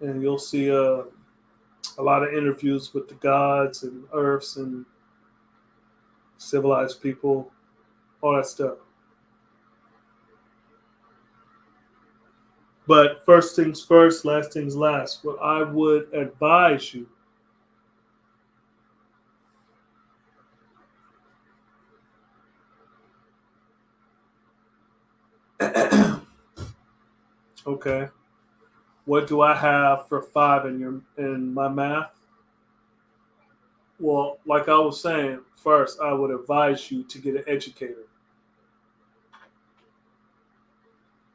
A: and you'll see a lot of interviews with the gods and earths and civilized people, all that stuff. But first things first, last things last. What I would advise you okay. What do I have for 5 in my math? Well, like I was saying, first I would advise you to get an educator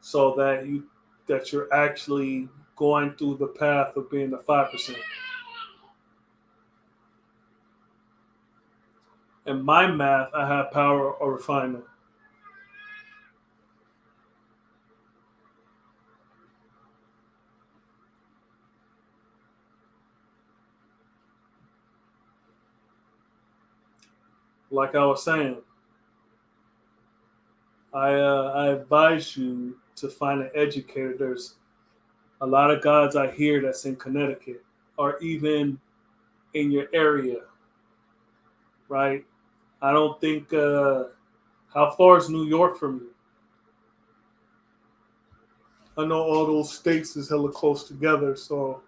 A: so that you're actually going through the path of being the 5%. In my math, I have power or refinement. Like I was saying, I advise you to find an educator. There's a lot of gods I hear that's in Connecticut or even in your area, right? I don't think. How far is New York from you? I know all those states is hella close together, so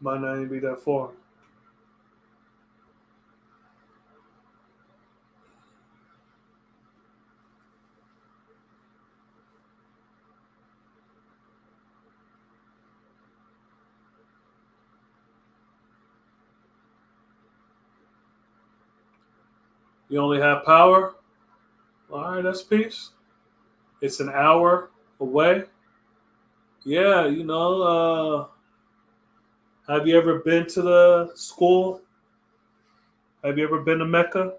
A: might not even be that far. You only have power? All right, that's peace. It's an hour away. Yeah, have you ever been to the school? Have you ever been to Mecca?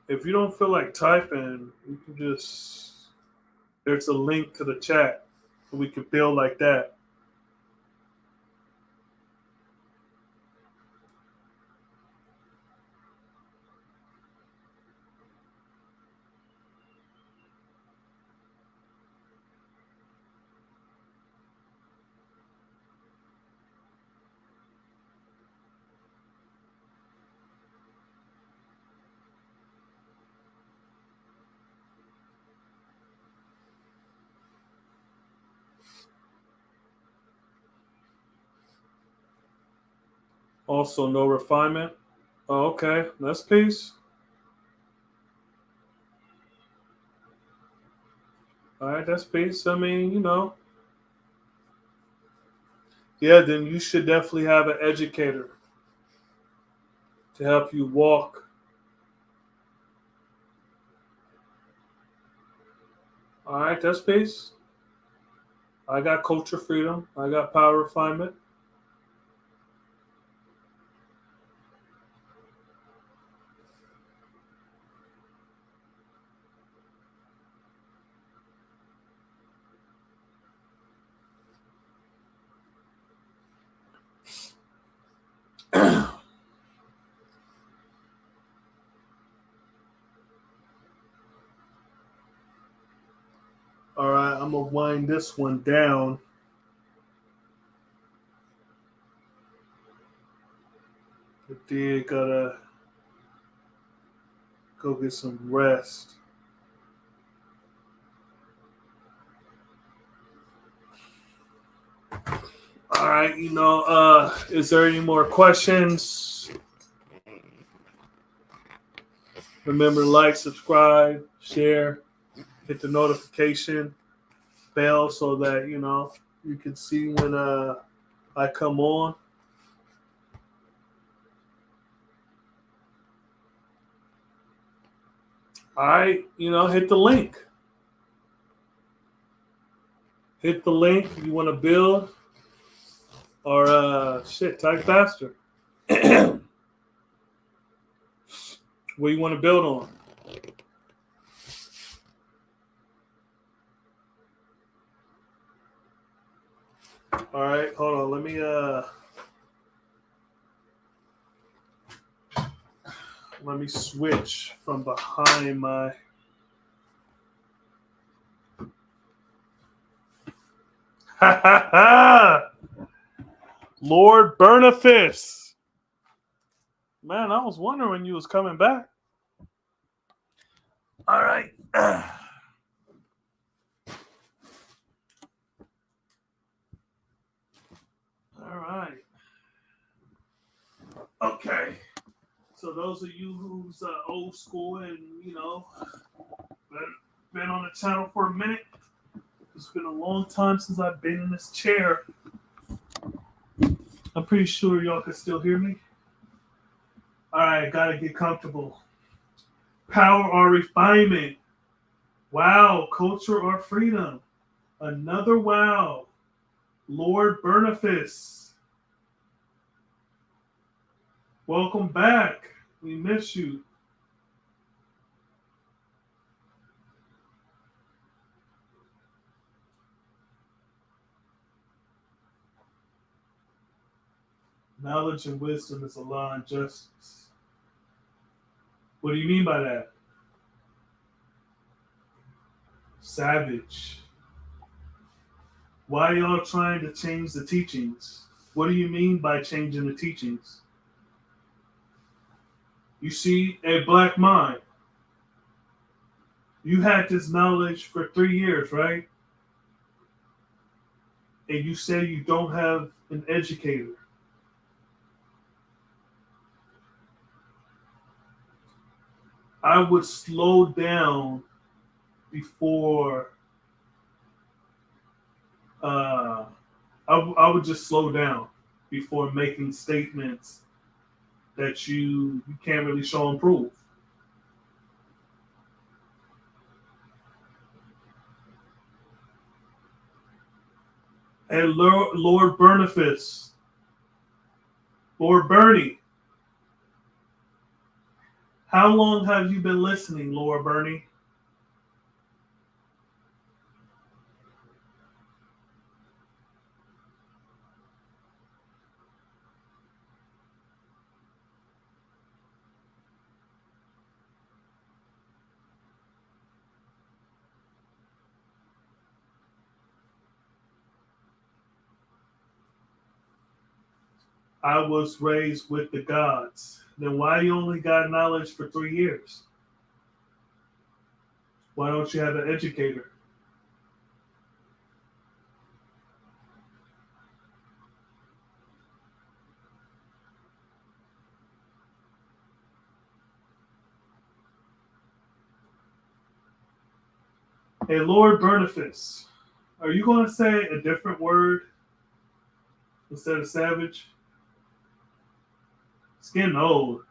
A: If you don't feel like typing, you can there's a link to the chat. We can build like that. Also, no refinement. Oh, okay, that's peace. All right, that's peace. I mean, yeah, then you should definitely have an educator to help you walk. All right, that's peace. I got culture freedom. I got power refinement. All right, I'm gonna wind this one down. I did gotta go get some rest. All right, is there any more questions? Remember to like, subscribe, share, hit the notification bell so that you can see when I come on. All right, hit the link. Hit the link. You want to build or type faster. What you want to build on? All right, hold on. Let me switch from behind my. Ha ha ha! Lord Boniface. Man, I was wondering when you was coming back. All right. All right. Okay. So those of you who's old school and been on the channel for a minute, it's been a long time since I've been in this chair. I'm pretty sure y'all can still hear me. All right, gotta get comfortable. Power or refinement? Wow, culture or freedom? Another wow. Lord Boniface. Welcome back. We miss you. Knowledge and wisdom is a law and justice. What do you mean by that? Savage. Why are y'all trying to change the teachings? What do you mean by changing the teachings? You see, a black mind. You had this knowledge for 3 years, right? And you say you don't have an educator. I would slow down before I would just slow down before making statements that you can't really show and prove. And Lord Boniface, Lord Bernie, how long have you been listening, Lord Bernie? I was raised with the gods. Then why you only got knowledge for 3 years? Why don't you have an educator? Hey, Lord Boniface, are you going to say a different word instead of savage? It's getting old.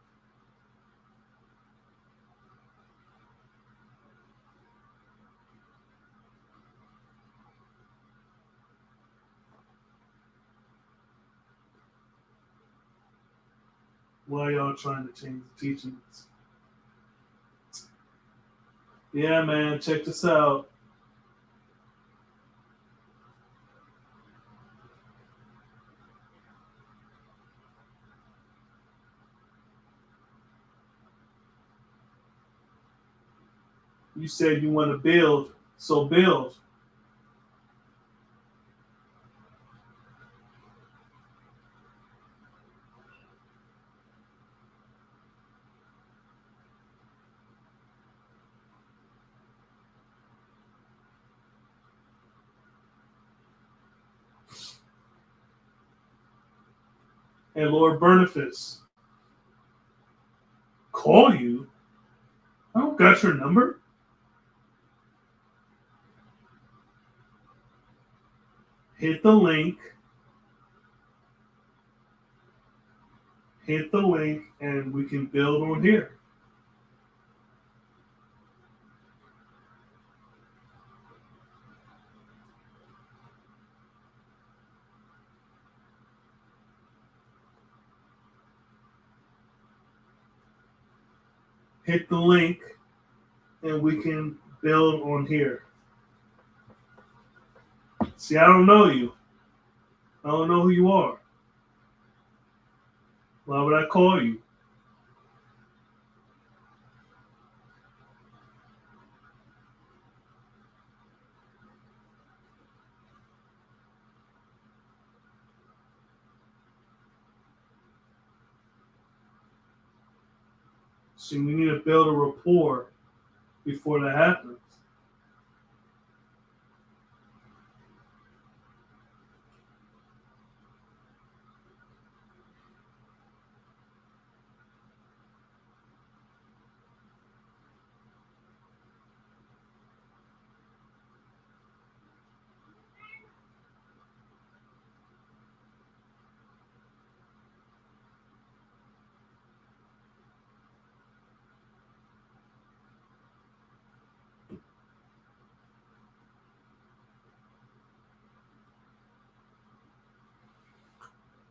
A: Why y'all trying to change the teachings? Yeah, man, check this out. You said you want to build, so build. And Lord Boniface, call you? got your number? Hit the link. Hit the link and we can build on here. Hit the link and we can build on here. See, I don't know you. I don't know who you are. Why would I call you? See, we need to build a rapport before that happens.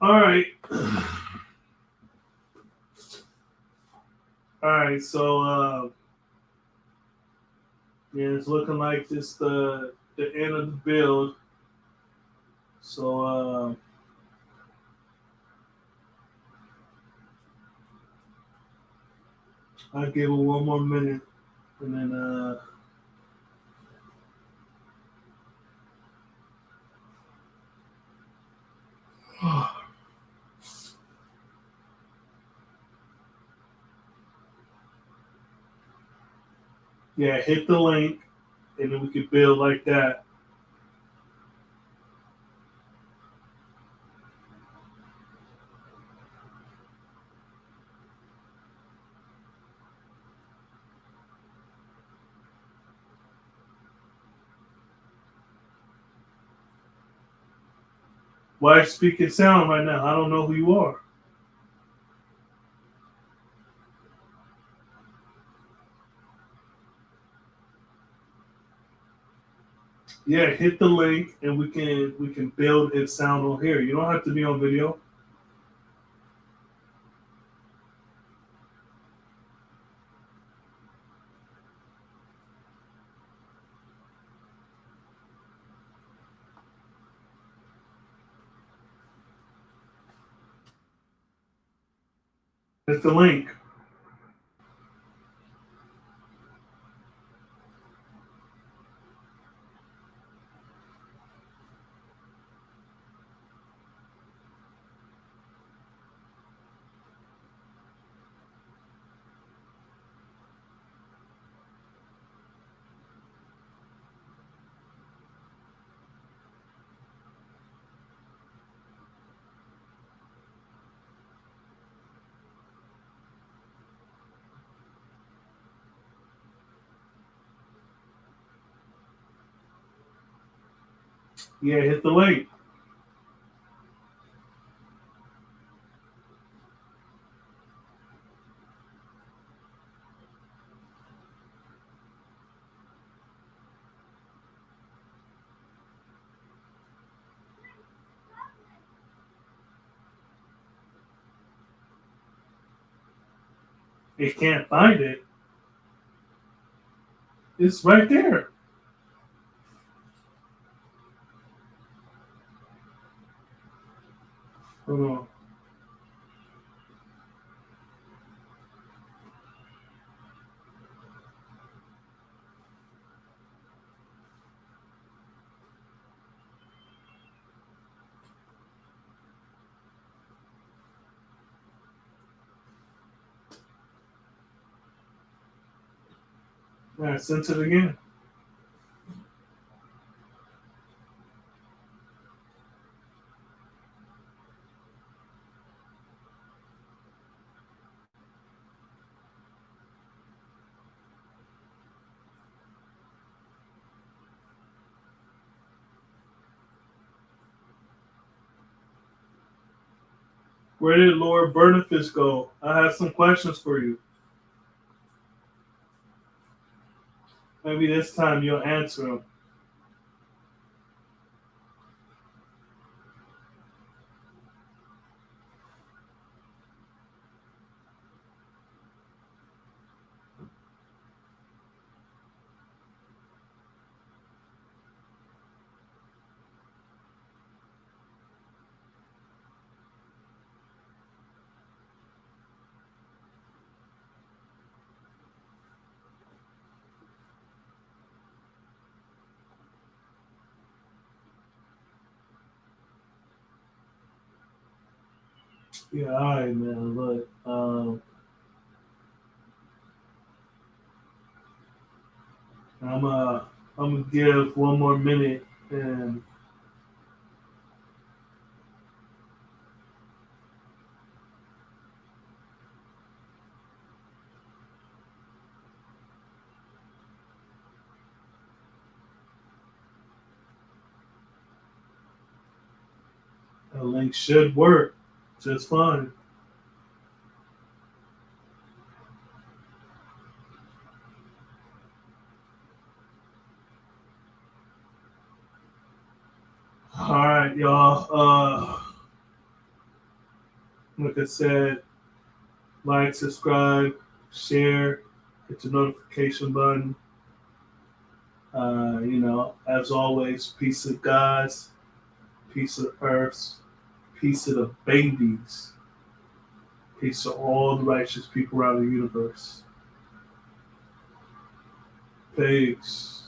A: All right. All right. So, yeah, it's looking like this the end of the build. So, I'll give it one more minute and then, yeah, hit the link and then we can build like that. Why speaking sound right now? I don't know who you are. Yeah, hit the link and we can build and sound on here. You don't have to be on video. Hit the link. Yeah, hit the link. It can't find it. It's right there. Hold on. Yeah, I sent it again. Where did Lord Bernifice go? I have some questions for you. Maybe this time you'll answer them. Yeah, all right, man. Look, I'm uh, I'm gonna give one more minute and a link should work just fine. All right, y'all. Like I said, like, subscribe, share, hit the notification button. As always, peace of gods, peace of earths, peace of the babies, peace of all the righteous people around the universe. Peace.